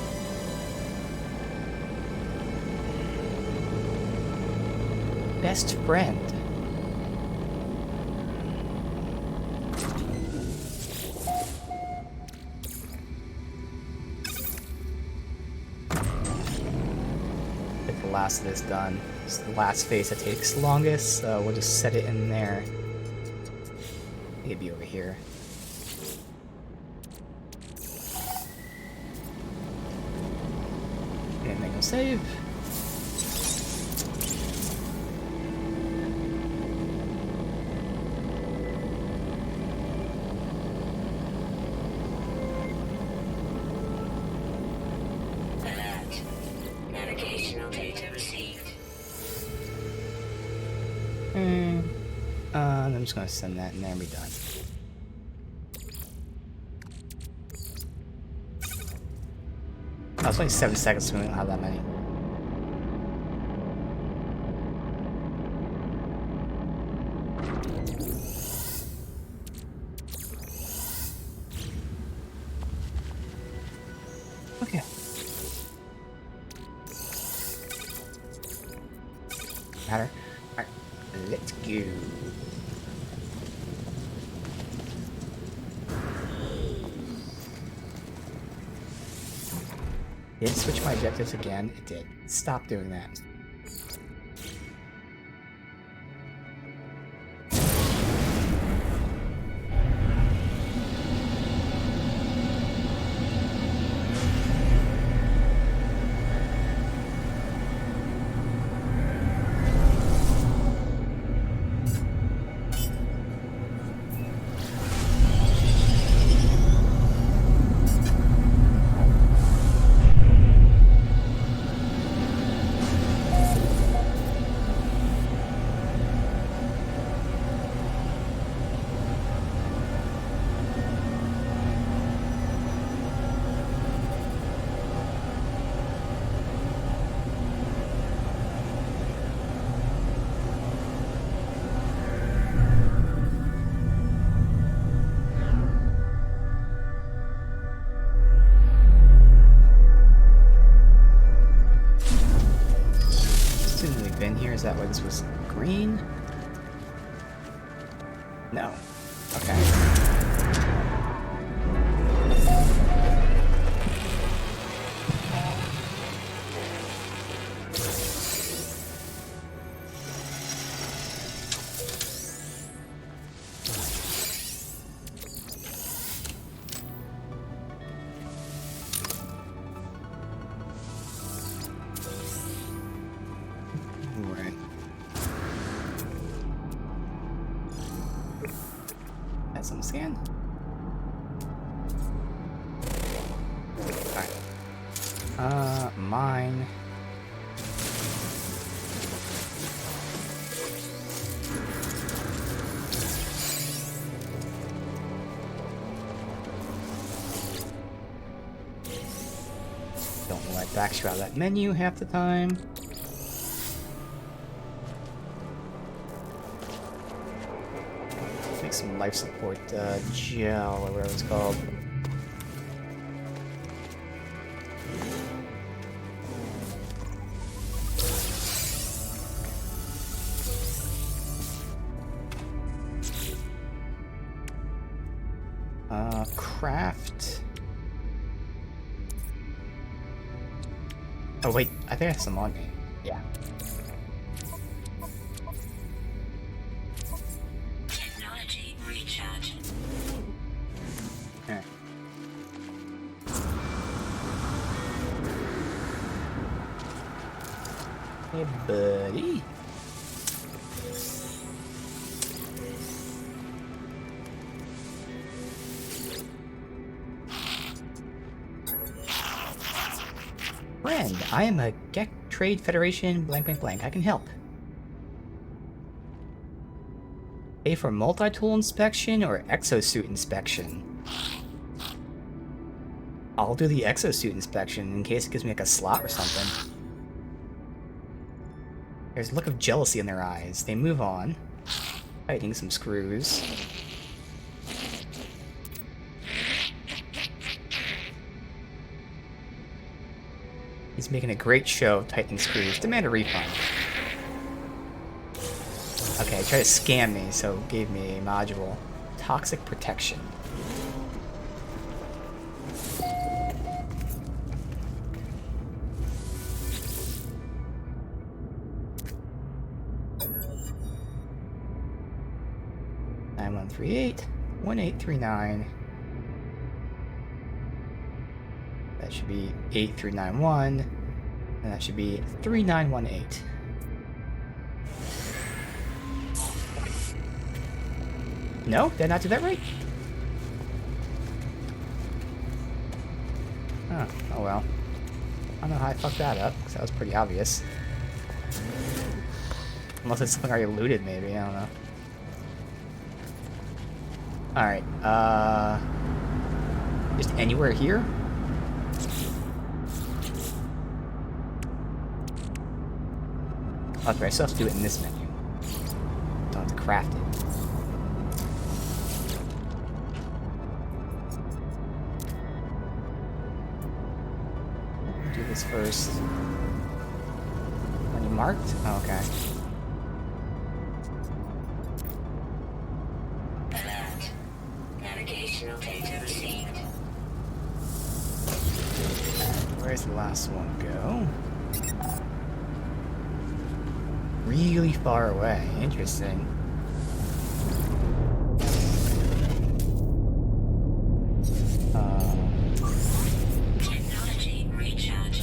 Best friend. last of this done. It's the last phase that takes longest, so we'll just set it in there. Maybe over here. And then go save. Alert. Navigational data received. And I'm just gonna send that in there and be done. Oh, it's only 7 seconds, so we don't have that many. Okay. Matter. Alright, let's go. Did it switch my objectives again? It did. Stop doing that. Been here? Is that why this was green? No. Okay. Some scan. Alright. Mine. Don't let backstrap out of that menu half the time. Make some life support gel or whatever it's called. Craft. Oh wait, I think I have some on me. Yeah. Hey, buddy. Friend, I am a Gek Trade Federation blank blank blank. I can help. Pay for multi-tool inspection or exosuit inspection? I'll do the exosuit inspection in case it gives me like a slot or something. There's a look of jealousy in their eyes. They move on, tightening some screws. He's making a great show of tightening screws. Demand a refund. Okay, tried to scam me, so gave me a module. Toxic protection. 9138 1839. That should be 8391, and that should be 3918. No, did I not do that right? Huh, oh well. I don't know how I fucked that up, because that was pretty obvious. Unless it's something I already looted, maybe, I don't know. Alright, just anywhere here? Okay, I still have to do it in this menu. Don't have to craft it. Do this first. Are you marked? Oh, okay. Alert. Navigational data received. Where's the last one go? Really far away. Interesting. Technology recharge.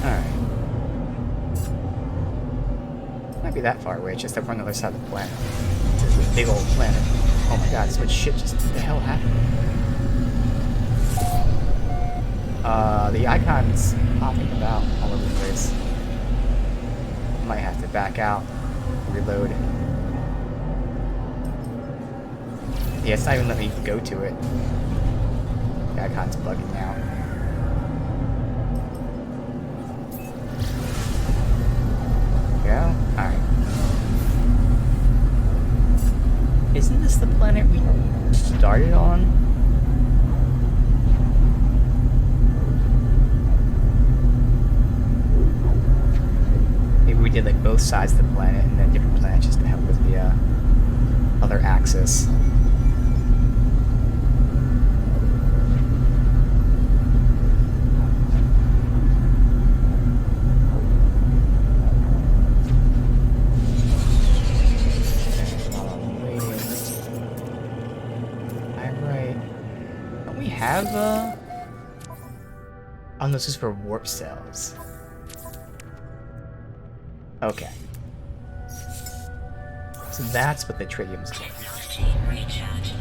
Alright. Might be that far away, it's just up on the other side of the planet. This is a big old planet. Oh my god, this much shit just what the hell happened? The icon's popping about all over the place. Might have to back out, reload. Yeah, it's not even letting me go to it. The icon's bugging now. Go? Alright. Isn't this the planet we started on? Maybe we did like both sides of the planet and then different planets just to help with the other axis. Oh, no, this is for warp cells. Okay. So that's what the tritium's for. Technology recharge.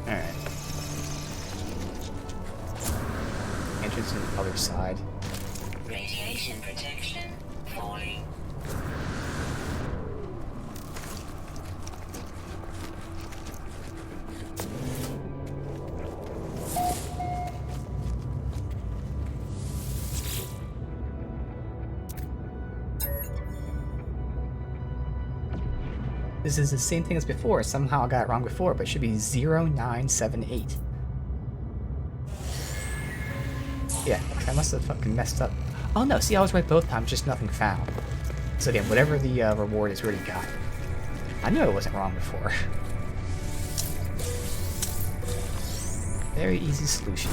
Alright. Entrance to the other side. Radiation protection falling. This is the same thing as before. Somehow I got it wrong before, but it should be 0978. Yeah, I must have fucking messed up. Oh no, see, I was right both times, just nothing found. So again, whatever the reward is, we already got. I knew I wasn't wrong before. Very easy solution.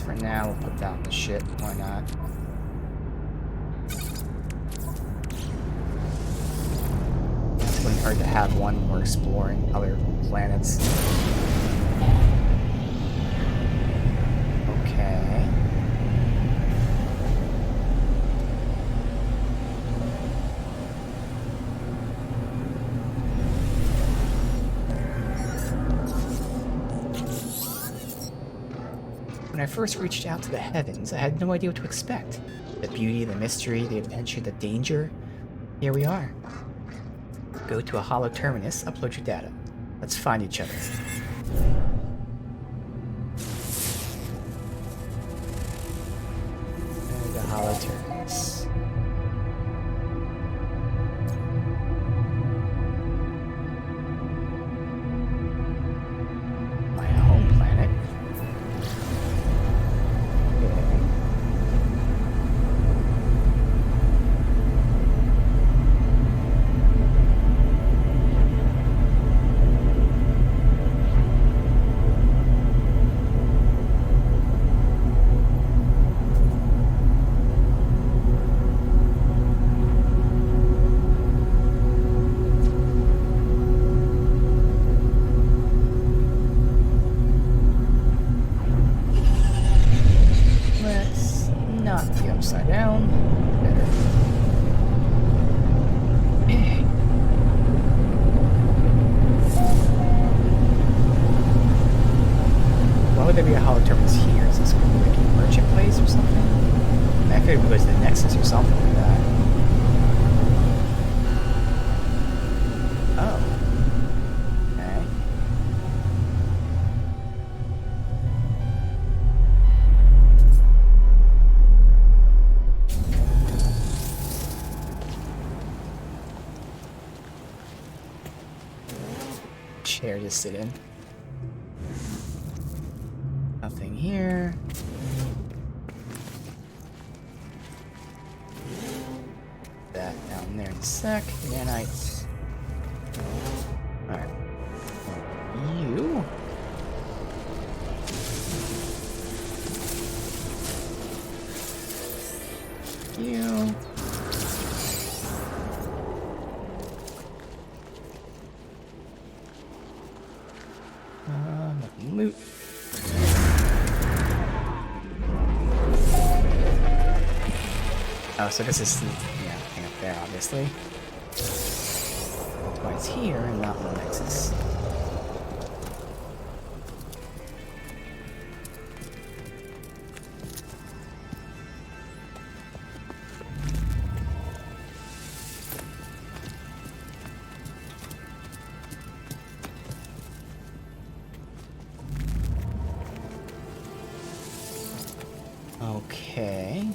For now, we'll put that on the ship. Why not? It wouldn't hurt to have one when we're exploring other planets. Okay. When I first reached out to the heavens, I had no idea what to expect. The beauty, the mystery, the adventure, the danger. Here we are. Go to a hollow terminus, upload your data. Let's find each other. And the hollow terminus. My home planet. Okay. Let's not be upside down. Better. Why would there be a hollow terminus here? Is this going to be like a merchant place or something? I figured we go to the Nexus or something like that. Oh. Okay. Chair to sit in. Nothing here. That down there in a sec. Nanites. Alright. You. You. Loot. Oh, so this is the thing up there, obviously. That's why it's here and not in the Nexus. Okay.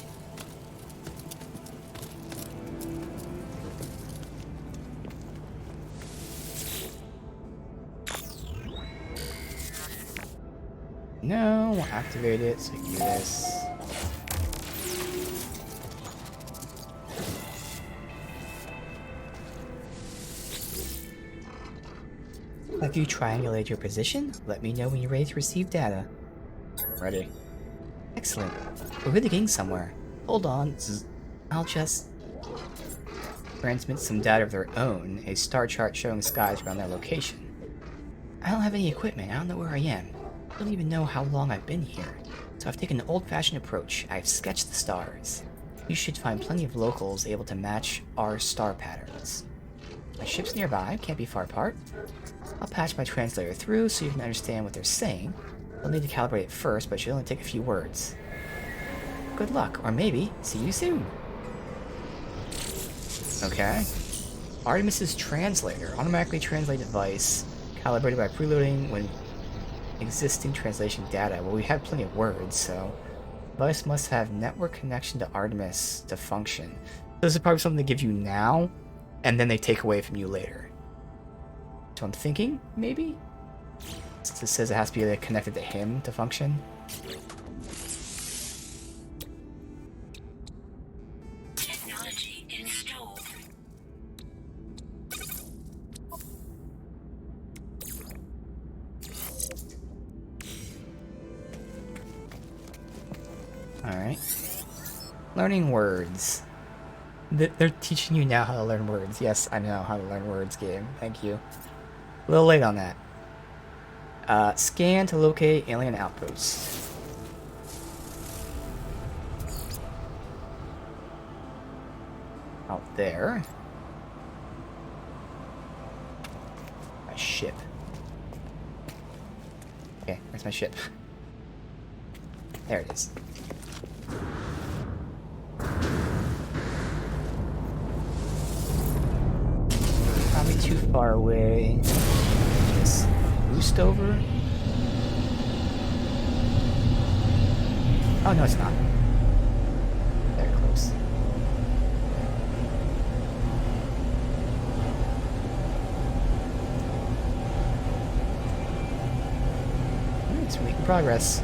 No, we'll activate it so we can do this. Have you triangulated your position? Let me know when you're ready to receive data. Ready. Excellent. We're really getting somewhere. Hold on. I'll just transmit some data of their own, a star chart showing skies around their location. I don't have any equipment. I don't know where I am. I don't even know how long I've been here. So I've taken an old-fashioned approach. I've sketched the stars. You should find plenty of locals able to match our star patterns. My ship's nearby, can't be far apart. I'll patch my translator through so you can understand what they're saying. I'll need to calibrate it first, but it should only take a few words. Good luck, or maybe see you soon. Okay. Artemis's translator. Automatically translate device. Calibrated by preloading when existing translation data. Well, we have plenty of words, so... Device must have network connection to Artemis to function. This is probably something they give you now, and then they take away from you later. So I'm thinking, maybe? Since it says it has to be like, connected to him to function. Technology installed. Alright. Learning words. They're teaching you now how to learn words. Yes, I know how to learn words, game. Thank you. A little late on that. Scan to locate alien outposts. Out there. My ship. Okay, where's my ship? There it is. Probably too far away. Just boost over. Oh no, it's not. Very close. It's making progress.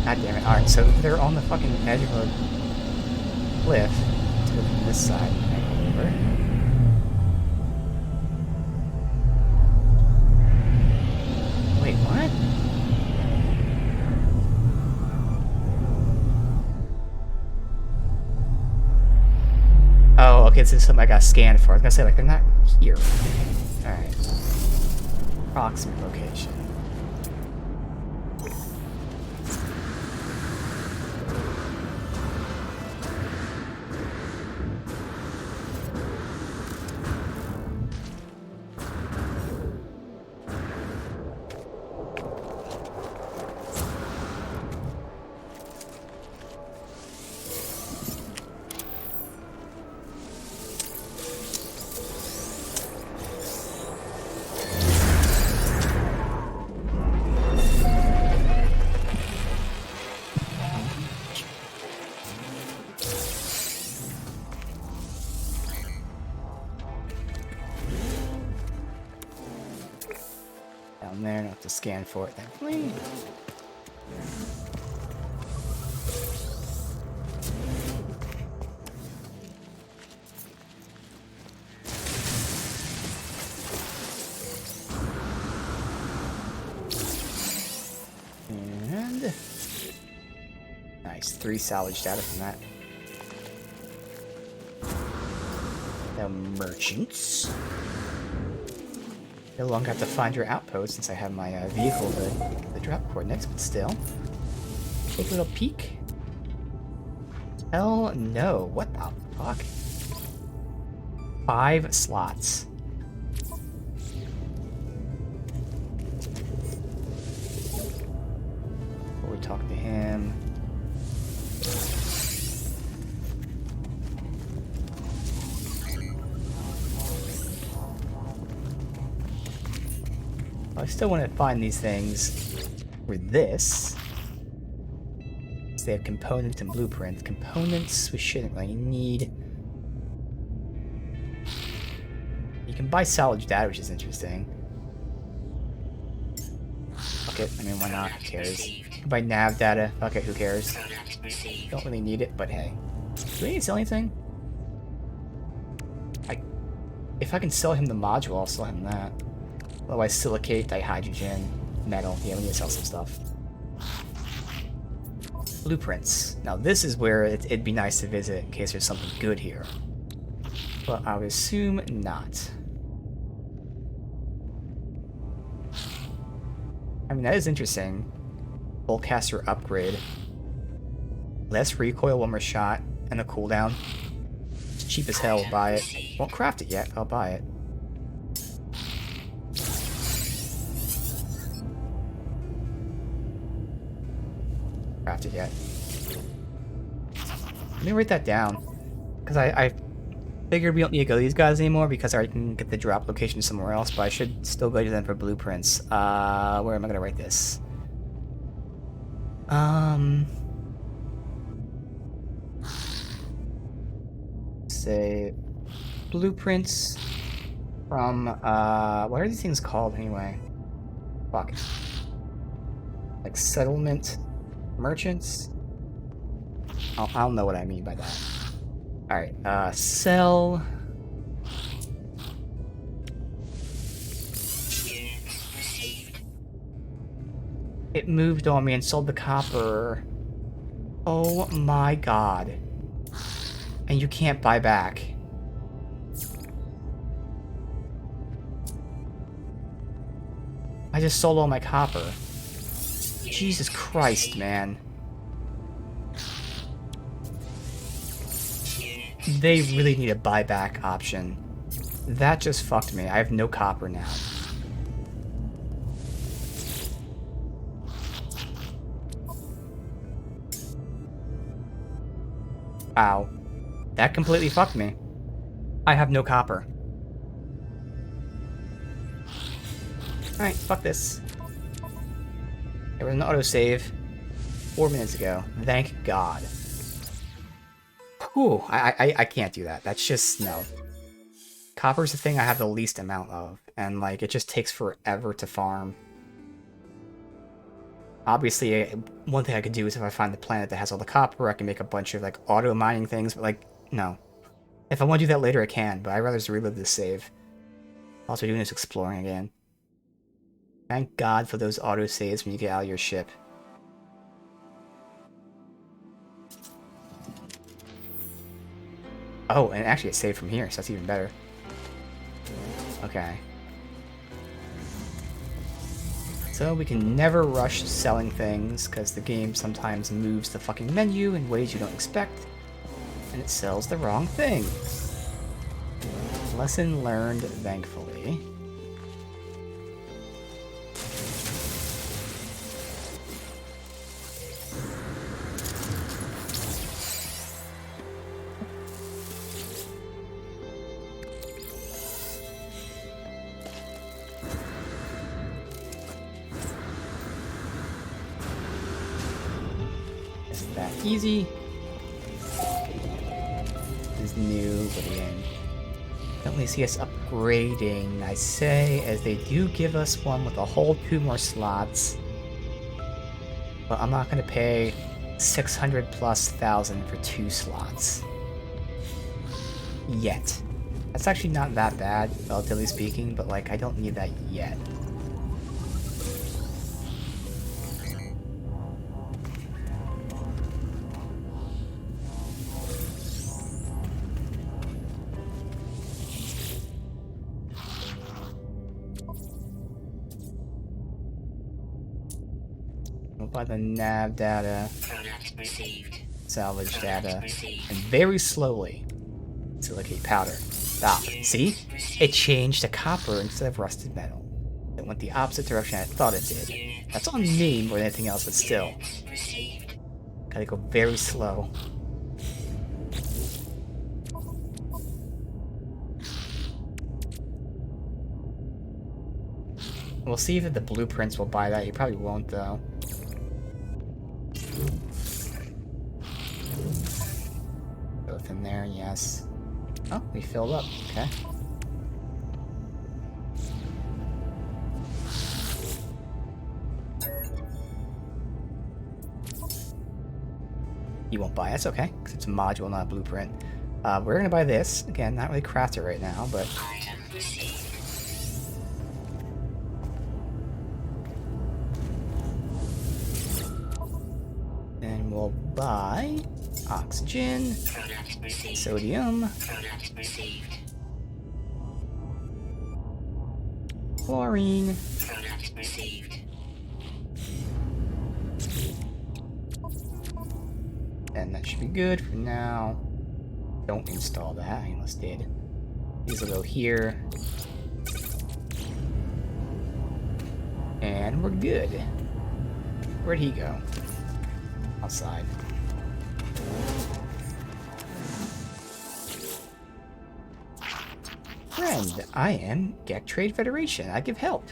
God damn it. Alright, so they're on the fucking edge of a cliff. Let's go from this side. Over. Wait, what? Oh, okay, this is something I got scanned for. I was gonna say, like, they're not here. Alright. Approximate location. Down there, don't have to scan for it, thankfully. And nice, 3 salvage data from that. The merchants. No longer have to find your outpost since I have my vehicle to the drop coordinates, but still. Take a little peek. Hell no. What the fuck? 5 slots. Before we talk to him. I still want to find these things for this. So they have components and blueprints. Components we shouldn't really need. You can buy salvage data, which is interesting. Fuck it, I mean, why not? Who cares? You can buy nav data. Fuck it, who cares? Don't really need it, but hey. Do we need to sell anything? If I can sell him the module, I'll sell him that. Otherwise, silicate, dihydrogen, metal. Yeah, we need to sell some stuff. Blueprints. Now, this is where it'd be nice to visit in case there's something good here. But I would assume not. I mean, that is interesting. Boltcaster upgrade. Less recoil, 1 more shot, and a cooldown. It's cheap as hell, we'll buy it. Won't craft it yet, I'll buy it. Crafted yet. Let me write that down. Because I Figured we don't need to go to these guys anymore because I can get the drop location somewhere else, but I should still go to them for blueprints. Where am I gonna write this? Say blueprints from what are these things called anyway? Fuck. Like settlement merchants? I don't know what I mean by that. Alright, sell. It moved on me and sold the copper. Oh my god. And you can't buy back. I just sold all my copper. Jesus Christ, man. They really need a buyback option. That just fucked me. I have no copper now. Wow. That completely fucked me. I have no copper. Alright, fuck this. There was an autosave 4 minutes ago. Thank God. Whew, I can't do that. That's just, no. Copper's the thing I have the least amount of, and like, it just takes forever to farm. Obviously, one thing I could do is if I find the planet that has all the copper, I can make a bunch of like auto mining things, but like, no. If I want to do that later, I can, but I'd rather just relive this save. All we're doing is exploring again. Thank God for those auto saves when you get out of your ship. Oh, and actually it saved from here, so that's even better. Okay. So we can never rush selling things, because the game sometimes moves the fucking menu in ways you don't expect, and it sells the wrong thing. Lesson learned, thankfully. Easy. Is new, but again, don't really see us upgrading, I say, as they do give us one with a whole 2 more slots. But I'm not gonna pay 600,000+ for 2 slots. Yet. That's actually not that bad, relatively speaking, but like, I don't need that yet. By the nav data, salvage data, and very slowly silicate powder. Stop. See? It changed to copper instead of rusted metal. It went the opposite direction I thought it did. That's on me more than anything else, but still. Gotta go very slow. We'll see if the blueprints will buy that. He probably won't, though. Both in there, yes. Oh, we filled up. Okay. You won't buy it. That's okay, because it's a module, not a blueprint. We're gonna buy this. Again, not really crafted right now, but... Then we'll buy oxygen, sodium, chlorine, and that should be good for now. Don't install that, I almost did. These will go here. And we're good. Where'd he go? Outside. friend. I am Gek Trade Federation. I give help.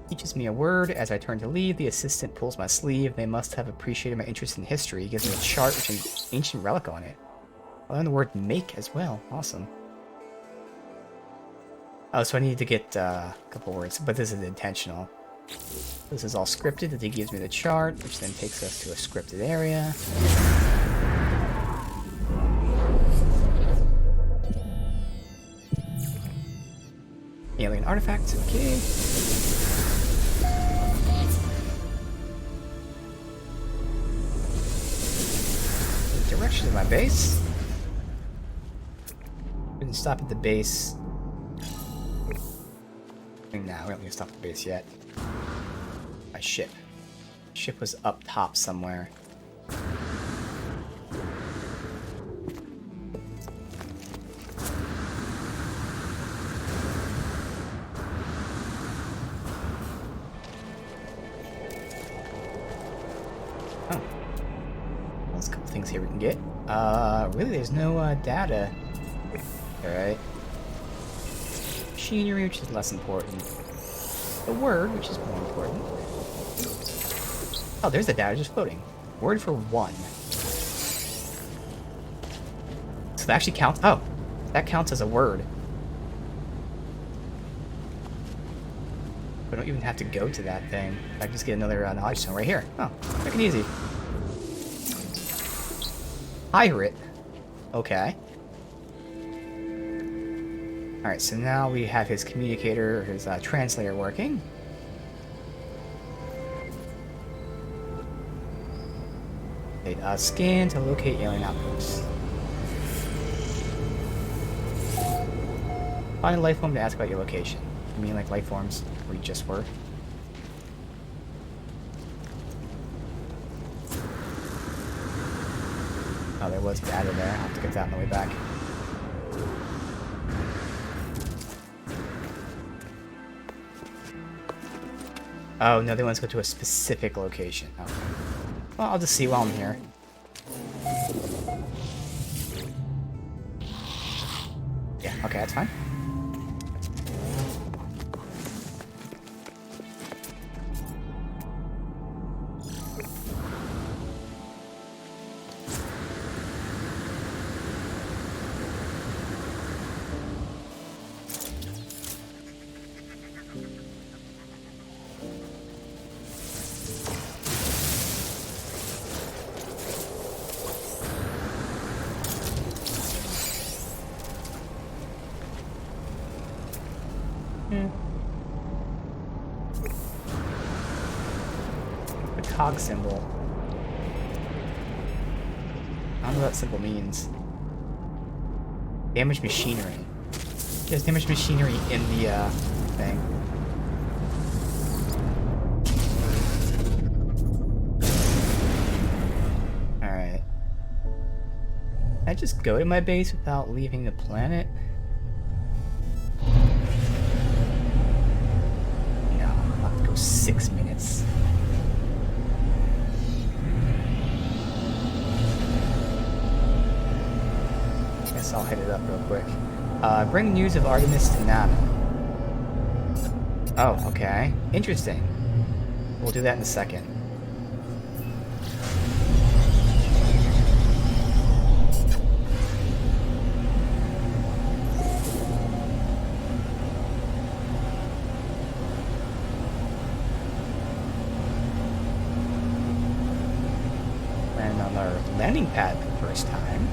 Teaches me a word. As I turn to leave, the assistant pulls my sleeve. They must have appreciated my interest in history. He gives me a chart with an ancient relic on it. I learned the word make as well. Awesome. Oh, so I need to get a couple words, but this is intentional. This is all scripted, that he gives me the chart, which then takes us to a scripted area. Alien artifacts, okay. Direction of my base. We can stop at the base. No, we don't need to stop at the base yet. My ship. Ship was up top somewhere. Oh. There's a couple things here we can get. Really, there's no data. Alright. Machinery, which is less important. The word, which is more important. Oh, there's the data just floating. Word for 1. So that actually counts. Oh, that counts as a word. We don't even have to go to that thing. I can just get another knowledge stone right here. Oh, quick and easy. Pirate. Okay. Alright, so now we have his communicator, his translator working. Scan to locate alien outposts. Find a life form to ask about your location. You mean like life forms where you just were? Oh, there was data there. I'll have to get that on the way back. Oh, no, they want us to go to a specific location. Okay. Well, I'll just see while I'm here. Yeah, okay, that's fine. The cog symbol. I don't know what that symbol means. Damaged machinery. There's damaged machinery in the thing. Alright. Can I just go to my base without leaving the planet? No, I'll have to go 6 minutes. Guess I'll hit it up real quick. Bring news of Artemis to Nana. Oh, okay. Interesting. We'll do that in a second. Land on our landing pad for the first time.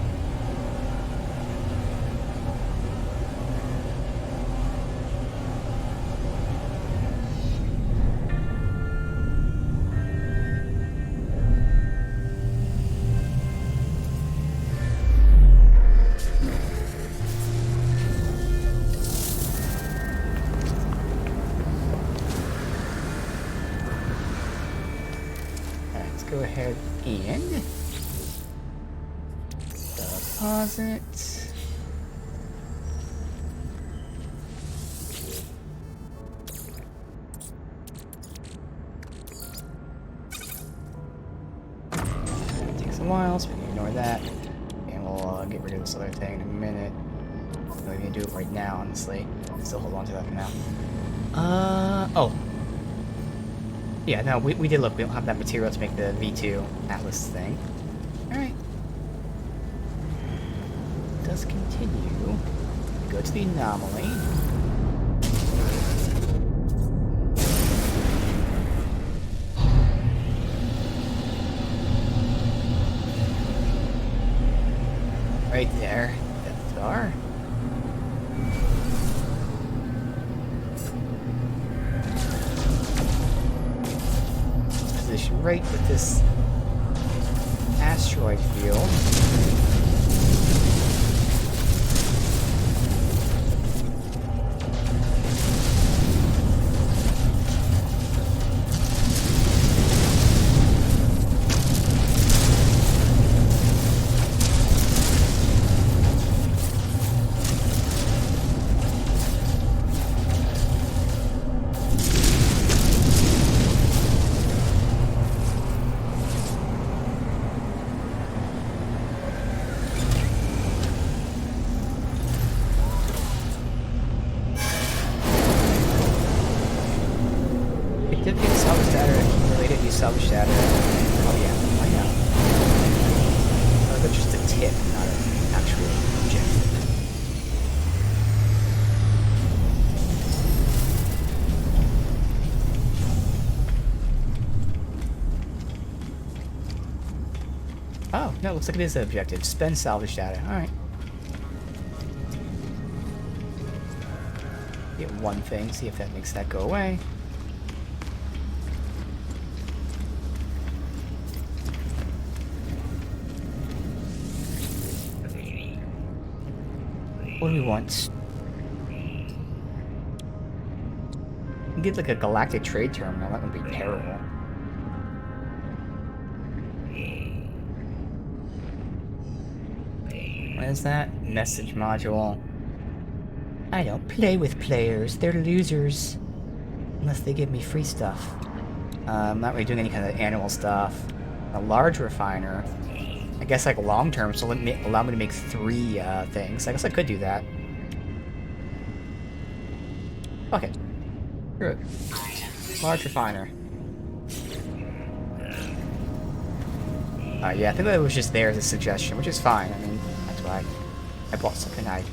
Go ahead and deposit. Takes a while, so we can ignore that. And we'll I'll get rid of this other thing in a minute. I'm not gonna do it right now, honestly. Still hold on to that for now. Oh. Yeah, no, we did look. We don't have that material to make the V2 Atlas thing. Alright. Does continue. Go to the anomaly. Right there. Death Star. Position right with this asteroid field. Significant salvage data accumulated. You salvage data. Oh yeah, why not? But just a tip, not an actual objective. Oh, no, looks like it is an objective. Spend salvage data. Alright. Get one thing, see if that makes that go away. What do we want? We can get like a galactic trade terminal. That would be terrible. What is that? Message module. I don't play with players. They're losers. Unless they give me free stuff. I'm not really doing any kind of animal stuff. A large refiner. I guess like long term, so let me allow me to make 3 things. I guess I could do that. Okay. Good. Large refiner. Yeah, I think that was just there as a suggestion, which is fine. I mean, that's why I bought something I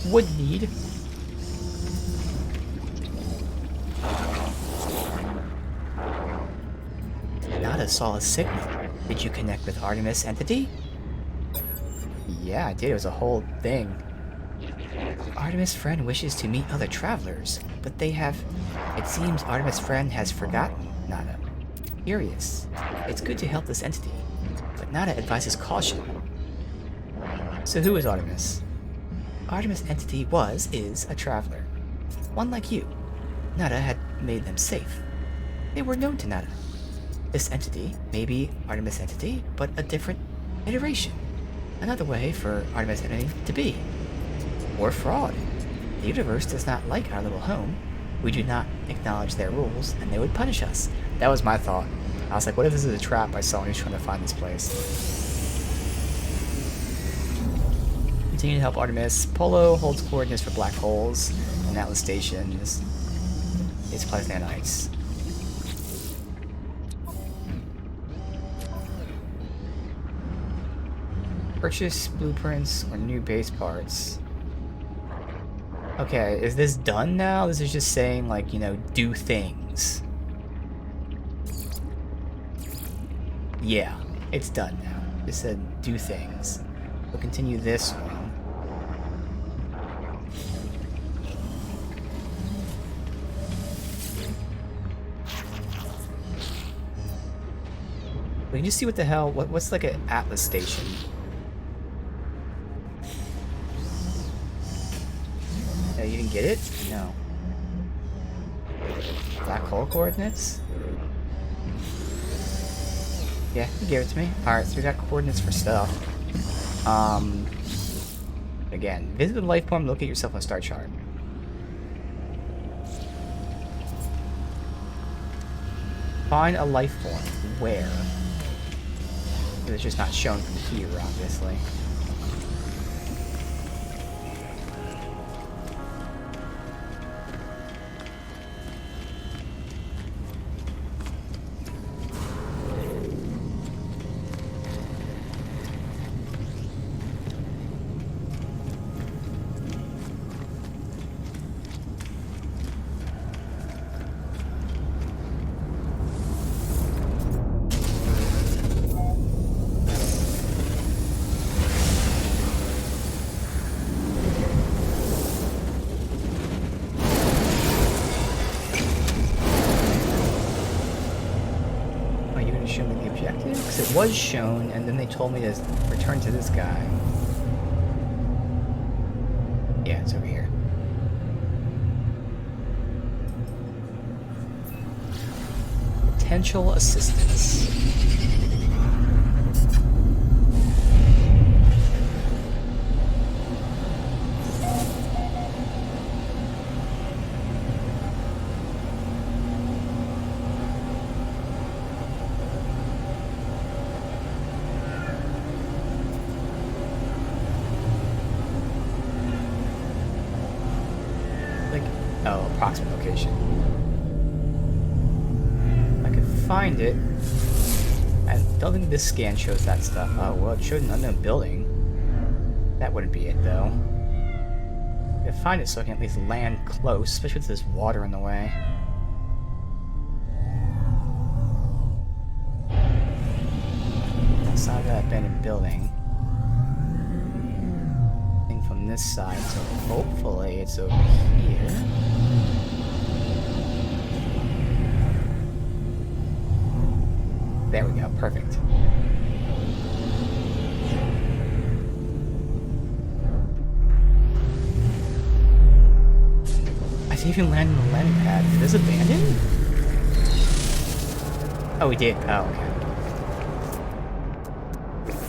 would need. Nada saw a signal. Did you connect with Artemis Entity? Yeah, I did. It was a whole thing. Artemis Friend wishes to meet other travelers, but they have... It seems Artemis Friend has forgotten Nada. Curious. It's good to help this entity, but Nada advises caution. So who is Artemis? Artemis Entity is a traveler. One like you. Nada had made them safe. They were known to Nada. This entity may be Artemis Entity, but a different iteration. Another way for Artemis Entity to be. Or fraud. The universe does not like our little home. We do not acknowledge their rules, and they would punish us. That was my thought. I was like, what if this is a trap by someone who's trying to find this place? Continue to help Artemis. Polo holds coordinates for black holes, and Atlas Station is supplies nanites. Purchase blueprints or new base parts. Okay, is this done now? This is just saying, like, you know, do things. Yeah, it's done now. It said do things. We'll continue this one. We can just see what the hell. What's like an Atlas Station? You didn't get it? No. Black hole coordinates? Yeah, you gave it to me. Alright, so we got coordinates for stuff. Again, visit the life form, locate yourself on a star chart. Find a life form. Where? It's just not shown from here, obviously. Show me the objective? Because it was shown, and then they told me to return to this guy. Yeah, it's over here. Potential assistance. Oh, approximate location. I could find it. I don't think this scan shows that stuff. Oh, well, it showed an unknown building. That wouldn't be it, though. I could find it so I can at least land close, especially with this water in the way. Outside of that abandoned building. From this side, so hopefully it's over here. There we go, perfect. I didn't even land on the landing pad. Is this abandoned? Oh, we did. Oh, okay.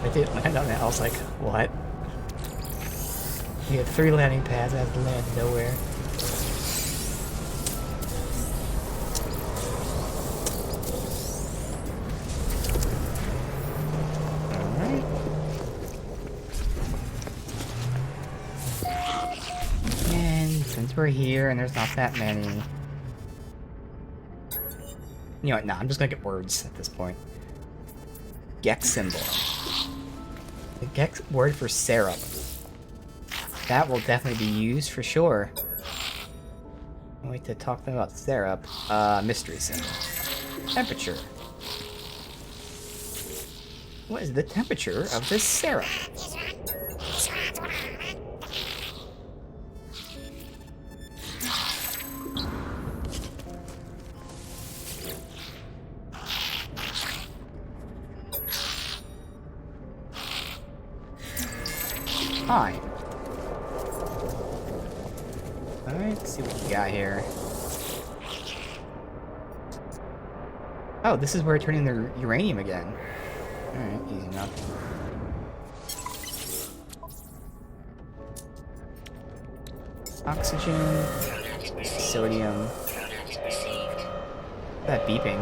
I did land on it. I was like, what? We have 3 landing pads. I have to land nowhere. Alright. And since we're here and there's not that many... You know what? Nah, I'm just gonna get words at this point. Gex symbol. The Gex word for syrup. That will definitely be used for sure. Can't wait to talk to them about syrup. Mystery symbol. Temperature. What is the temperature of this syrup? Fine. Alright, let's see what we got here. Oh, this is where we're turning the uranium again. Alright, easy enough. Oxygen. Sodium. That beeping.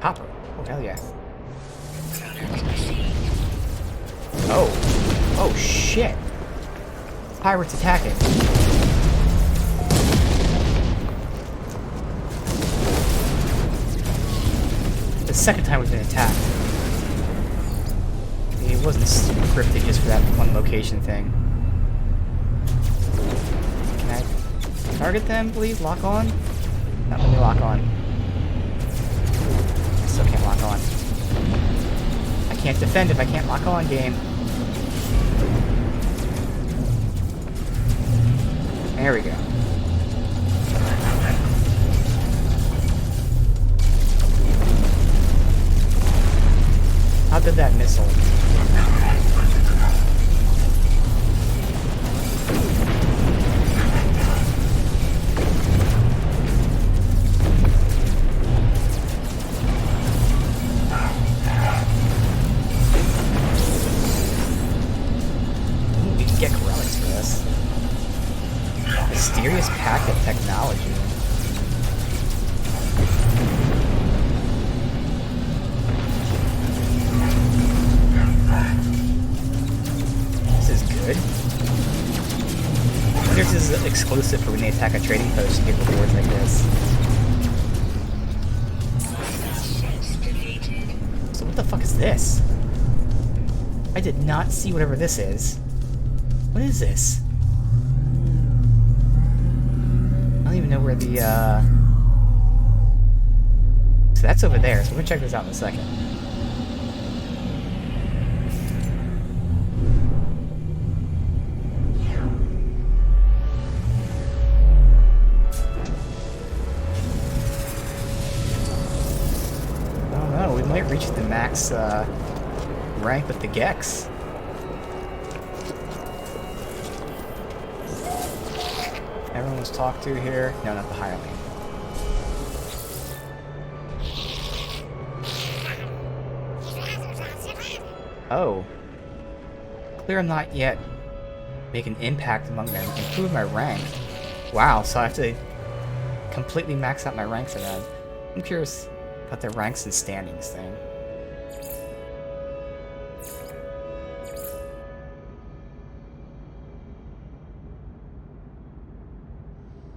Copper. Oh, hell yeah. Oh. Oh, shit. Pirates attacking. The second time we've been attacked. It wasn't scripted just for that one location thing. Can I target them, please? Lock on? Not let me lock on. I still can't lock on. I can't defend if I can't lock on, game. There we go. How did that missile? Ooh, we can get relics for this. Mysterious packet technology. This is good. I wonder if this is exclusive for when they attack a trading post and get rewards like this. So what the fuck is this? I did not see whatever this is. What is this? I don't even know where the, So that's over there, so we're gonna check this out in a second. We might reach the max rank with the Gex. Everyone was talked to here. No, not the hireling. Oh. Clear I'm not yet make an impact among them. Improve my rank. Wow, so I have to completely max out my ranks again. I'm curious about the ranks and standings thing.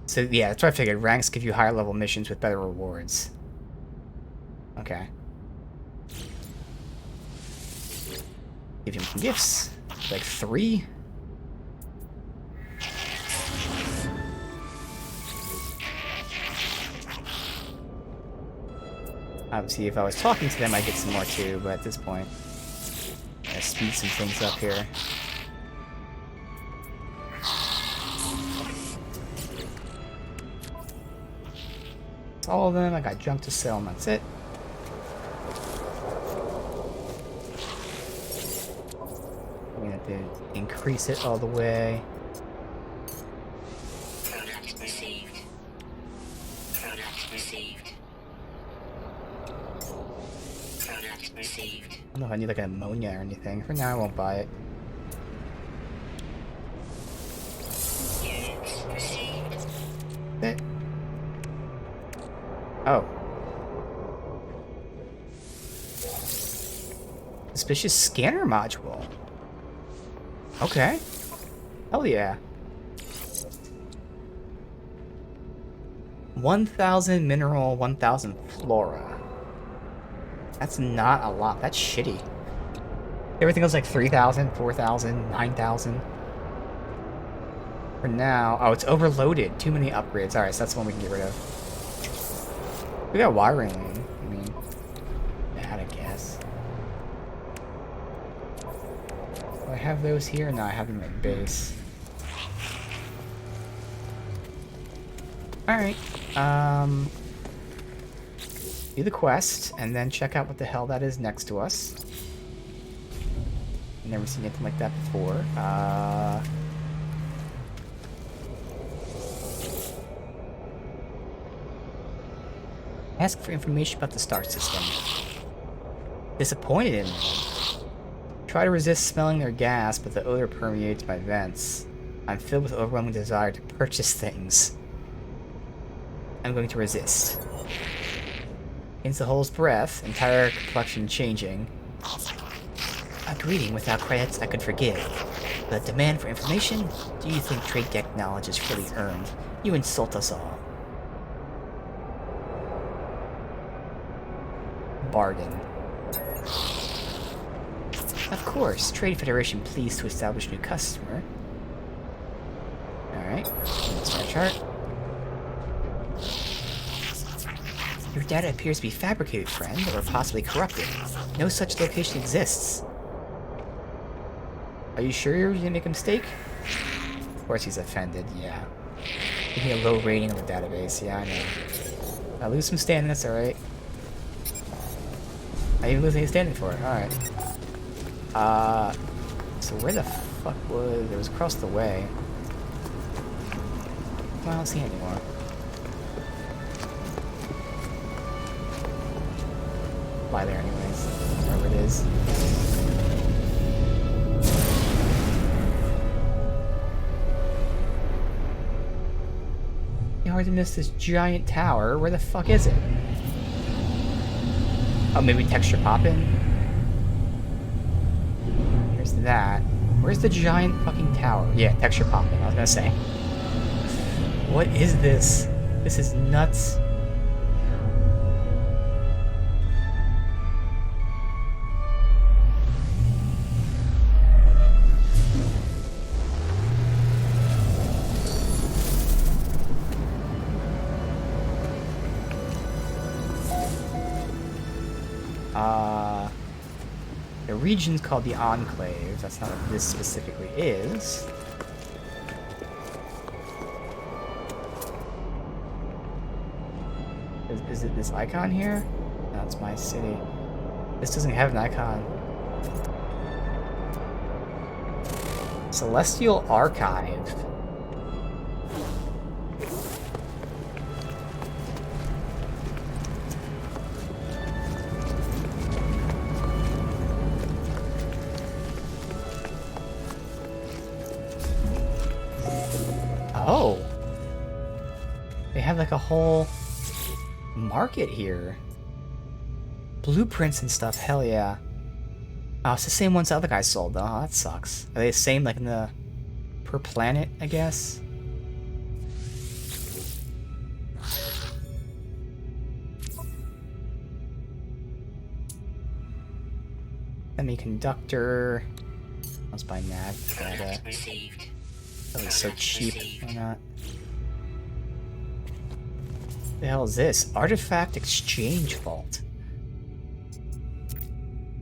So yeah, that's what I figured. Ranks give you higher level missions with better rewards. Okay. Give him some gifts. Like 3. Obviously, if I was talking to them, I'd get some more too, but at this point, I'm gonna speed some things up here. That's all of them. I got junk to sell, and that's it. I'm gonna have to increase it all the way. Product received. Product received. Product received. I don't know if I need like an ammonia or anything. For now, I won't buy it. Units received. It. Oh. Suspicious scanner module. Okay. Hell yeah. 1,000 mineral, 1,000 flora. That's not a lot. That's shitty. Everything was like 3,000, 4,000, 9,000. For now... Oh, it's overloaded. Too many upgrades. Alright, so that's one we can get rid of. We got wiring. I mean... Bad, I guess. Do I have those here? No, I have them at base. Alright. Do the quest, and then check out what the hell that is next to us. Never seen anything like that before. Ask for information about the star system. Disappointed in me. Try to resist smelling their gas, but the odor permeates my vents. I'm filled with overwhelming desire to purchase things. I'm going to resist. Into the hole's breath, entire complexion changing. A greeting without credits I could forgive. But demand for information? Do you think trade deck knowledge is freely earned? You insult us all. Bargain. Of course, Trade Federation pleased to establish new customer. Alright, star chart. Your data appears to be fabricated, friend, or possibly corrupted. No such location exists. Are you sure you didn't make a mistake? Of course he's offended, yeah. Give me a low rating on the database, yeah, I know. I lose some standing, that's alright. I even lose any standing for it, alright. So where the fuck was... It was across the way. Well, I don't see it anymore. Fly there anyways, wherever it is. It's hard to miss this giant tower. Where the fuck is it? Oh, maybe texture poppin'? Here's that. Where's the giant fucking tower? Yeah, texture poppin', I was gonna say. What is this? This is nuts. The region's called the Enclave. That's not what this specifically is. Is it this icon here? No, it's my city. This doesn't have an icon. Celestial Archive. Oh. They have like a whole market here. Blueprints and stuff, hell yeah. Oh, it's the same ones the other guy sold though. Oh, that sucks. Are they the same like in the per planet, I guess? Semiconductor. Let's buy nav. Product received. That was so Product cheap. received. Why not? The hell is this? Artifact Exchange Vault.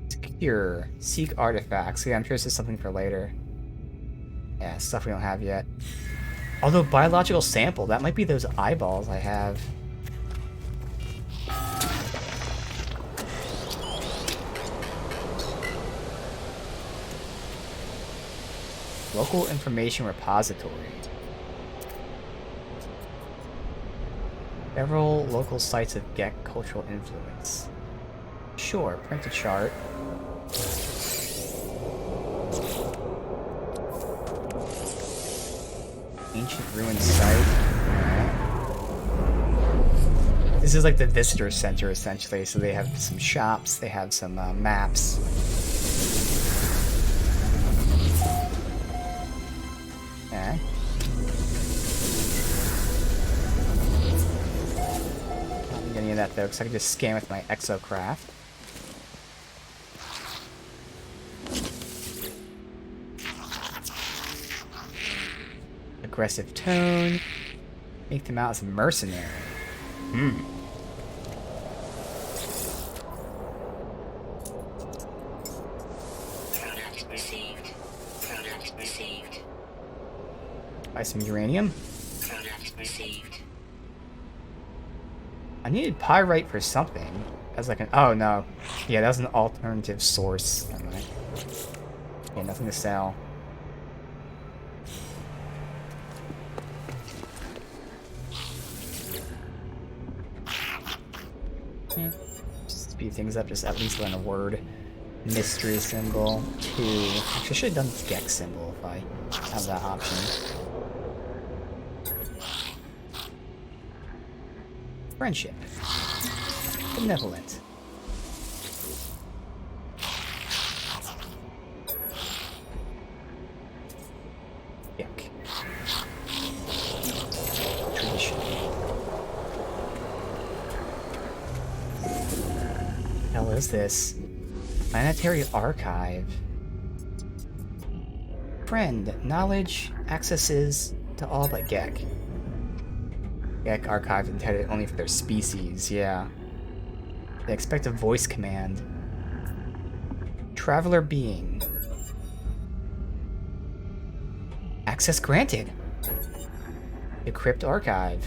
Secure. Seek artifacts. Yeah, I'm sure this is something for later. Yeah, stuff we don't have yet. Although biological sample, that might be those eyeballs I have. Local information repository. Several local sites of Gek cultural influence. Sure, print a chart. Ancient ruin site. Alright. This is like the visitor center essentially, so they have some shops, they have some maps. Okay. Not need any of that though, because I can just scan with my exocraft. Aggressive tone. Make them out as a mercenary. Hmm. Product received. Product received. Buy some uranium. Product received. I needed pyrite for something. As like an oh no. Yeah, that was an alternative source. Never mind. Yeah, nothing to sell. Just speed things up, just at least learn a word. Mystery symbol. 2. Actually, I should have done this Gek symbol if I have that option. Friendship. Benevolent. Yuck. Tradition. Hell is this? Planetary Archive. Friend, knowledge, accesses to all but Gek. Gek Archive intended only for their species, yeah. They expect a voice command. Traveler being. Access granted. Decrypt archive.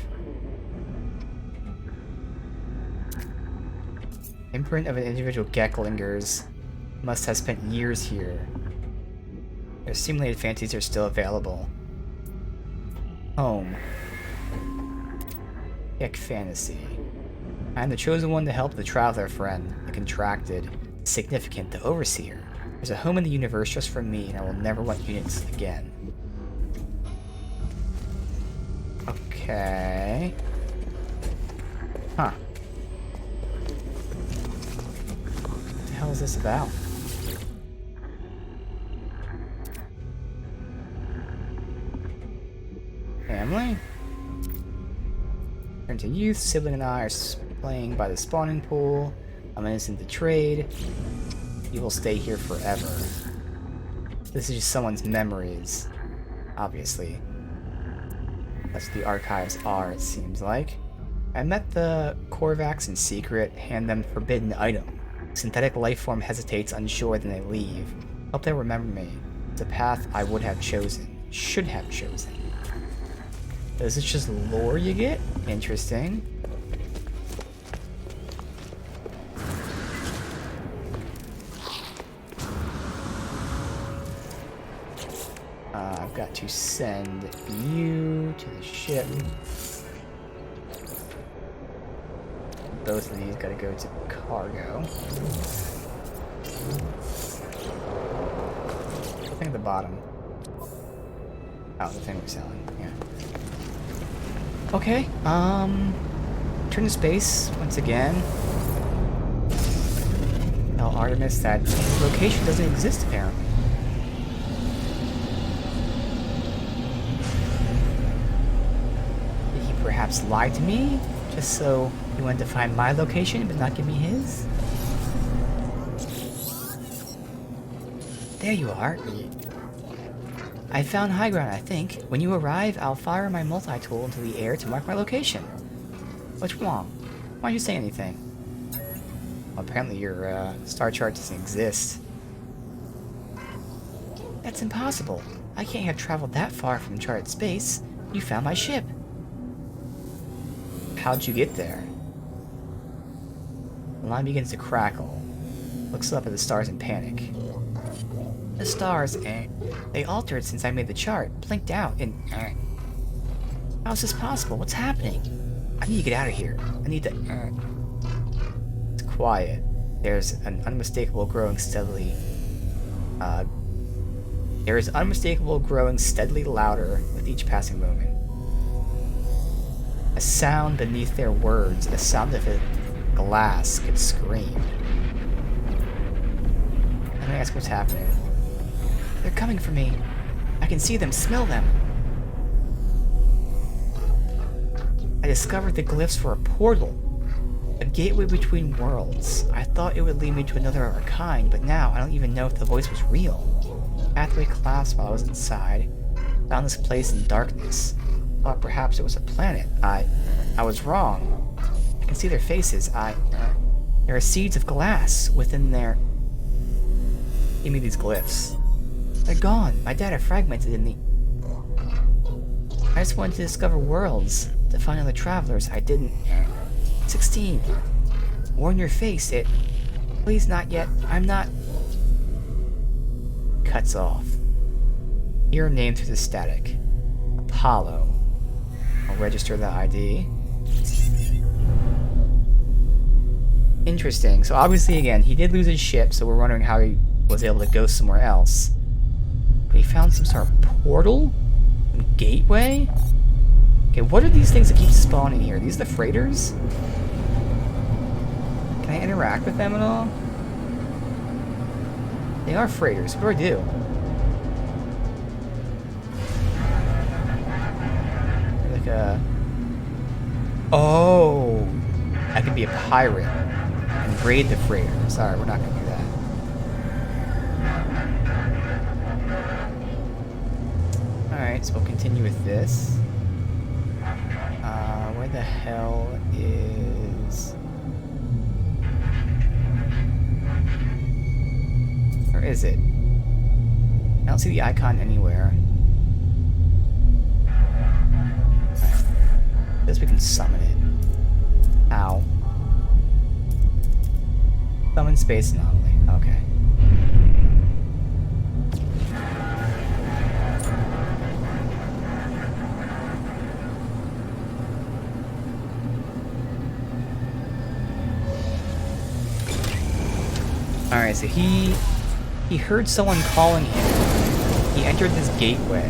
Imprint of an individual Gek lingers. Must have spent years here. Their simulated fantasies are still available. Home. Gek fantasy. I am the chosen one to help the traveler friend, the contracted, significant, the overseer. There's a home in the universe just for me, and I will never want units again. Okay. Huh. What the hell is this about? Family? Turn to youth, sibling and I are playing by the spawning pool. I'm innocent to trade. You will stay here forever. This is just someone's memories. Obviously. That's what the archives are, it seems like. I met the Korvax in secret, hand them forbidden item. Synthetic life form hesitates, unsure, then they leave. Hope they remember me. It's a path I would have chosen. Should have chosen. Is this just lore you get? Interesting. I've got to send you to the ship. Both of these gotta go to cargo. The thing at the bottom. Oh, the thing we're selling, yeah. Okay, turn to space once again. Tell Artemis that location doesn't exist apparently. Did he perhaps lie to me? Just so he wanted to find my location but not give me his? There you are. I found high ground, I think. When you arrive, I'll fire my multi-tool into the air to mark my location. What's wrong? Why don't you say anything? Well, apparently your star chart doesn't exist. That's impossible. I can't have traveled that far from charted space. You found my ship. How'd you get there? The line begins to crackle. Looks up at the stars in panic. The stars, they altered since I made the chart, blinked out, and how is this possible? What's happening? I need to get out of here. I need to It's quiet. There's an unmistakable growing steadily louder with each passing moment. A sound beneath their words, the sound of a glass could scream. Let me ask what's happening. They're coming for me. I can see them, smell them. I discovered the glyphs for a portal. A gateway between worlds. I thought it would lead me to another of our kind, but now I don't even know if the voice was real. Pathway collapsed while I was inside. Found this place in darkness. Thought perhaps it was a planet. I was wrong. I can see their faces. There are seeds of glass within their... Give me these glyphs. They're gone. My data fragmented in the... I just wanted to discover worlds, to find other travelers. I didn't... 16. Warn your face, it... Please, not yet. I'm not... Cuts off. Your name through the static. Apollo. I'll register the ID. Interesting. So obviously, again, he did lose his ship, so we're wondering how he was able to go somewhere else. But he found some sort of portal? Gateway? Okay, what are these things that keep spawning here? Are these the freighters? Can I interact with them at all? They are freighters. What do I do? Like a... Oh! I could be a pirate and raid the freighter. Sorry, we're not gonna do that. Alright, so we'll continue with this. Where the hell is... Where is it? I don't see the icon anywhere. Right. I guess we can summon it. Ow. Summon space anomaly. Okay. Alright, so he heard someone calling him. He entered this gateway.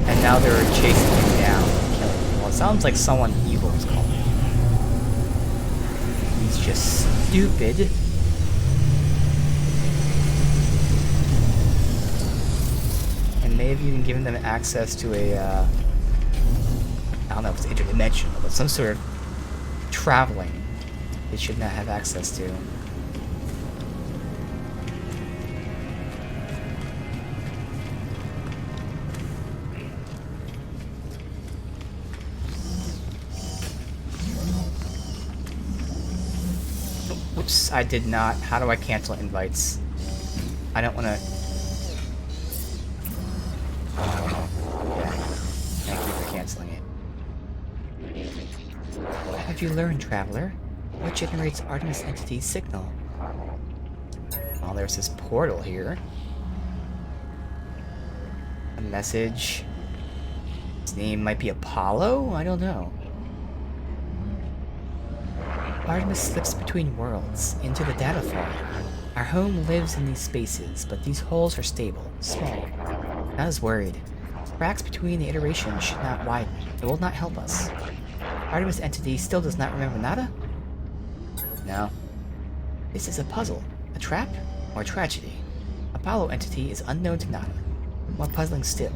And now they're chasing him down and killing him. Well, it sounds like someone evil was calling him. He's just stupid. And maybe even giving them access to a, I don't know if it's interdimensional, but some sort of traveling they should not have access to. Whoops, I did not. How do I cancel invites? I don't want to... Yeah. Thank you for canceling it. What have you learned, Traveler? What generates Artemis Entity's signal? Well, there's this portal here. A message. His name might be Apollo? I don't know. Artemis slips between worlds, into the data farm. Our home lives in these spaces, but these holes are stable, small. Not as worried. Cracks between the iterations should not widen. It will not help us. Artemis entity still does not remember nada? No. This is a puzzle. A trap? Or a tragedy? Apollo entity is unknown to Nada. More puzzling still.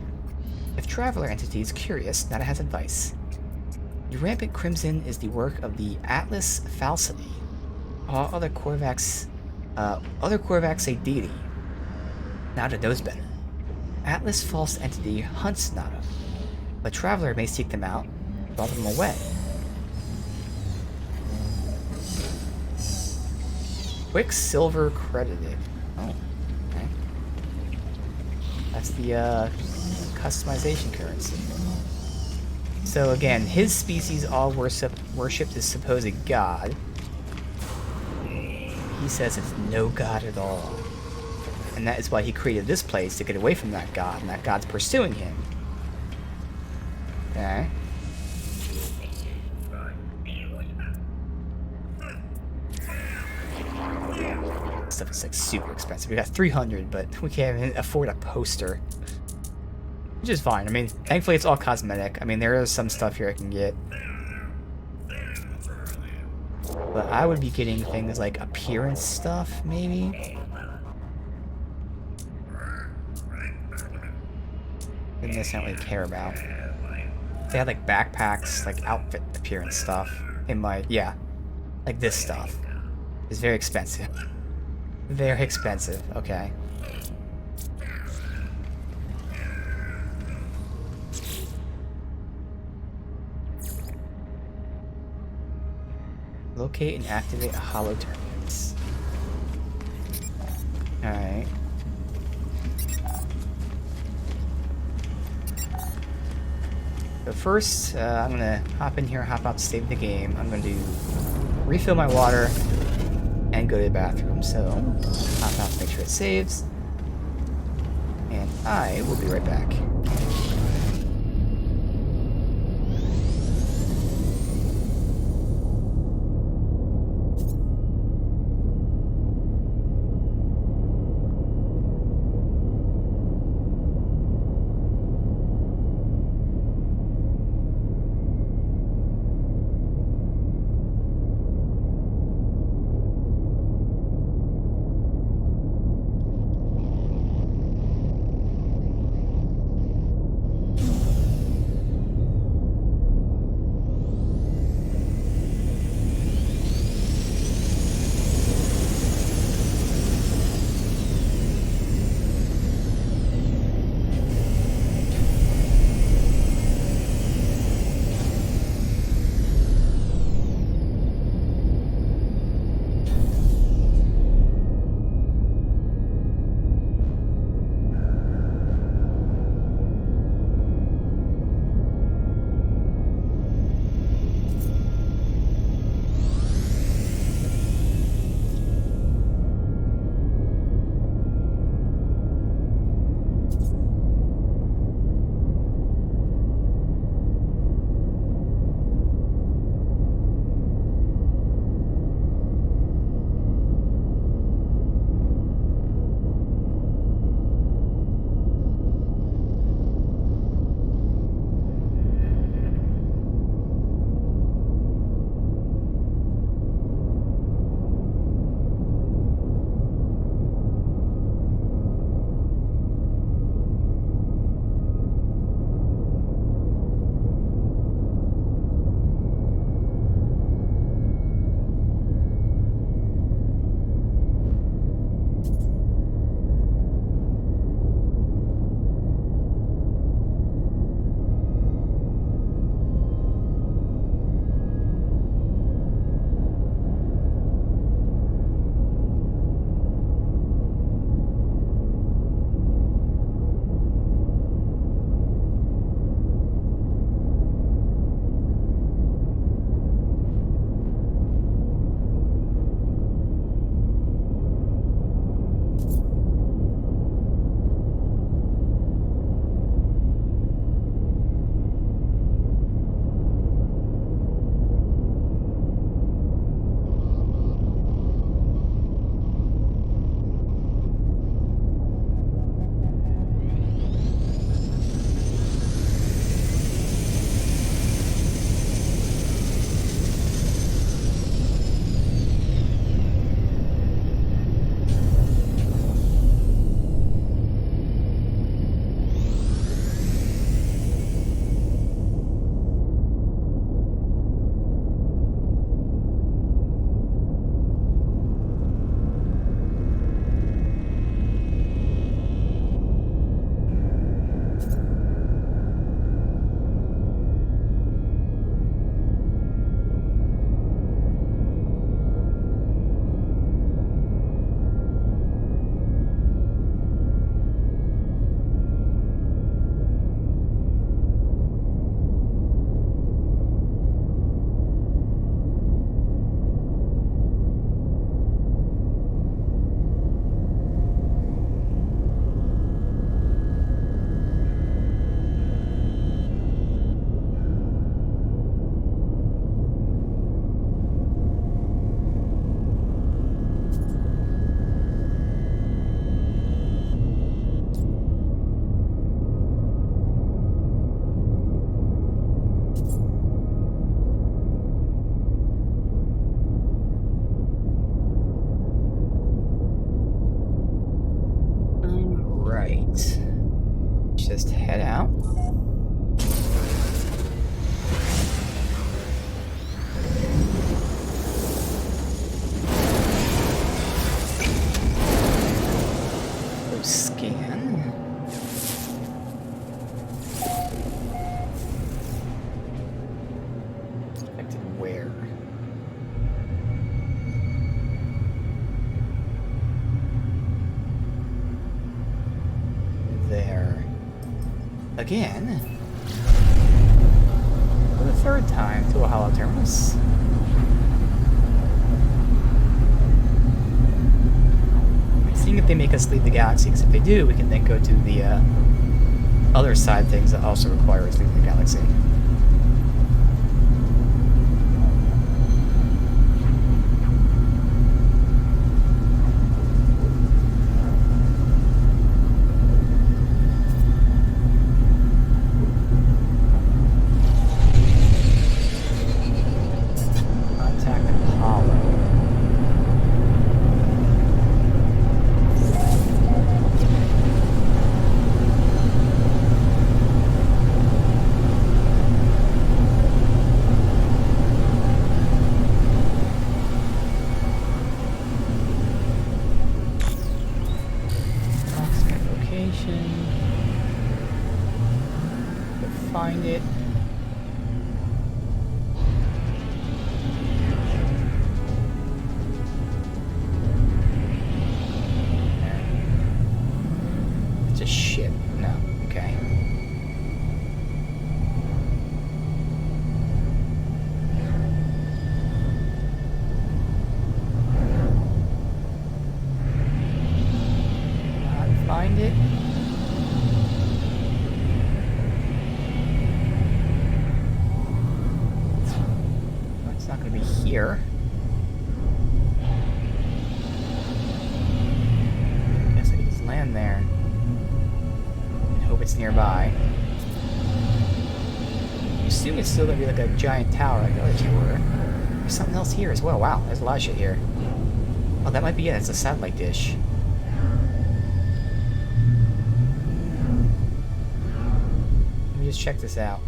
If Traveler entity is curious, Nada has advice. The rampant crimson is the work of the Atlas Falsity. All other Korvax say deity. Nada knows better. Atlas False entity hunts Nada, but Traveler may seek them out, draw them away. Quicksilver credited. Oh, okay. That's the customization currency. So again, his species all worship his supposed god. He says it's no god at all. And that is why he created this place, to get away from that god, and that god's pursuing him. Okay. Stuff is like super expensive. We got 300, but we can't even afford a poster. Which is fine. I mean, thankfully it's all cosmetic. I mean, there is some stuff here I can get. But I would be getting things like appearance stuff, maybe? And this I don't really care about. They had like backpacks, like outfit appearance stuff. In my, yeah. Like this stuff. It's very expensive. Very expensive, okay. Locate and activate a hollow terminus. Alright. So first, I'm gonna hop in here, hop out to save the game. I'm gonna do refill my water and go to the bathroom. So hop out to make sure it saves. And I will be right back. Alright. Just head out. Go scan. Affected where? There. Again? For the third time to a hollow terminus. Seeing if they make us leave the galaxy, because if they do, we can then go to the other side things that also require us leaving the galaxy. Contact Apollo. Approximate location. To find it. It's a ship. No. Okay. Not find it. It's not going to be here. Guess I can just land there. And hope it's nearby. I assume it's still going to be like a giant tower like the other two were. There's something else here as well. Wow, there's a lot of shit here. Oh, that might be it. It's a satellite dish. Let me just check this out.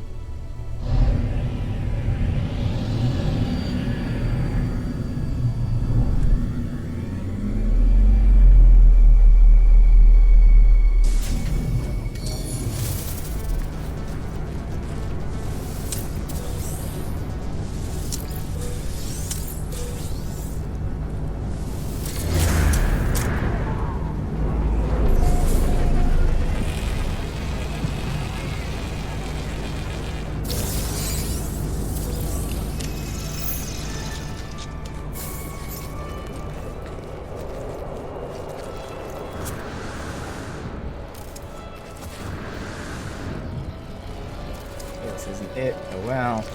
This isn't it. Oh well.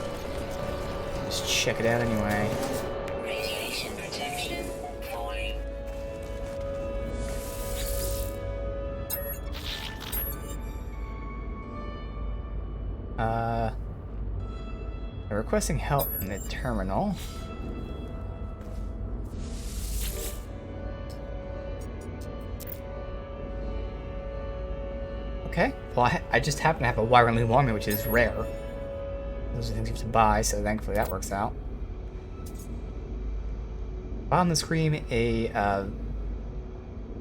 Just check it out anyway. Radiation protection falling. They're requesting help from the terminal. Okay. Well, I just happen to have a wire only warming, which is rare. Those are things you have to buy, so thankfully that works out. On the screen, a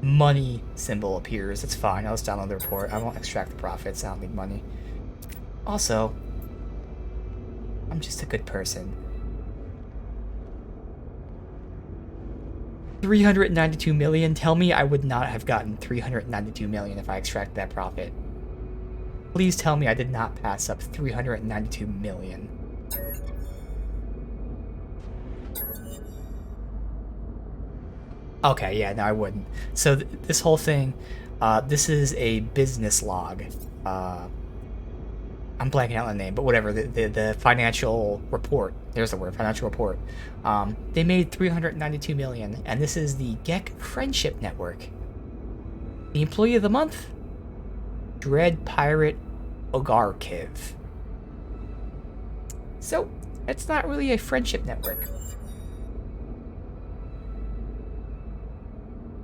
money symbol appears. That's fine. I'll just download the report. I won't extract the profits. I don't need money. Also, I'm just a good person. 392 million. Tell me I would not have gotten 392 million if I extracted that profit. Please tell me I did not pass up 392 million. Okay, yeah, no, I wouldn't. So this whole thing, this is a business log. I'm blanking out on the name, but whatever, the financial report. There's the word, financial report. They made 392 million, and this is the Gek Friendship Network. The employee of the month? Dread Pirate Ogarkiv. So, it's not really a friendship network.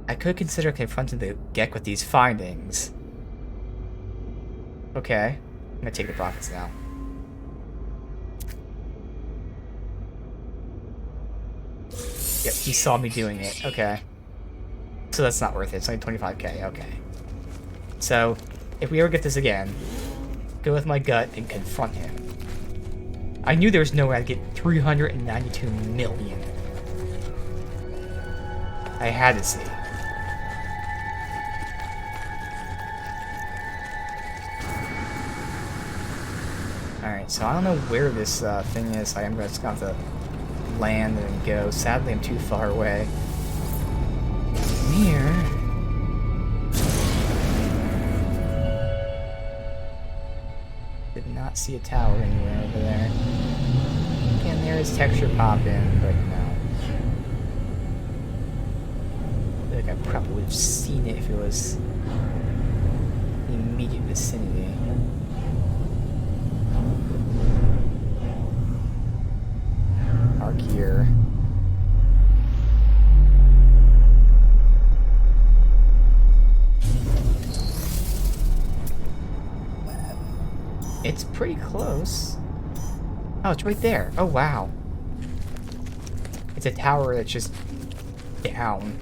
I could consider confronting the Gek with these findings, Okay. I'm gonna take the profits now. Yep, he saw me doing it. Okay. So that's not worth it. It's only 25k. Okay. So, if we ever get this again, go with my gut and confront him. I knew there was no way I'd get 392 million. I had to see. Alright, so I don't know where this thing is. I'm just going to have to land and go. Sadly, I'm too far away. Here. Did not see a tower anywhere over there. Again, there is texture pop in, but no. I feel like I probably would have seen it if it was in the immediate vicinity. Our gear. It's pretty close. Oh, it's right there. Oh, wow. It's a tower that's just down.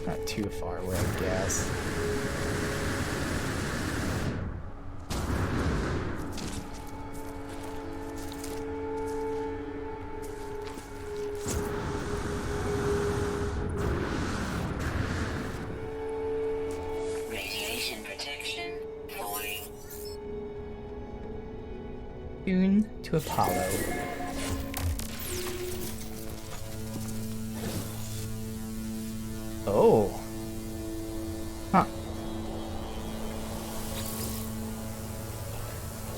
Not too far away, I guess. Radiation protection falling. Tune to Apollo. Oh. Huh.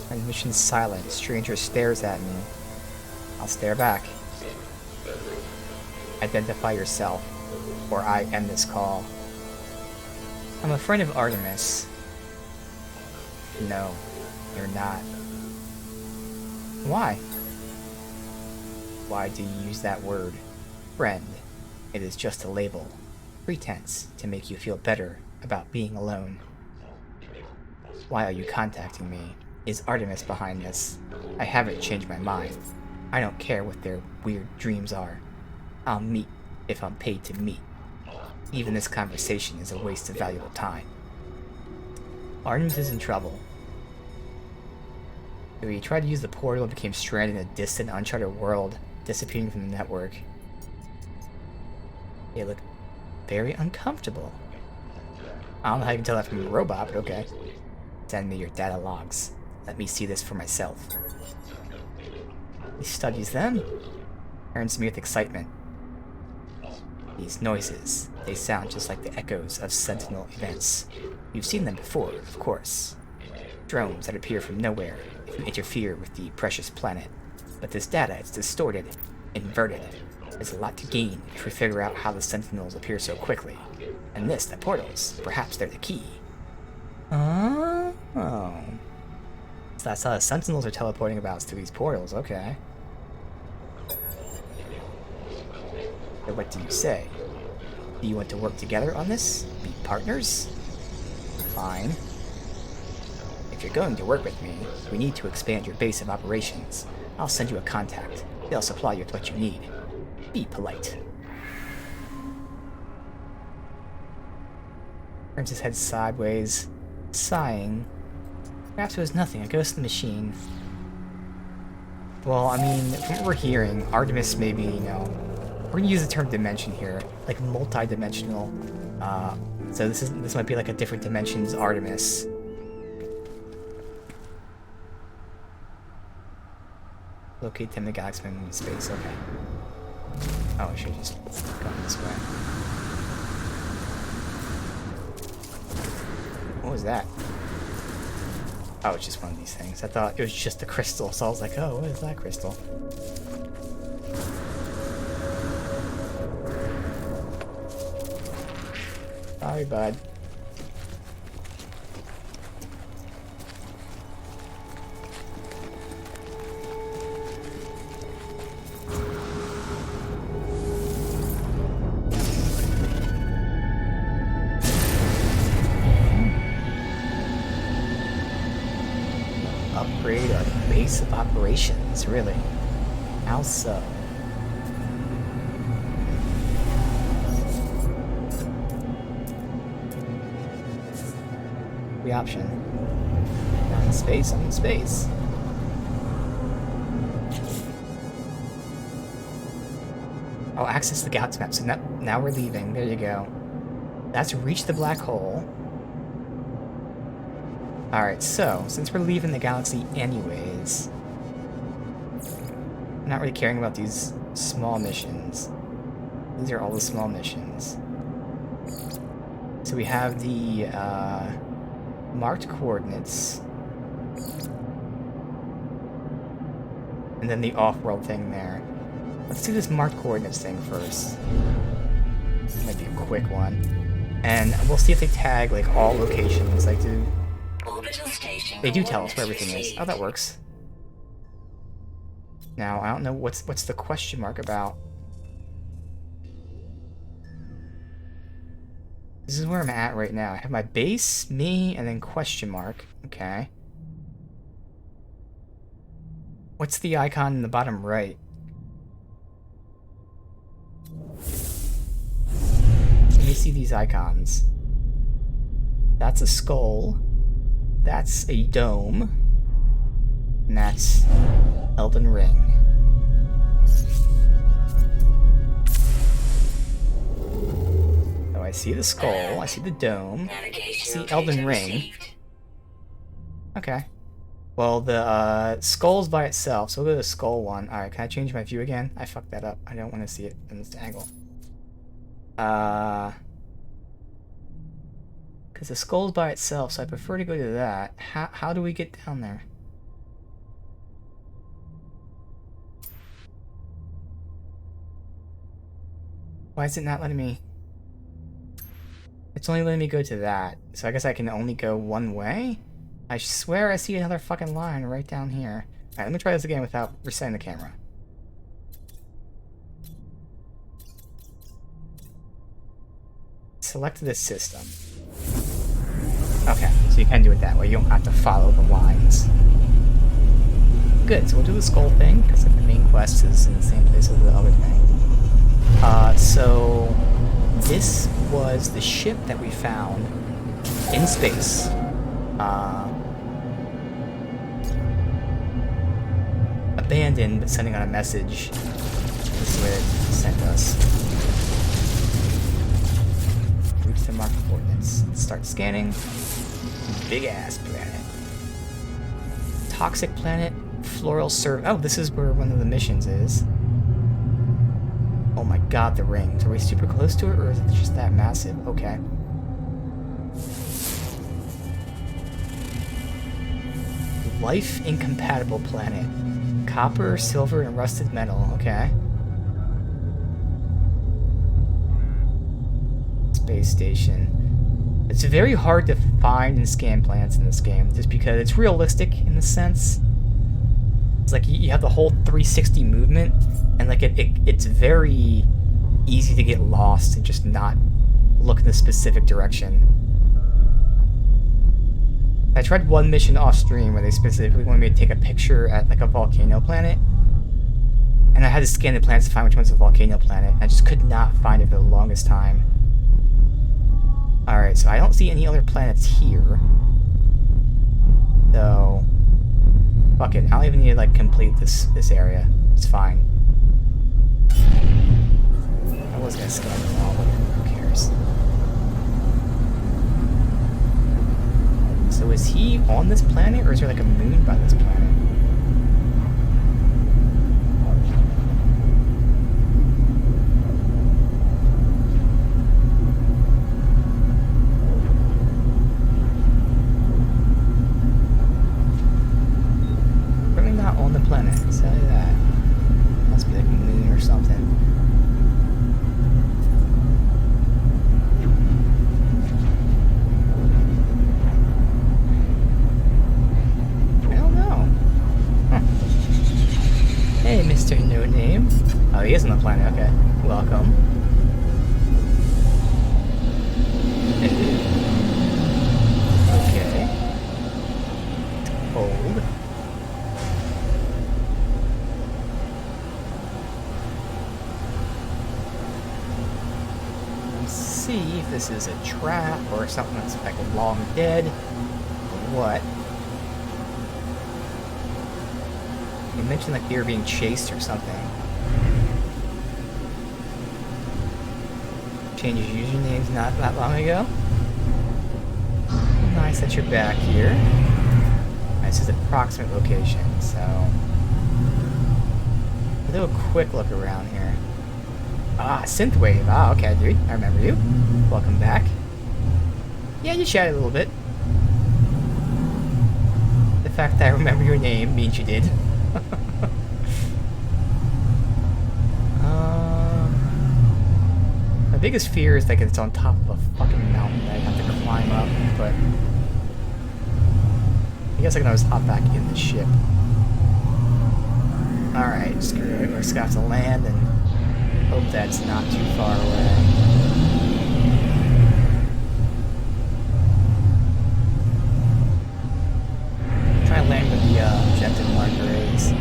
Transmission silent. Stranger stares at me. I'll stare back. Identify yourself, or I end this call. I'm a friend of Artemis. No, you're not. Why? Why do you use that word? Friend. It is just a label. Pretense to make you feel better about being alone. Why are you contacting me? Is Artemis behind this? I haven't changed my mind. I don't care what their weird dreams are. I'll meet if I'm paid to meet. Even this conversation is a waste of valuable time. Artemis is in trouble. He tried to use the portal and became stranded in a distant, uncharted world, disappearing from the network. They look very uncomfortable. I don't know how you can tell that from a robot, but okay. Send me your data logs. Let me see this for myself. He studies them. Turns to me with excitement. These noises, they sound just like the echoes of Sentinel events. You've seen them before, of course. Drones that appear from nowhere if you interfere with the precious planet. But this data is distorted, inverted. There's a lot to gain if we figure out how the Sentinels appear so quickly. And this, the portals, perhaps they're the key. Oh. So that's how the Sentinels are teleporting about through these portals, okay. So what do you say? Do you want to work together on this? Be partners? Fine. If you're going to work with me, we need to expand your base of operations. I'll send you a contact. They'll supply you with what you need. Be polite. Turns his head sideways, sighing. Perhaps it was nothing, a ghost in the machine. Well, I mean, from what we're hearing, Artemis maybe, you know, we're gonna use the term dimension here, like multi-dimensional. So this might be like a different dimensions Artemis. Locate them in the galaxy in space. Okay. Oh, I should have just gone this way. What was that? Oh, it's just one of these things. I thought it was just a crystal, so I was like, oh, what is that crystal? Sorry, bud. upgrade our base of operations, really. How so? The option. I'm in space, I'm in space. I'll access the galaxy map, so now we're leaving. There you go. That's reach the black hole. Alright, so, since we're leaving the galaxy anyways, I'm not really caring about these small missions. These are all the small missions. So we have the marked coordinates, and then the off-world thing there. Let's do this marked coordinates thing first. Might be a quick one. And we'll see if they tag like all locations. Like do they do tell us where everything is. Oh, that works. Now I don't know what's the question mark about. This is where I'm at right now. I have my base, me, and then question mark. Okay. What's the icon in the bottom right? Let me see these icons. That's a skull. That's a dome. And that's Elden Ring. So I see the skull, I see the dome, I see Elden Ring. Okay. Well, the skull's by itself, so we'll go to the skull one. Alright, can I change my view again? I fucked that up. I don't want to see it in this angle. Because the skull's by itself, so I prefer to go to that. How do we get down there? Why is it not letting me? It's only letting me go to that, so I guess I can only go one way? I swear I see another fucking line right down here. Alright, let me try this again without resetting the camera. Select this system. Okay, so you can do it that way. You don't have to follow the lines. Good, so we'll do the skull thing, because the main quest is in the same place as the other thing. So this was the ship that we found in space. Abandoned, but sending out a message. This is where it sent us. Reach the marked coordinates. Start scanning. Big ass planet. Toxic planet. Floral serve. Oh, this is where one of the missions is. Oh my god, the rings. Are we super close to it, or is it just that massive? Okay. Life incompatible planet. Copper, silver, and rusted metal. Okay. Space station. It's very hard to find and scan planets in this game, just because it's realistic in the sense. It's like you have the whole 360 movement, and like it's very easy to get lost and just not look in the specific direction. I tried one mission off stream where they specifically wanted me to take a picture at like a volcano planet, and I had to scan the planets to find which one's a volcano planet. I just could not find it for the longest time. Alright, so I don't see any other planets here. So fuck it, I don't even need to like complete this area. It's fine. I was gonna scan them all, but who cares? So is he on this planet, or is there like a moon by this planet? Really not on the planet, I'll tell you that. Must be like a moon or something. Hey, Mr. No Name. Oh, he is on the planet. Okay. Welcome. Okay. Hold. see if this is a trap or something that's like long dead or what. You mentioned like they were being chased or something. Changed your usernames not that long ago. Nice that you're back here. This is approximate location, so we'll do a quick look around here. Ah, Synthwave. Ah, okay, dude. I remember you. Welcome back. Yeah, you chatted a little bit. The fact that I remember your name means you did. My biggest fear is that it's on top of a fucking mountain that I have to climb up, but I guess I can always hop back in the ship. Alright, screw it. We're just gonna have to land and hope that's not too far away. Try and land with the objective marker is.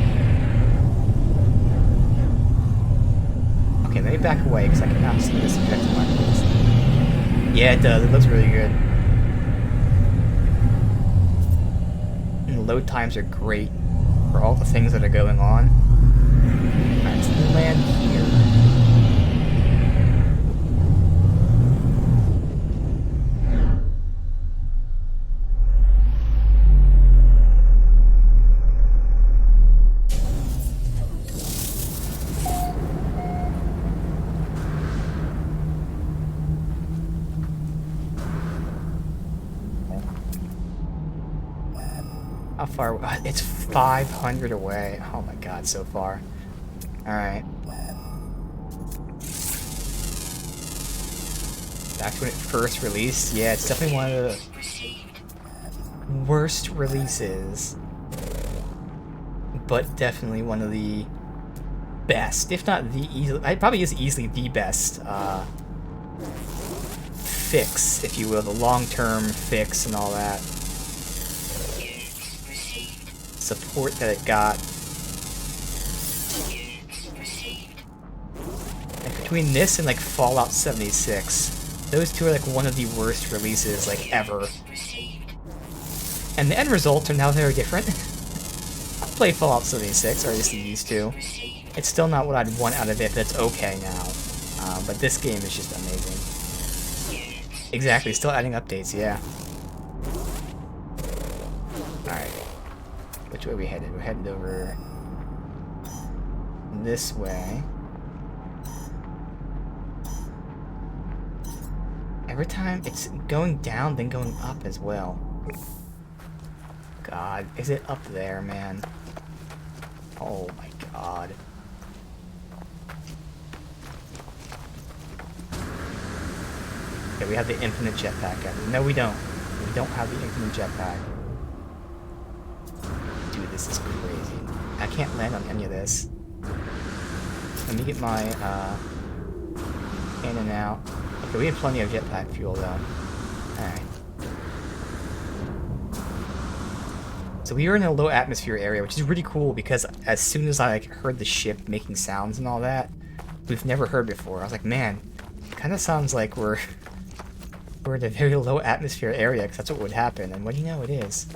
Okay, let me back away because I cannot see this objective marker is. Yeah, it does. It looks really good. And the load times are great for all the things that are going on. Alright, so we land here. How far? It's 500 away. Oh my god, so far. Alright. Back to when it first released. Yeah, it's definitely one of the worst releases. But definitely one of the best, if not the easily. It probably is easily the best fix, if you will, the long-term fix and all that. Support that it got. Like between this and like Fallout 76, those two are like one of the worst releases like ever. And the end results are now very different. I'll play Fallout 76, or at least used to. It's still not what I'd want out of it, but it's okay now. But this game is just amazing. Exactly, still adding updates, yeah. Alright. Which way are we headed? We're headed over this way. Every time it's going down, then going up as well. God, is it up there, man? Oh my god. Okay, we have the infinite jetpack. No, we don't. We don't have the infinite jetpack. Dude, this is crazy. I can't land on any of this. Let me get my, in and out. Okay, we have plenty of jetpack fuel, though. Alright. So we were in a low atmosphere area, which is really cool because as soon as I like, heard the ship making sounds and all that, we've never heard before. I was like, man, it kind of sounds like we're in a very low atmosphere area because that's what would happen. And what do you know, it is.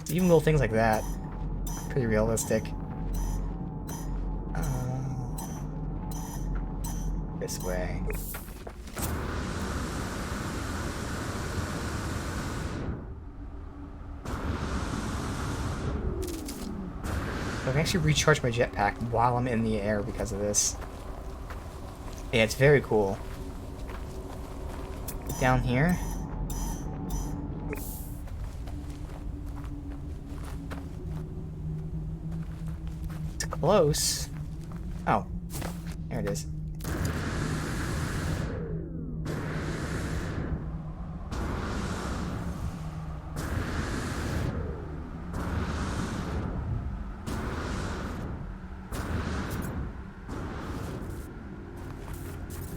Even little things like that, pretty realistic. This way. I can actually recharge my jetpack while I'm in the air because of this. Yeah, it's very cool. Down here. It's close. Oh, there it is.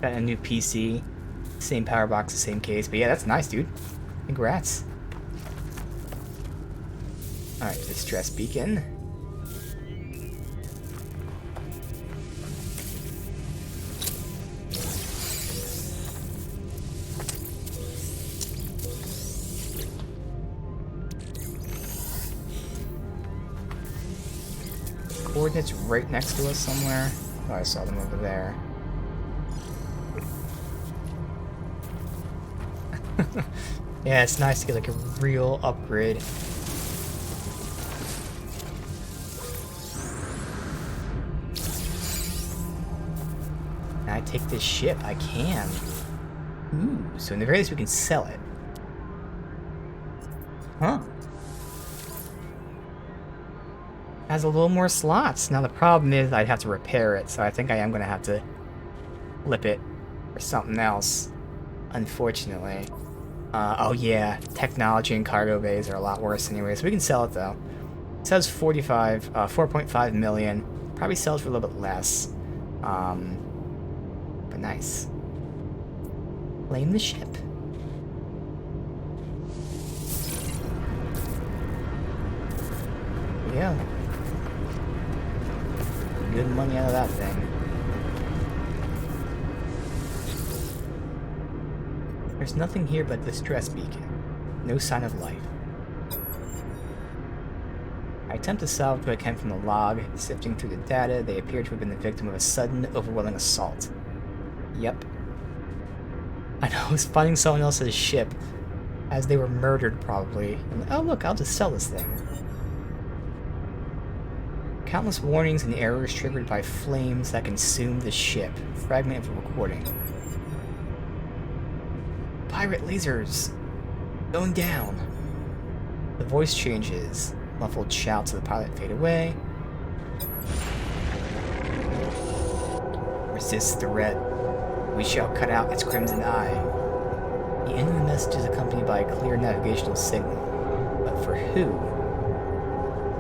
Got a new PC, same power box, the same case, but yeah, that's nice, dude. Congrats. Alright, distress beacon. coordinates right next to us somewhere? Oh, I saw them over there. Yeah, it's nice to get like a real upgrade. Can I take this ship? I can. Ooh, so in the very least we can sell it. Huh. Has a little more slots. Now the problem is I'd have to repair it, so I think I am going to have to flip it for something else, unfortunately. Oh yeah, technology and cargo bays are a lot worse anyway, so we can sell it though. It says 4.5 million. Probably sells for a little bit less. But nice. Claim the ship. Yeah. Good money out of that thing. There's nothing here but the distress beacon. No sign of life. I attempt to salvage what I can from the log. Sifting through the data, they appear to have been the victim of a sudden, overwhelming assault. Yep. I know, I was finding someone else's ship, as they were murdered, probably. And, oh look, I'll just sell this thing. Countless warnings and errors triggered by flames that consumed the ship. Fragment of a recording. Pirate lasers! Going down! The voice changes. Muffled shouts of the pilot fade away. Resist the red. We shall cut out its crimson eye. The end of the message is accompanied by a clear navigational signal. But for who?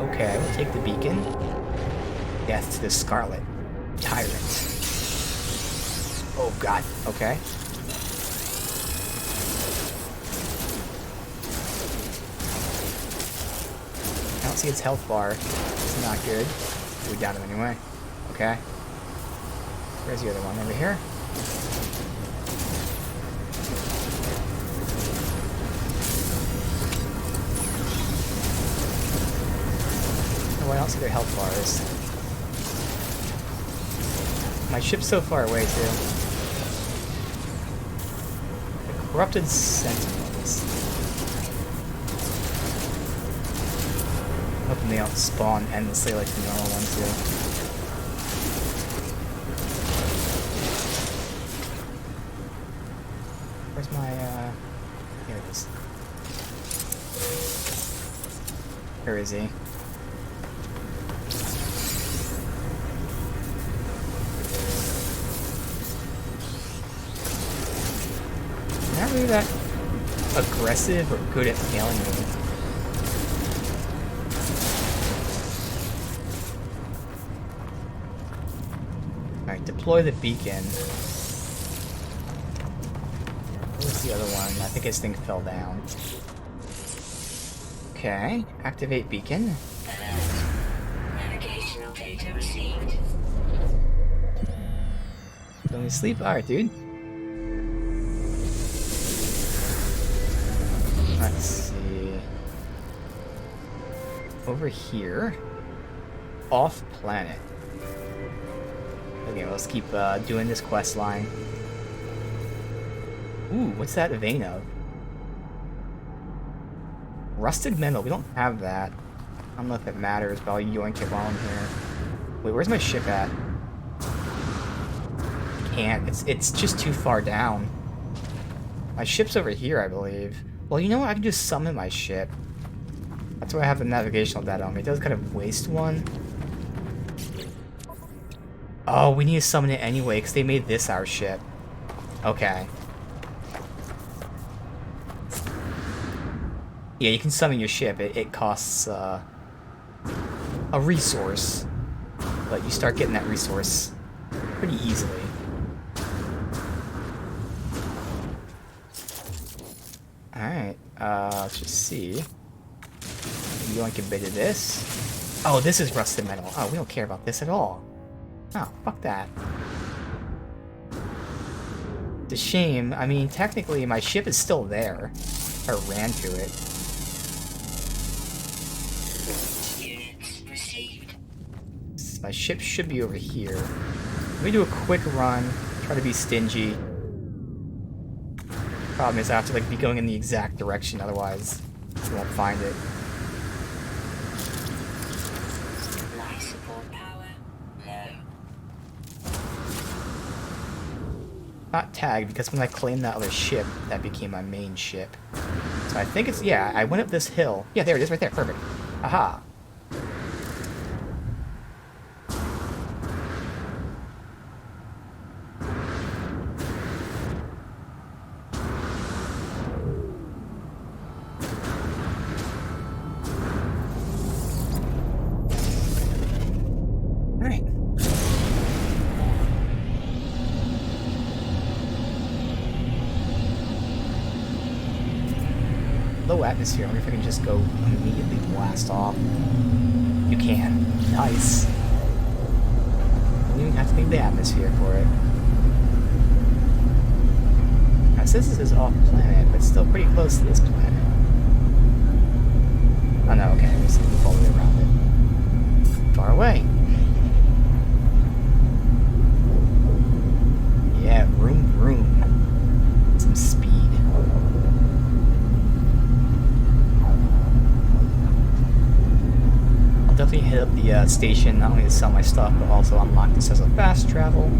Okay, we'll take the beacon. Death to the Scarlet Tyrant. Oh god, okay. I don't see its health bar. It's not good. We got him anyway. Okay. Where's the other one? Over here? Oh, I don't see their health bars. My ship's so far away, too. The Corrupted Sentinels. Hoping they don't spawn endlessly like the normal ones do. Where's my, here it is. Where is he? Not really that aggressive or good at nailing me. Alright, deploy the beacon. Where's the other one? I think his thing fell down. Okay, activate beacon. Navigational data received. Don't we sleep? Alright, dude. Let's see. Over here. Off planet. Okay, well, let's keep doing this quest line. Ooh, what's that vein of? Rusted metal. We don't have that. I don't know if it matters, but I'll yoink it while I'm here. Wait, where's my ship at? Can't. It's just too far down. My ship's over here, I believe. Well, you know what? I can just summon my ship. That's why I have the navigational data on me. It does kind of waste one. Oh, we need to summon it anyway, because they made this our ship. Okay. Yeah, you can summon your ship. It costs a resource. But you start getting that resource pretty easily. Alright, let's just see. Yoink a bit of this. Oh, this is rusted metal. Oh, we don't care about this at all. Oh, fuck that. It's a shame. I mean, technically, my ship is still there. I ran to it. Units received. So my ship should be over here. Let me do a quick run, try to be stingy. Problem is I have to like be going in the exact direction, otherwise you won't find it. Life support power low. Not tagged, because when I claimed that other ship, that became my main ship. So I think it's, yeah, I went up this hill. Yeah, there it is right there, perfect. Aha. Alright. Low atmosphere. I wonder if I can just go immediately blast off. You can. Nice. Don't even have to leave the atmosphere for it. Now, it says this is off planet, but still pretty close to this planet. Oh no, okay. We'll see all the way around it. Far away. Yeah, vroom vroom. Some speed. I'll definitely hit up the station, not only to sell my stuff, but also unlock this as a fast travel.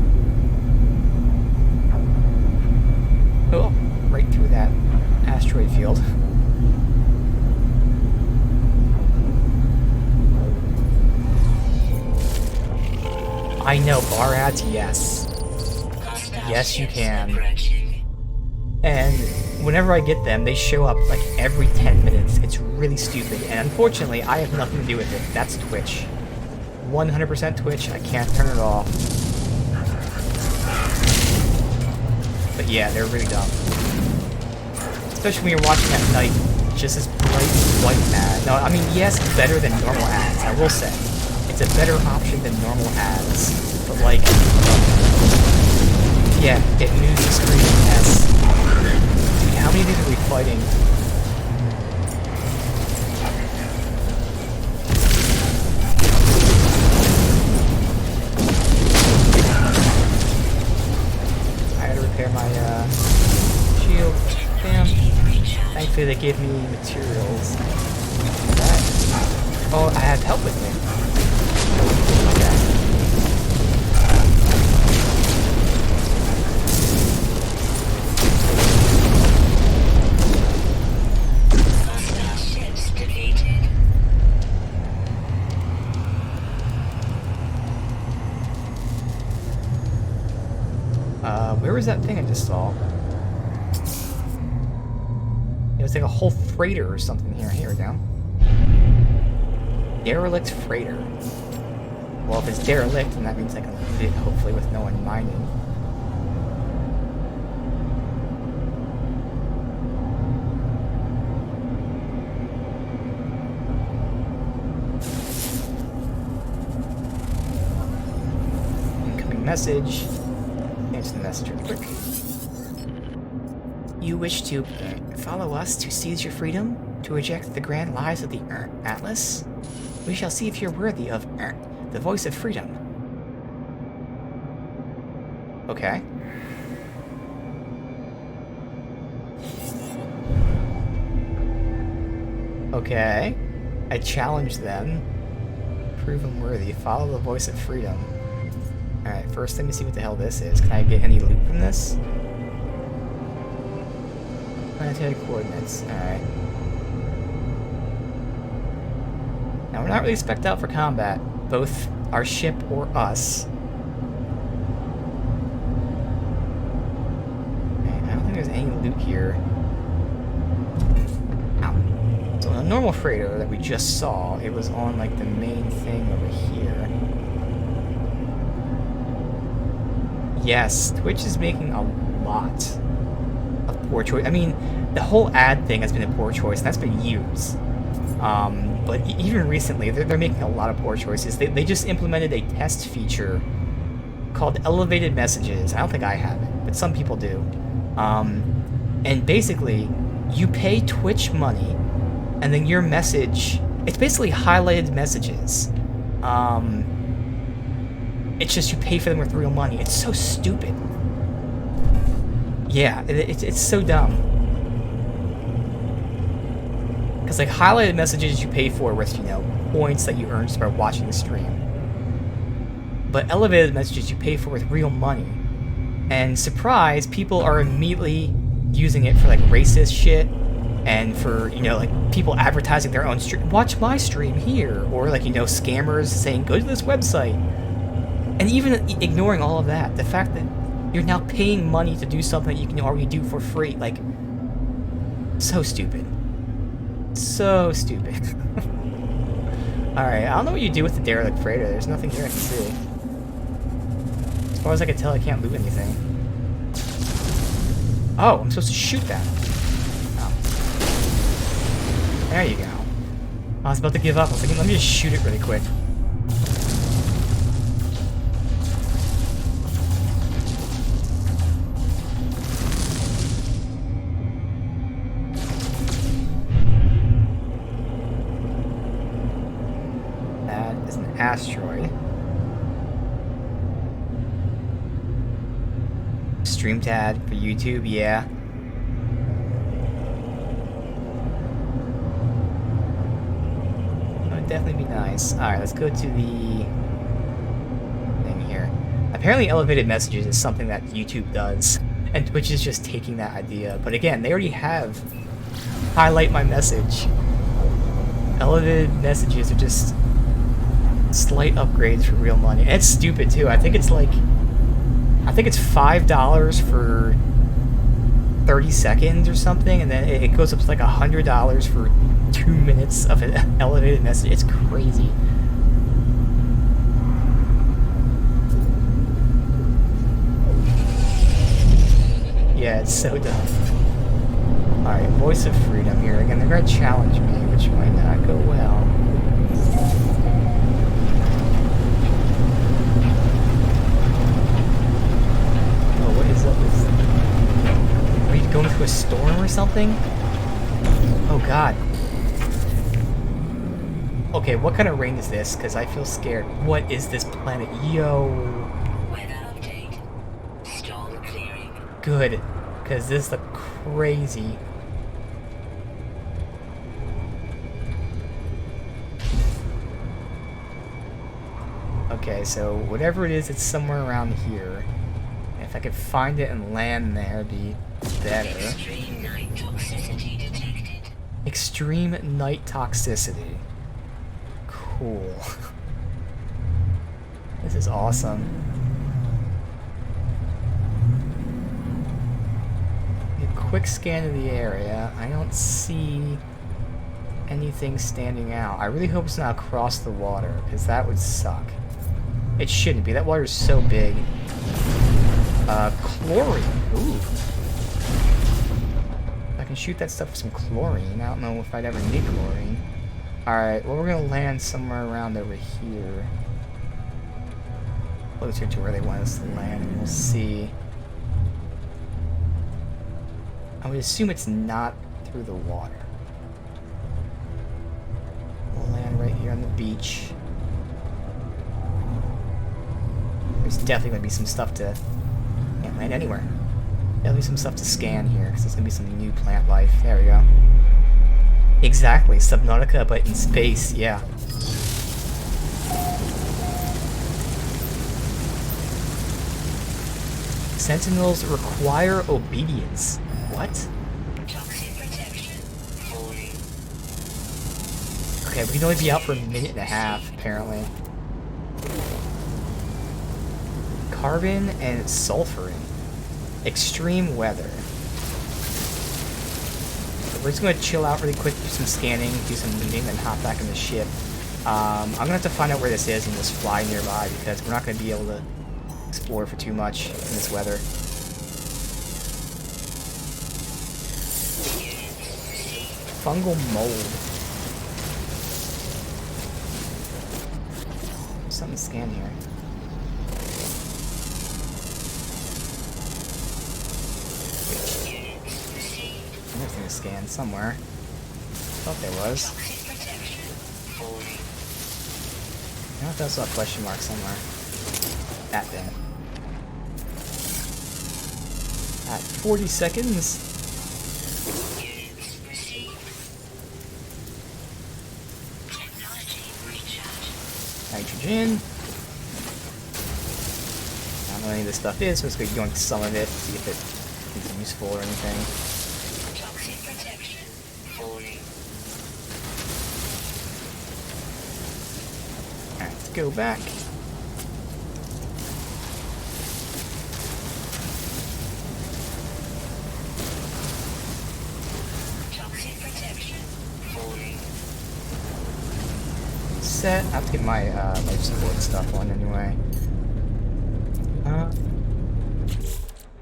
Oh, right through that asteroid field. I know, bar ads, yes. Yes, you can. And whenever I get them, they show up like every 10 minutes. It's really stupid. And unfortunately, I have nothing to do with it. That's Twitch. 100% Twitch. I can't turn it off. But yeah, they're really dumb. Especially when you're watching at night. Just this bright white ad. No, I mean, yes, it's better than normal ads. I will say. It's a better option than normal ads. But like... yeah, it moves the screen as... Dude, how many of these are we fighting? I had to repair my, shield. Damn. Thankfully they gave me materials. That. Oh, I have help with me. Okay. Where was that thing I just saw? It was like a whole freighter or something here. Here we go. Derelict freighter. Well, if it's derelict, then that means I can leave it, hopefully, with no one mining. Incoming message. Answer the message real quick. You wish to follow us to seize your freedom? To reject the grand lies of the Atlas? We shall see if you're worthy of the voice of freedom. Okay. Okay. I challenge them. Prove them worthy. Follow the voice of freedom. Alright, first let me see what the hell this is. Can I get any loot from this? Planetary coordinates. Alright. Now, we're not really spec'd out for combat. Both our ship or us. Okay, I don't think there's any loot here. Ow. So the normal freighter that we just saw, it was on like the main thing over here. Yes, Twitch is making a lot of poor choice. I mean, the whole ad thing has been a poor choice, and that's been years. But even recently, they're making a lot of poor choices. They just implemented a test feature called Elevated Messages. I don't think I have it, but some people do. And basically, you pay Twitch money, and then your message... It's basically highlighted messages. It's just you pay for them with real money. It's so stupid. Yeah, it's so dumb. Because like highlighted messages you pay for with, you know, points that you earn just by watching the stream. But elevated messages you pay for with real money. And surprise, people are immediately using it for like racist shit and for, you know, like people advertising their own stream. Watch my stream here. Or like, you know, scammers saying go to this website. And even ignoring all of that, the fact that you're now paying money to do something that you can already do for free, like, so stupid. So stupid. Alright, I don't know what you do with the derelict freighter. There's nothing here I can see. As far as I can tell, I can't loot anything. Oh, I'm supposed to shoot that. Oh. There you go. I was about to give up. I was like, let me just shoot it really quick. That is an asteroid. StreamTad for YouTube, yeah. That would definitely be nice. Alright, let's go to the thing here. Apparently elevated messages is something that YouTube does, and Twitch is just taking that idea. But again, they already have highlight my message. Elevated messages are just slight upgrades for real money. And it's stupid too. I think it's $5 for 30 seconds or something, and then it goes up to like $100 for 2 minutes of an elevated message. It's crazy. Yeah, it's so dumb. Alright, Voice of Freedom here. Again, they're gonna challenge me, which might not go well. Are you going through a storm or something? Oh god. Okay, what kind of rain is this? Because I feel scared. What is this planet? Yo. Weather update. Storm clearing. Good. Because this looks crazy. Okay, so whatever it is, it's somewhere around here. If I could find it and land there, it'd be better. Extreme night toxicity detected. Extreme night toxicity. Cool. This is awesome. A quick scan of the area. I don't see anything standing out. I really hope it's not across the water, because that would suck. It shouldn't be. That water's so big. Chlorine. Ooh. I can shoot that stuff with some chlorine. I don't know if I'd ever need chlorine. Alright, well, we're gonna land somewhere around over here. Closer to where they want us to land, and we'll see. I would assume it's not through the water. We'll land right here on the beach. There's definitely gonna be some stuff to... Can't land anywhere. Definitely some stuff to scan here, because there's gonna be some new plant life. There we go. Exactly, Subnautica, but in space, yeah. Sentinels require obedience. What? Toxic protection. Falling. Okay, we can only be out for a minute and a half, apparently. Carbon and sulfuring. Extreme weather. We're just going to chill out really quick, do some scanning, do some looting, then hop back in the ship. I'm going to have to find out where this is and just fly nearby, because we're not going to be able to explore for too much in this weather. Fungal mold. There's something to scan here. There's something to scan somewhere. Thought there was. I don't know if that's a question mark somewhere. that thing. At 40 seconds. Units received. Technology recharge. Nitrogen. I don't know what any of this stuff is, so let's go yoink some of it, see if it is useful or anything. Toxic protection. Falling. Alright, let's go back. Toxic protection. Falling. Set. I have to get my life support stuff on anyway.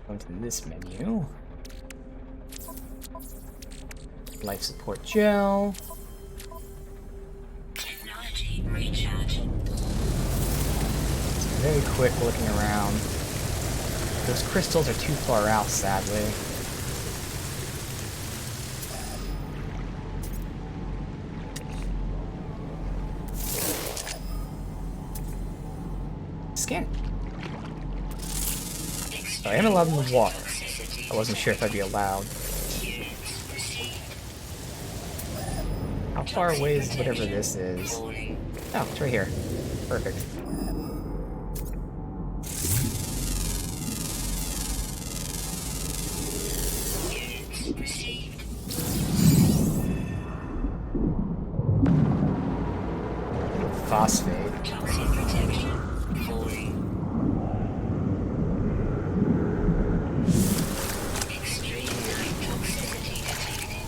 Go to this menu. Life support gel. Technology recharge. Very quick looking around. Those crystals are too far out, sadly. Scan it. I am allowed in the water. I wasn't sure if I'd be allowed. How far away is whatever this is? Oh, it's right here. Perfect. Phosphate. Toxic protection. Falling. Extreme night toxicity detected.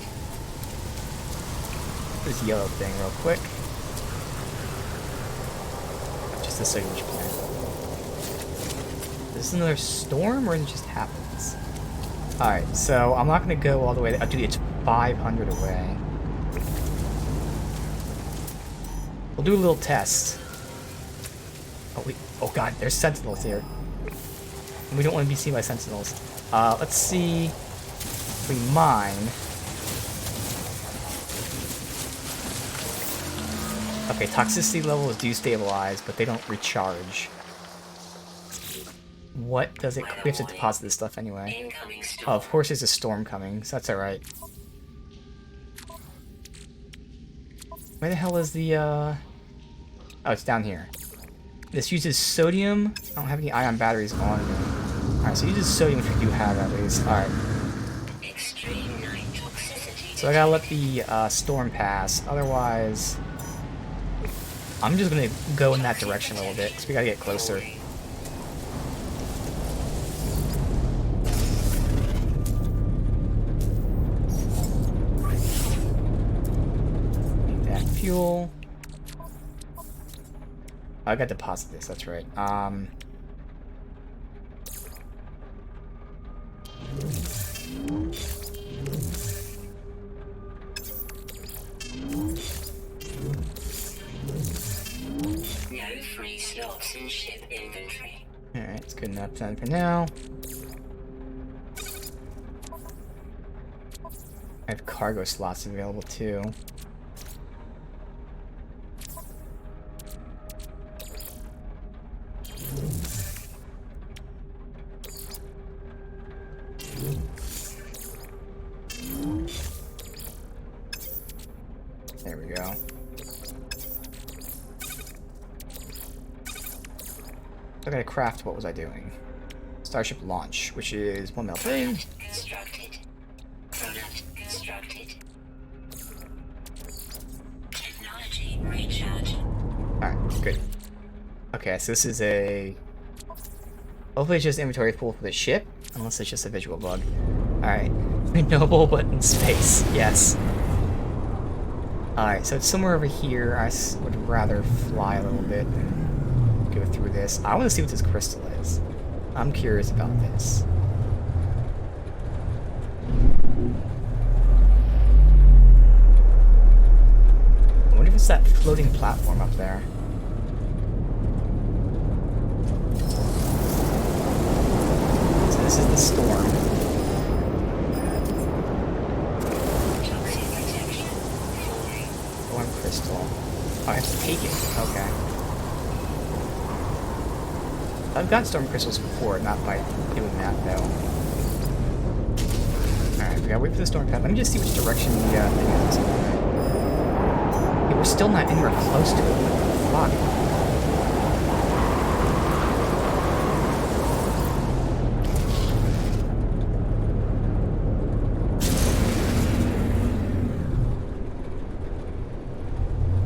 This yellow thing real quick. Just a sewage plant. Is this another storm or it just happens? Alright, so I'm not gonna go all the way. Dude, it's 500 away. We'll do a little test. Oh god, there's sentinels here. We don't want to be seen by sentinels. Let's see if we mine. Okay, toxicity levels do stabilize, but they don't recharge. What does it... We have to deposit this stuff anyway. Incoming storm. Oh, of course there's a storm coming, so that's alright. Where the hell is the, Oh, it's down here. This uses sodium. I don't have any ion batteries on me. Alright, so it uses sodium, which we do have at least. Alright. Extreme night toxicity. So I gotta let the storm pass, otherwise... I'm just gonna go in that direction a little bit, because we gotta get closer. Need that fuel. I gotta deposit this, that's right. No free slots in ship inventory. Alright, it's good enough time for now. I have cargo slots available too. There we go. I gotta craft, what was I doing? Starship launch, which is 1 mil thing. Constructed. Product constructed. Technology recharge. Alright, good. Okay, so this is a... Hopefully it's just inventory full for the ship, unless it's just a visual bug. Alright. Noble, but in space. Yes. Alright, so it's somewhere over here. I would rather fly a little bit and go through this. I want to see what this crystal is. I'm curious about this. I wonder if it's that floating platform up there. So this is the storm. Toxic protection. Falling. Storm crystal. Oh, I have to take it. Okay. I've got storm crystals before, not by doing that though. Alright, we gotta wait for the storm path. Let me just see which direction the thing is. Yeah, we're still not anywhere close to it. What the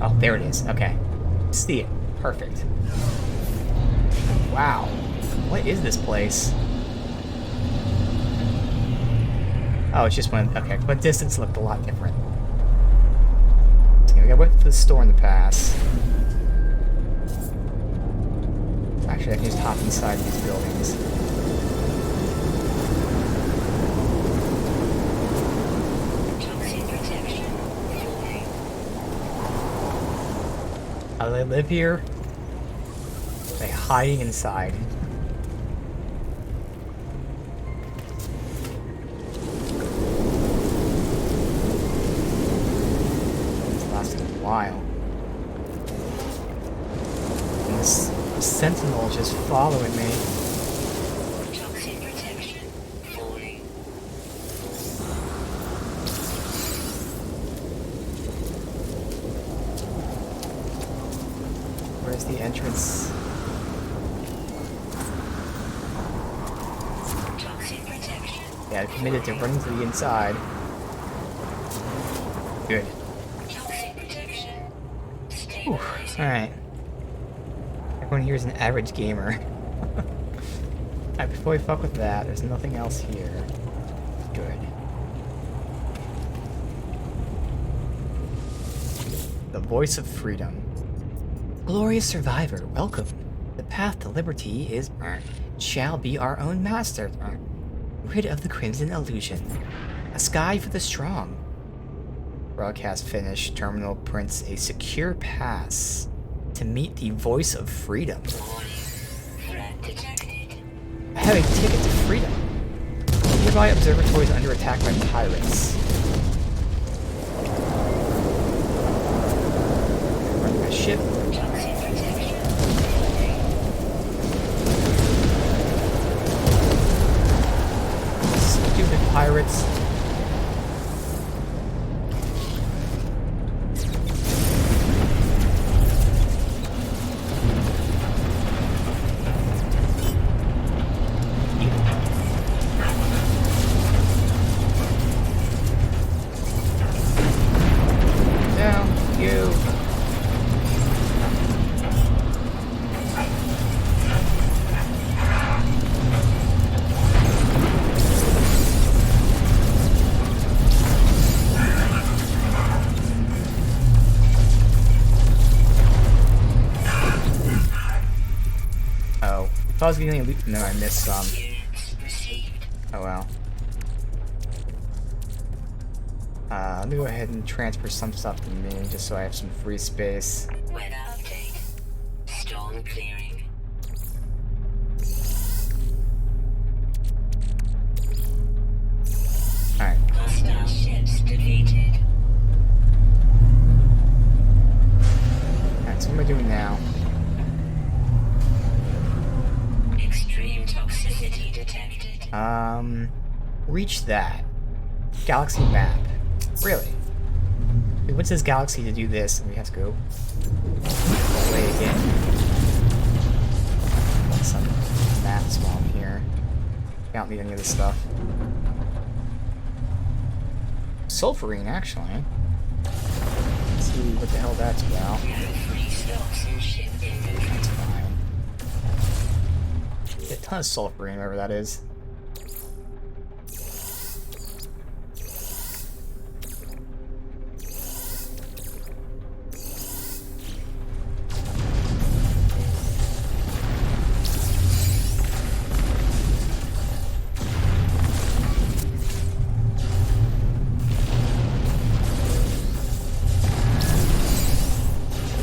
fuck? Oh, there it is. Okay. See it. Perfect. Wow. What is this place? Oh, it's just one. Okay, but distance looked a lot different. So we gotta wait for the storm to pass. Actually, I can just hop inside these buildings. Toxin protection. How do they live here? They hiding inside. It's lasting a while. And this sentinel just following me. Toxin protection. Falling. Where's the entrance? Toxin protection. Yeah, I committed to running to the inside. Good. Toxin protection. Whew. Stabilizing. Alright. Everyone here is an average gamer. Alright, before we fuck with that, there's nothing else here. Good. The voice of freedom. Glorious survivor, welcome. The path to liberty is shall be our own master. Rid of the crimson illusion. A sky for the strong. Broadcast finished. Terminal prints a secure pass to meet the voice of freedom. Warning. Threat detected. I have a ticket to freedom. Nearby observatory is under attack by pirates. Running a ship. Toxin protection. Stupid pirates. Down, you. Oh, if I was getting any loot from there, I missed some. Units received. Oh well. Let me go ahead and transfer some stuff to me, just so I have some free space. Weather update. Storm clearing. Alright. Hostile ships defeated. Alright, so what am I doing now? Extreme toxicity detected. Reach that. Galaxy map. Really? Wait, what's this galaxy to do this? And we have to go away again. Got some maps while I'm here. I don't need any of this stuff. Sulfurine, actually. Let's see what the hell that's about. No free slots in ship inventory. That's fine. A ton of sulfurine, whatever that is.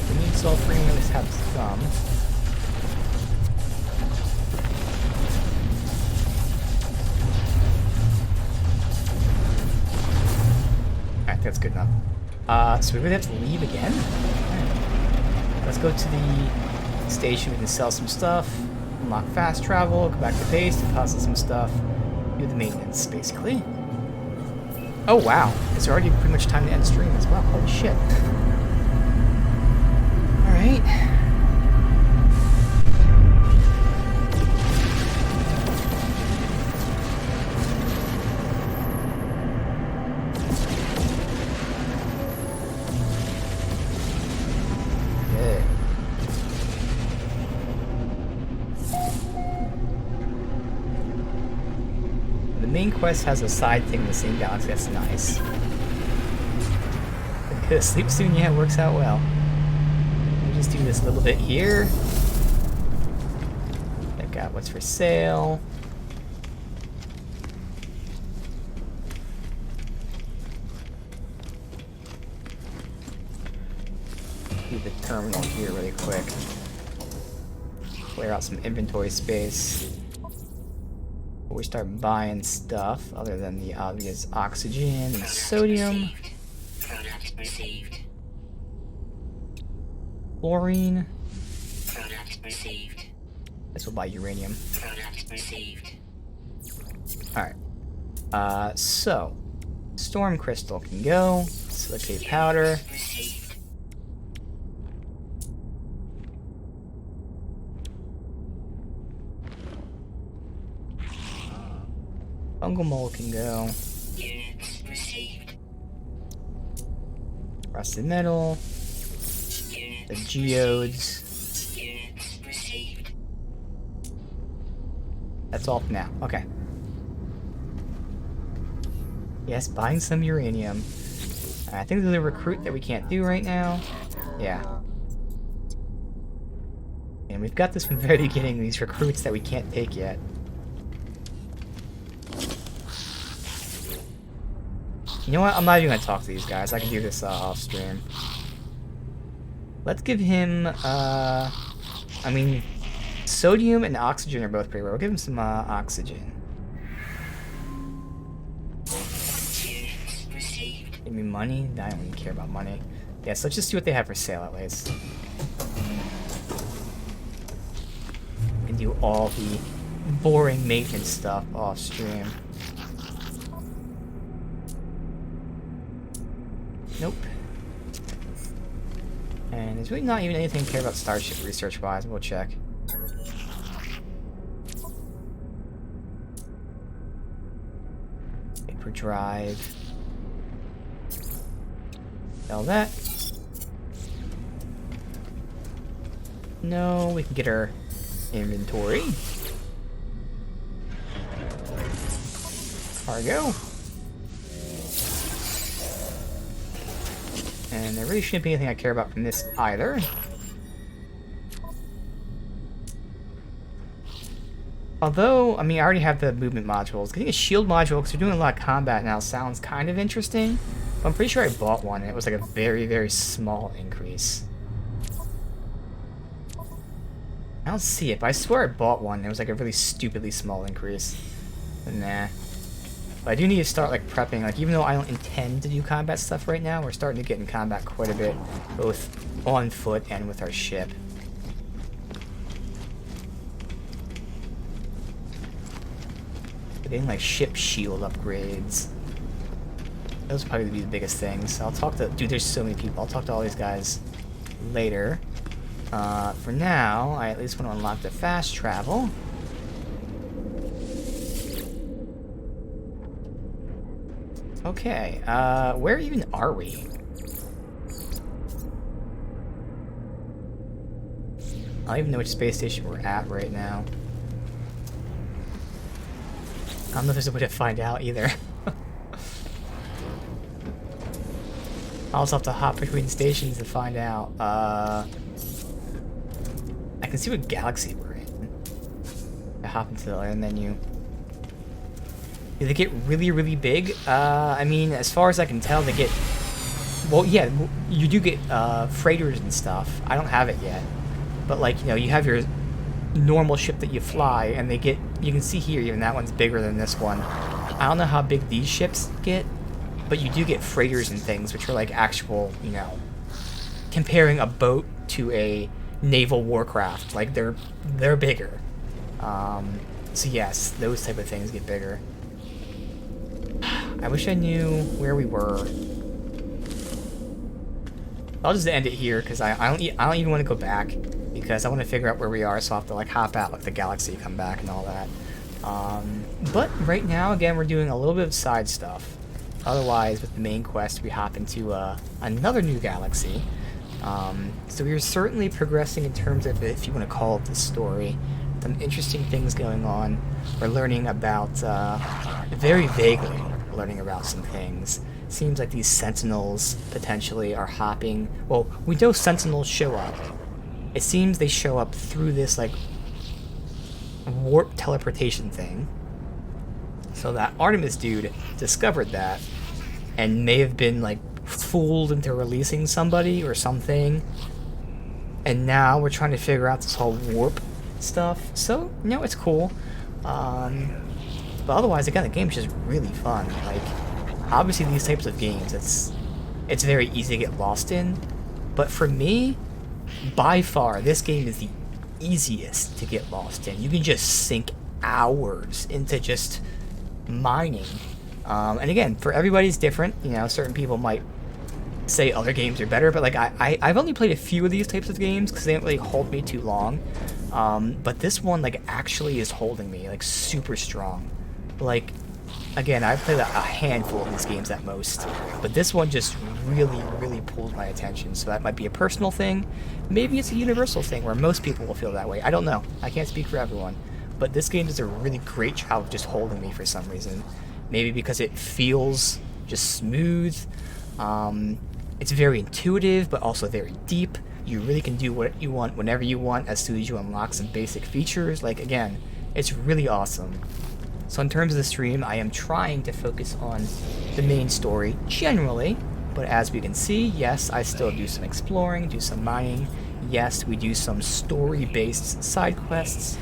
We need sulfurine, at least have some. Alright, that's good enough. So we would have to leave again? Alright. Let's go to the station, we can sell some stuff. unlock fast travel, go back to base, deposit some stuff, do the maintenance, basically. Oh wow, it's already pretty much time to end stream as well. Holy shit. Alright. The main quest has a side thing in the same galaxy. That's nice. Sleep soon, yeah, it works out well. Let me just do this a little bit here. Check out what's for sale. Do the terminal here really quick. Clear out some inventory space. Before we start buying stuff, other than the obvious oxygen and sodium. Product received. Chlorine. Product received. Guess we'll buy uranium. Product received. Alright. So storm crystal can go. Silicate powder. Received. Fungal mold can go. Units received. Rusted metal. The Units geodes. Units received. That's all for now. Okay. Yes, buying some uranium. I think there's a recruit that we can't do right now. Yeah. And we've got this from the very beginning, these recruits that we can't take yet. You know what? I'm not even gonna talk to these guys. I can do this off stream. Let's give him, I mean, sodium and oxygen are both pretty rare. We'll give him some oxygen. Units received. Give me money? I don't even care about money. Yeah, so let's just see what they have for sale at least. We can do all the boring maintenance stuff off stream. Nope. And there's really not even anything to care about Starship research-wise. We'll check. Vapor drive. Sell that. No, we can get our inventory. Cargo. And there really shouldn't be anything I care about from this either. Although, I mean, I already have the movement modules. Getting a shield module, because we're doing a lot of combat now, sounds kind of interesting. But I'm pretty sure I bought one, and it was like a very, very small increase. I don't see it, but I swear I bought one, and it was like a really stupidly small increase. But nah. But I do need to start like prepping, like even though I don't intend to do combat stuff right now, we're starting to get in combat quite a bit, both on foot and with our ship. Getting like ship shield upgrades. Those will probably be the biggest things. I'll talk to, dude, there's so many people. I'll talk to all these guys later. For now, I at least want to unlock the fast travel. Okay, where even are we? I don't even know which space station we're at right now. I don't know if there's a way to find out either. I'll also have to hop between stations to find out. I can see what galaxy we're in. I hop into the land menu. Do they get really, really big? I mean, as far as I can tell, they get... Well, yeah, you do get freighters and stuff. I don't have it yet. But, like, you know, you have your normal ship that you fly, and they get... You can see here, even that one's bigger than this one. I don't know how big these ships get, but you do get freighters and things, which are, like, actual, you know... Comparing a boat to a naval warcraft. Like, they're bigger. So yes, those type of things get bigger. I wish I knew where we were. I'll just end it here because I don't even want to go back because I want to figure out where we are, so I'll have to like hop out like the galaxy, come back, and all that. But right now, again, we're doing a little bit of side stuff. Otherwise, with the main quest, we hop into another new galaxy. So we're certainly progressing in terms of, if you want to call it the story, some interesting things going on. We're learning about, very vaguely learning about some things. Seems like these sentinels potentially are hopping. Well, we know sentinels show up. It seems they show up through this like warp teleportation thing. So that Artemis dude discovered that and may have been like fooled into releasing somebody or something. And now we're trying to figure out this whole warp stuff. So, you know, it's cool. But otherwise, again, the game's just really fun. Like, obviously these types of games, it's very easy to get lost in. But for me, by far, this game is the easiest to get lost in. You can just sink hours into just mining. And again, for everybody's different. You know, certain people might say other games are better, but like I've only played a few of these types of games because they don't really hold me too long. But this one like actually is holding me like super strong. Like, again, I've played a handful of these games at most, but this one just really pulled my attention. So that might be a personal thing. Maybe it's a universal thing where most people will feel that way. I don't know. I can't speak for everyone. But this game does a really great job of just holding me for some reason. Maybe because it feels just smooth. It's very intuitive, but also very deep. You really can do what you want whenever you want as soon as you unlock some basic features. Like, again, it's really awesome. So in terms of the stream, I am trying to focus on the main story generally, but as we can see, yes, I still do some exploring, do some mining. Yes, we do some story-based side quests.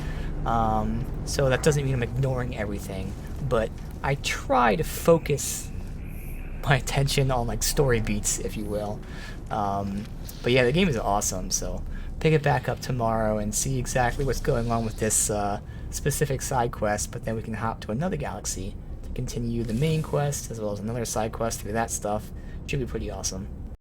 So that doesn't mean I'm ignoring everything, but I try to focus my attention on like story beats, if you will. But yeah, the game is awesome, so pick it back up tomorrow and see exactly what's going on with this specific side quest, but then we can hop to another galaxy to continue the main quest as well as another side quest through that stuff. Should be pretty awesome.